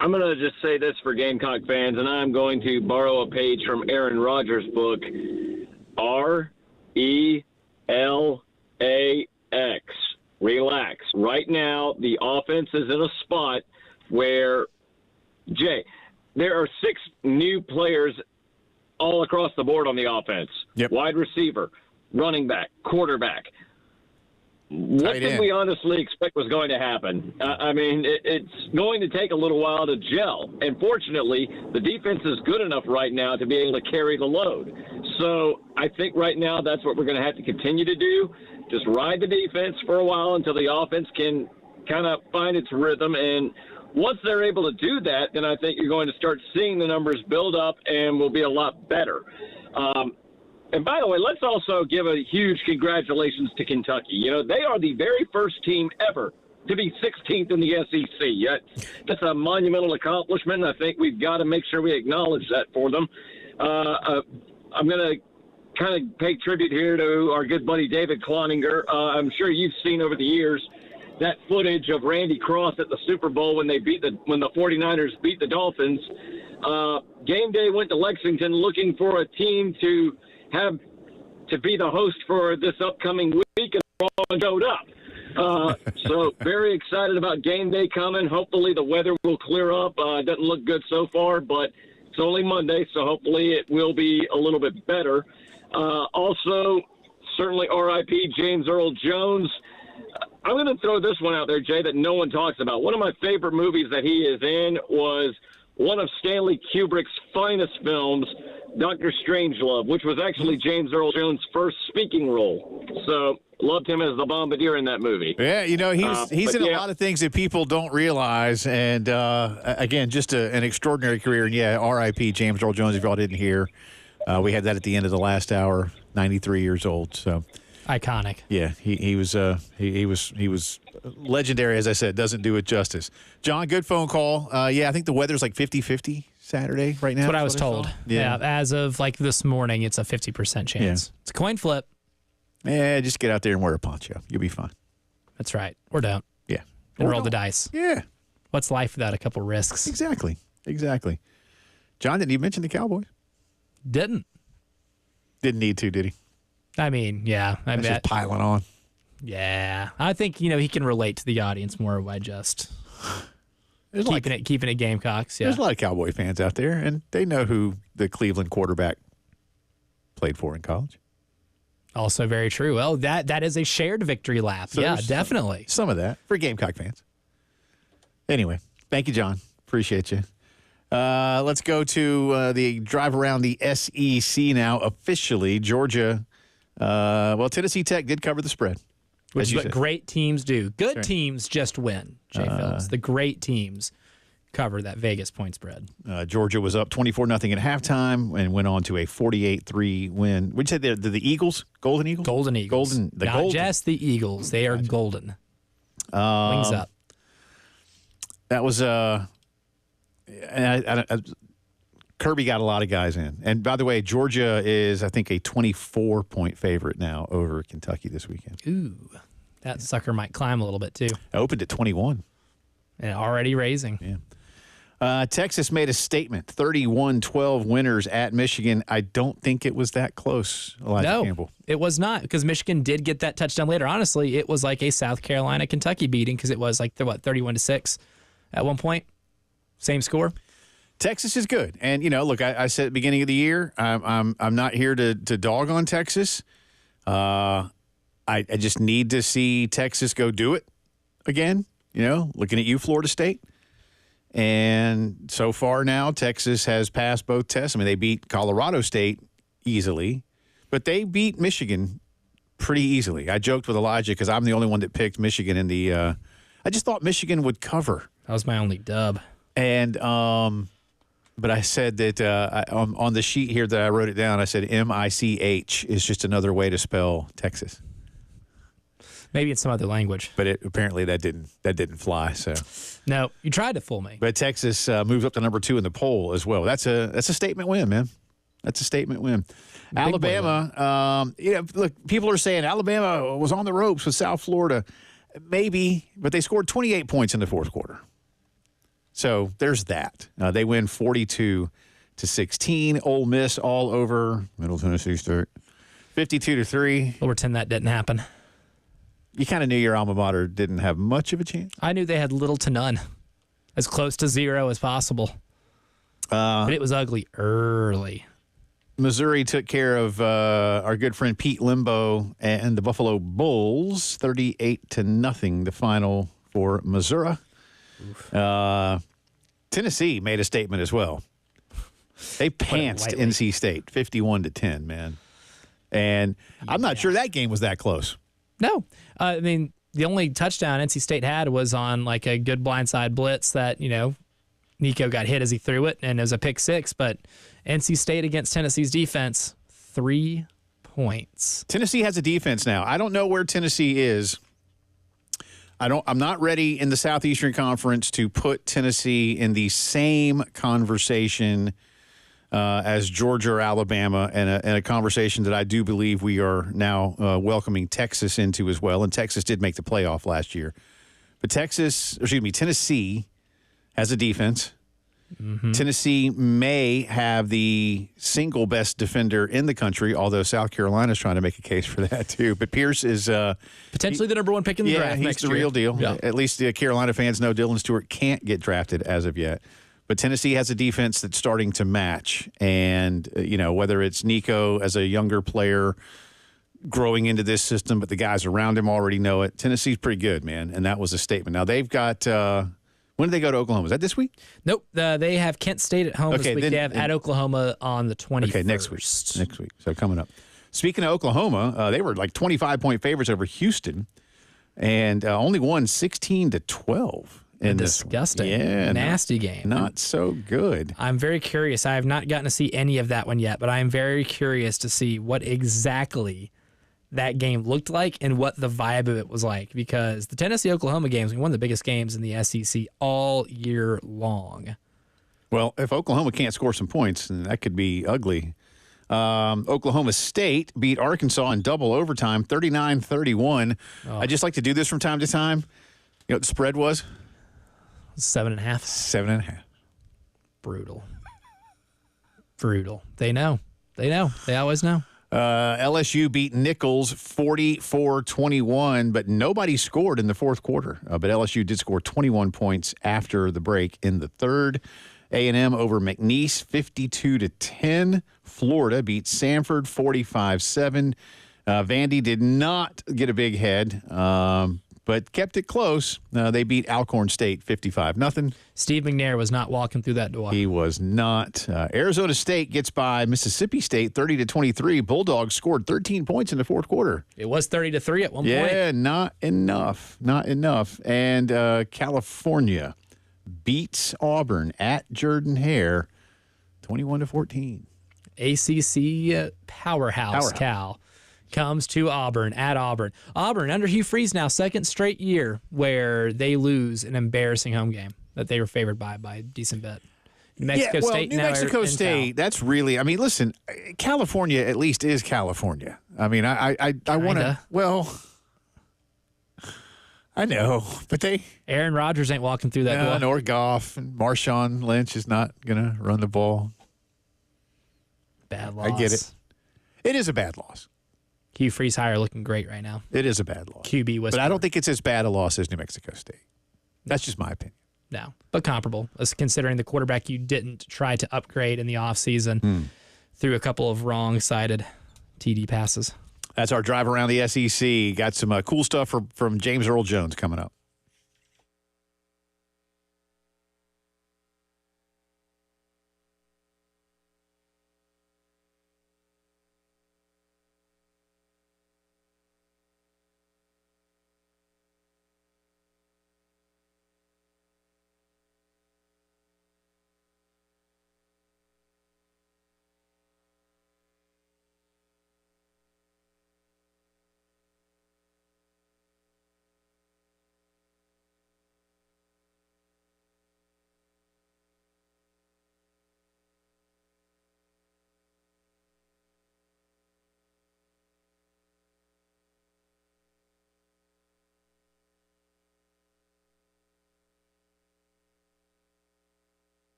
going to just say this for Gamecock fans, and I'm going to borrow a page from Aaron Rodgers' book, RELAX. Relax. Right now, the offense is in a spot where, Jay, there are 6 new players all across the board on the offense. Yep. Wide receiver, running back, quarterback. What did we honestly expect was going to happen? I mean, it's going to take a little while to gel. And fortunately, the defense is good enough right now to be able to carry the load. So I think right now that's what we're going to have to continue to do. Just ride the defense for a while until the offense can kind of find its rhythm. And once they're able to do that, then I think you're going to start seeing the numbers build up and will be a lot better. And by the way, let's also give a huge congratulations to Kentucky. You know, they are the very first team ever to be 16th in the SEC. That's a monumental accomplishment, and I think we've got to make sure we acknowledge that for them. I'm going to kind of pay tribute here to our good buddy David Cloninger. I'm sure you've seen over the years that footage of Randy Cross at the Super Bowl when the 49ers beat the Dolphins. Game day went to Lexington looking for a team to be the host for this upcoming week, and all showed up. So very excited about game day coming. Hopefully the weather will clear up. It doesn't look good so far, but it's only Monday, so hopefully it will be a little bit better. Also, certainly RIP James Earl Jones. I'm going to throw this one out there, Jay, that no one talks about. One of my favorite movies that he is in was one of Stanley Kubrick's finest films, Dr. Strangelove, which was actually James Earl Jones' first speaking role. So loved him as the bombardier in that movie. Yeah, you know, he's in a lot of things that people don't realize. And, again, just an extraordinary career. And, yeah, R.I.P. James Earl Jones, if y'all didn't hear. We had that at the end of the last hour, 93 years old. So iconic. Yeah, he was legendary, as I said. Doesn't do it justice. John, good phone call. Yeah, I think the weather's like 50-50 Saturday right now. That's what I was told. Yeah, as of like this morning, it's a 50% chance. Yeah. It's a coin flip. Yeah, just get out there and wear a poncho. You'll be fine. That's right. Or don't. Yeah. And roll the dice. Yeah. What's life without a couple risks? Exactly. John, didn't even mention the Cowboys. Didn't need to, did he? I mean, yeah. I That's just piling on. Yeah. I think, he can relate to the audience more by just keeping it Gamecocks. Yeah. There's a lot of Cowboy fans out there, and they know who the Cleveland quarterback played for in college. Also very true. Well, that is a shared victory lap. So yeah, definitely. Some of that for Gamecock fans. Anyway, thank you, John. Appreciate you. Let's go to the drive around the SEC now. Officially, Georgia. Tennessee Tech did cover the spread. Which is what great teams do. Good teams just win, Jay Phillips. The great teams cover that Vegas point spread. Georgia was up 24-0 at halftime and went on to a 48-3 win. Would you say the Eagles? Golden Eagles? Golden Eagles. Not just the Eagles. They are golden. Wings up. That was Kirby got a lot of guys in. And by the way, Georgia is, I think, a 24-point favorite now over Kentucky this weekend. Ooh, that sucker might climb a little bit, too. It opened at 21. And already raising. Yeah. Texas made a statement, 31-12 winners at Michigan. I don't think it was that close, Elijah Campbell. It was not, because Michigan did get that touchdown later. Honestly, it was like a South Carolina-Kentucky beating, because it was like, 31-6 at one point. Same score. Texas is good. And, look, I said at the beginning of the year, I'm not here to dog on Texas. I just need to see Texas go do it again, looking at you, Florida State. And so far now, Texas has passed both tests. I mean, they beat Colorado State easily, but they beat Michigan pretty easily. I joked with Elijah because I'm the only one that picked Michigan in the I just thought Michigan would cover. That was my only dub. And but I said that on the sheet here that I wrote it down, I said M-I-C-H is just another way to spell Texas. Maybe it's some other language. But apparently that didn't fly. So no, you tried to fool me. But Texas moves up to number 2 in the poll as well. That's a statement win, man. That's a statement win. Big Alabama, look, people are saying Alabama was on the ropes with South Florida. Maybe, but they scored 28 points in the fourth quarter. So there's that. They win 42-16. Ole Miss all over Middle Tennessee State, 52-3. We'll pretend that didn't happen. You kind of knew your alma mater didn't have much of a chance. I knew they had little to none, as close to zero as possible. But it was ugly early. Missouri took care of our good friend Pete Limbo and the Buffalo Bulls, 38-0, the final for Missouri. Tennessee made a statement as well. They pantsed NC State, 51-10, man. And I'm not sure that game was that close. No. I mean, the only touchdown NC State had was on like a good blindside blitz that, Nico got hit as he threw it, and it was a pick six. But NC State against Tennessee's defense, 3 points. Tennessee has a defense now. I don't know where Tennessee is. I'm not ready in the Southeastern Conference to put Tennessee in the same conversation as Georgia or Alabama, and a conversation that I do believe we are now welcoming Texas into as well. And Texas did make the playoff last year. But Tennessee has a defense. Mm-hmm. Tennessee may have the single best defender in the country, although South Carolina is trying to make a case for that too. But Pierce is potentially the number one pick in the draft next year. He's the real deal. Yeah. At least the Carolina fans know Dylan Stewart can't get drafted as of yet. But Tennessee has a defense that's starting to match. And, whether it's Nico as a younger player growing into this system, but the guys around him already know it. Tennessee's pretty good, man. And that was a statement. Now, they've got when do they go to Oklahoma? Is that this week? Nope. They have Kent State at home this week. They have at Oklahoma on the 21st. Okay, next week. So coming up. Speaking of Oklahoma, they were like 25-point favorites over Houston and only won 16-12. Disgusting. Yeah. Nasty game. Not so good. I'm very curious. I have not gotten to see any of that one yet, but I am very curious to see what exactly that game looked like and what the vibe of it was like, because the Tennessee-Oklahoma games, one of the biggest games in the SEC all year long. Well, if Oklahoma can't score some points, then that could be ugly. Oklahoma State beat Arkansas in double overtime, 39-31. Oh. I just like to do this from time to time. You know what the spread was? 7.5. 7.5. Brutal. They know. They always know. LSU beat Nichols 44-21, but nobody scored in the fourth quarter. But LSU did score 21 points after the break in the third. A&M over McNeese 52-10. Florida beat Samford 45-7. Vandy did not get a big head. but kept it close. They beat Alcorn State 55-0. Steve McNair was not walking through that door. He was not. Arizona State gets by Mississippi State 30-23. Bulldogs scored 13 points in the fourth quarter. It was 30-3 at one point. Yeah, not enough. Not enough. And California beats Auburn at Jordan-Hare 21-14. ACC powerhouse Cal comes to Auburn at Auburn. Auburn, under Hugh Freeze now, second straight year where they lose an embarrassing home game that they were favored by a decent bit. New Mexico State. New Mexico State, that's really, I mean, listen, California at least is California. I mean, I want to, well, I know, but Aaron Rodgers ain't walking through that door. Nor Goff, and Marshawn Lynch is not going to run the ball. Bad loss. I get it. It is a bad loss. Hugh Freeze hire looking great right now. It is a bad loss. QB was, but I don't think it's as bad a loss as New Mexico State. That's just my opinion. No, but comparable, as considering the quarterback you didn't try to upgrade in the offseason through a couple of wrong-sided TD passes. That's our drive around the SEC. Got some cool stuff from James Earl Jones coming up.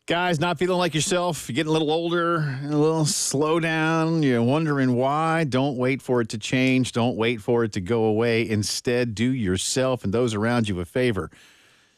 Guys, not feeling like yourself, you're getting a little older, a little slow down, you're wondering why. Don't wait for it to change. Don't wait for it to go away. Instead, do yourself and those around you a favor.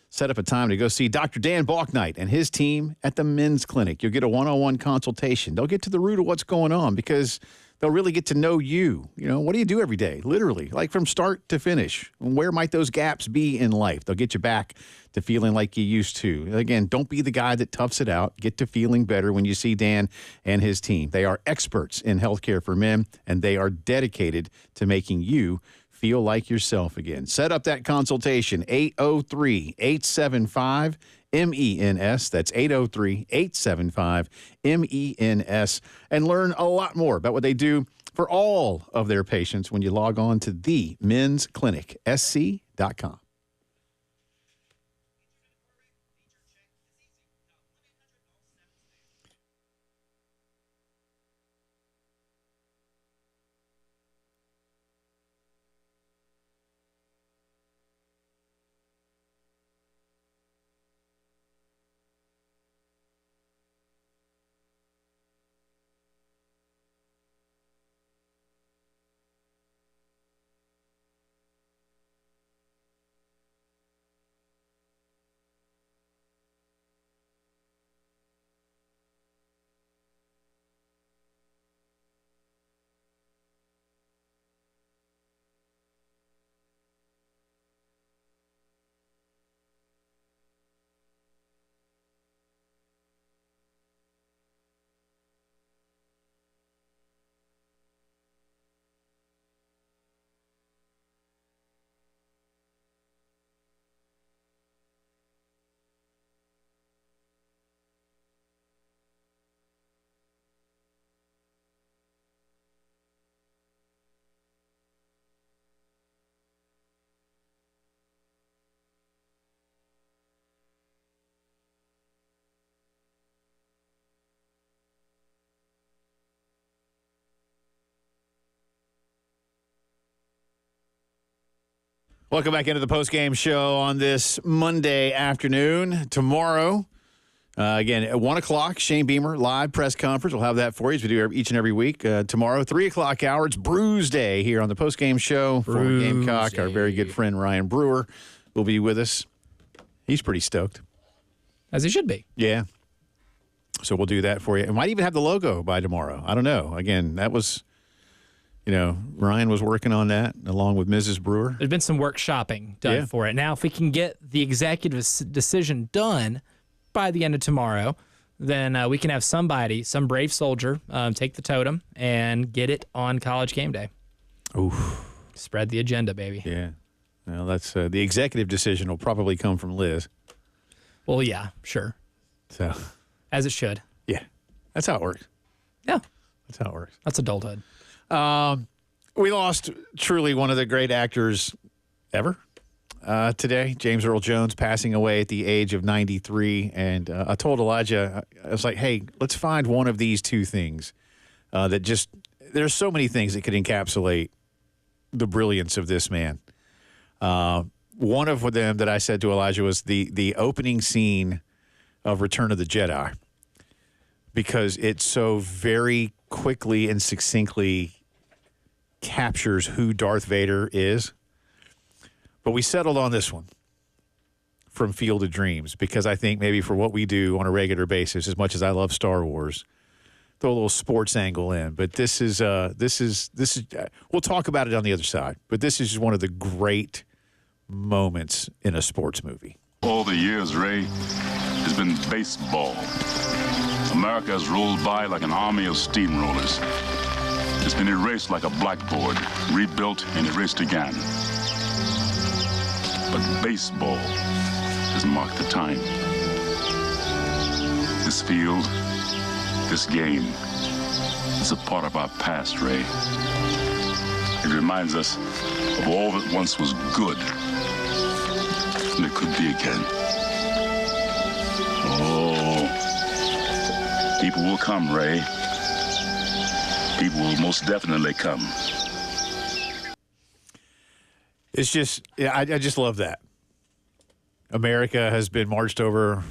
Set up a time to go see Dr. Dan Balknight and his team at the men's clinic. You'll get a one-on-one consultation. They'll get to the root of what's going on because they'll really get to know you. You know, what do you do every day? Literally, like from start to finish. Where might those gaps be in life? They'll get you back to feeling like you used to. Again, don't be the guy that toughs it out. Get to feeling better when you see Dan and his team. They are experts in healthcare for men, and they are dedicated to making you feel like yourself again. Set up that consultation, 803-875-MENS. That's 803-875-MENS. And learn a lot more about what they do for all of their patients when you log on to themensclinicsc.com. Welcome back into the post-game show on this Monday afternoon. Tomorrow, again, at 1 o'clock, Shane Beamer, live press conference. We'll have that for you as we do each and every week. Tomorrow, 3 o'clock hour, it's Brews Day here on the post-game show. Former Gamecock, our very good friend Ryan Brewer will be with us. He's pretty stoked. As he should be. Yeah. So we'll do that for you. And might even have the logo by tomorrow. I don't know. Again, that was... Ryan was working on that along with Mrs. Brewer. There's been some workshopping done for it. Now, if we can get the executive decision done by the end of tomorrow, then we can have somebody, some brave soldier, take the totem and get it on College Game Day. Oof. Spread the agenda, baby. Yeah. Well, that's the executive decision will probably come from Liz. Well, yeah, sure. So, as it should. Yeah. That's how it works. Yeah. That's how it works. That's adulthood. We lost truly one of the great actors ever today, James Earl Jones, passing away at the age of 93. And I told Elijah, I was like, hey, let's find one of these two things that just – there's so many things that could encapsulate the brilliance of this man. One of them that I said to Elijah was the opening scene of Return of the Jedi, because it so very quickly and succinctly captures who Darth Vader is. But we settled on this one from Field of Dreams because I think maybe for what we do on a regular basis, as much as I love Star Wars, throw a little sports angle in. But this is we'll talk about it on the other side. But this is just one of the great moments in a sports movie. All the years, Ray, has been baseball. America has rolled by like an army of steamrollers. It's been erased like a blackboard, rebuilt and erased again. But baseball has marked the time. This field, this game, is a part of our past, Ray. It reminds us of all that once was good, and it could be again. Oh, people will come, Ray. People will most definitely come. It's just, yeah, I just love that. America has been marched over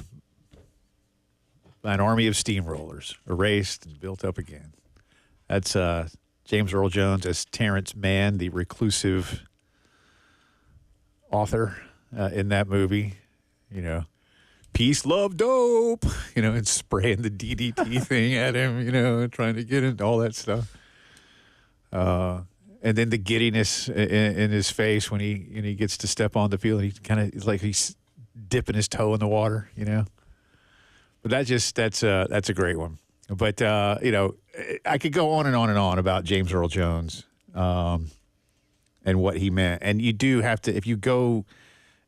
by an army of steamrollers, erased and built up again. That's James Earl Jones as Terrence Mann, the reclusive author in that movie. You know, peace, love, dope, you know, and spraying the DDT thing at him, you know, trying to get into all that stuff. And then the giddiness in his face when he gets to step on the field. He kind of like he's dipping his toe in the water, you know. But that's a great one. But you know, I could go on and on and on about James Earl Jones and what he meant. And you do have to, if you go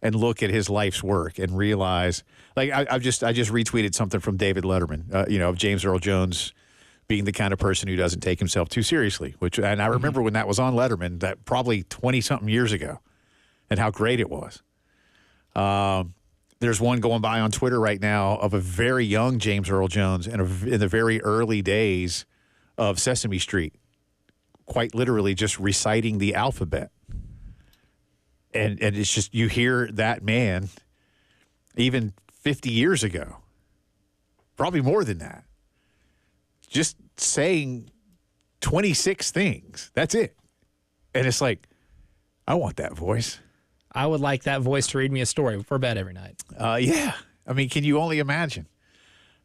and look at his life's work and realize, like I just retweeted something from David Letterman, you know, of James Earl Jones being the kind of person who doesn't take himself too seriously. And I remember when that was on Letterman, that probably 20-something years ago, and how great it was. There's one going by on Twitter right now of a very young James Earl Jones in the very early days of Sesame Street, quite literally just reciting the alphabet. And it's just, you hear that man, even 50 years ago, probably more than that, just saying 26 things. That's it. And it's like, I want that voice. I would like that voice to read me a story before bed every night. Yeah. I mean, can you only imagine?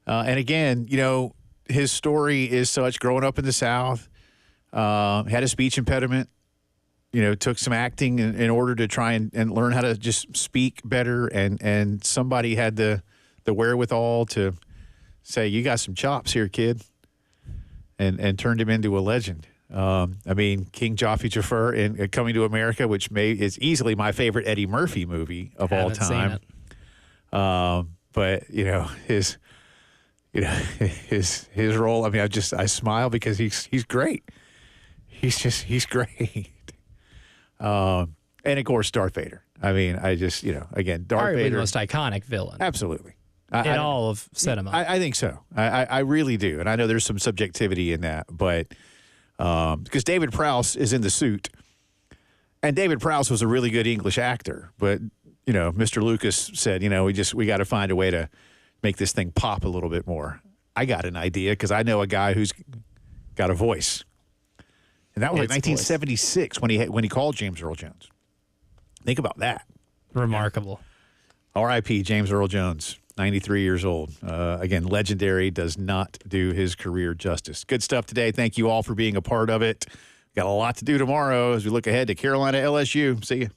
And again, you know, his story is such, growing up in the South, had a speech impediment, you know, took some acting in order to try and learn how to just speak better. And somebody had the wherewithal to say, you got some chops here, kid, and turned him into a legend. I mean, King Joffrey Jafar in Coming to America, which is easily my favorite Eddie Murphy movie of all time. But you know, his role. I mean, I smile because he's great. He's great. And of course, Darth Vader. I mean, again, Darth Vader, the most iconic villain. Absolutely. In all of cinema. I think so. I really do. And I know there's some subjectivity in that, but because David Prowse is in the suit, And David Prowse was a really good English actor, but Mr. Lucas said, we got to find a way to make this thing pop a little bit more. I got an idea because I know a guy who's got a voice, and that was like 1976 when he called James Earl Jones. Think about that. Remarkable. R.I.P. James Earl Jones, 93 years old. Again, legendary, does not do his career justice. Good stuff today. Thank you all for being a part of it. Got a lot to do tomorrow as we look ahead to Carolina LSU. See you.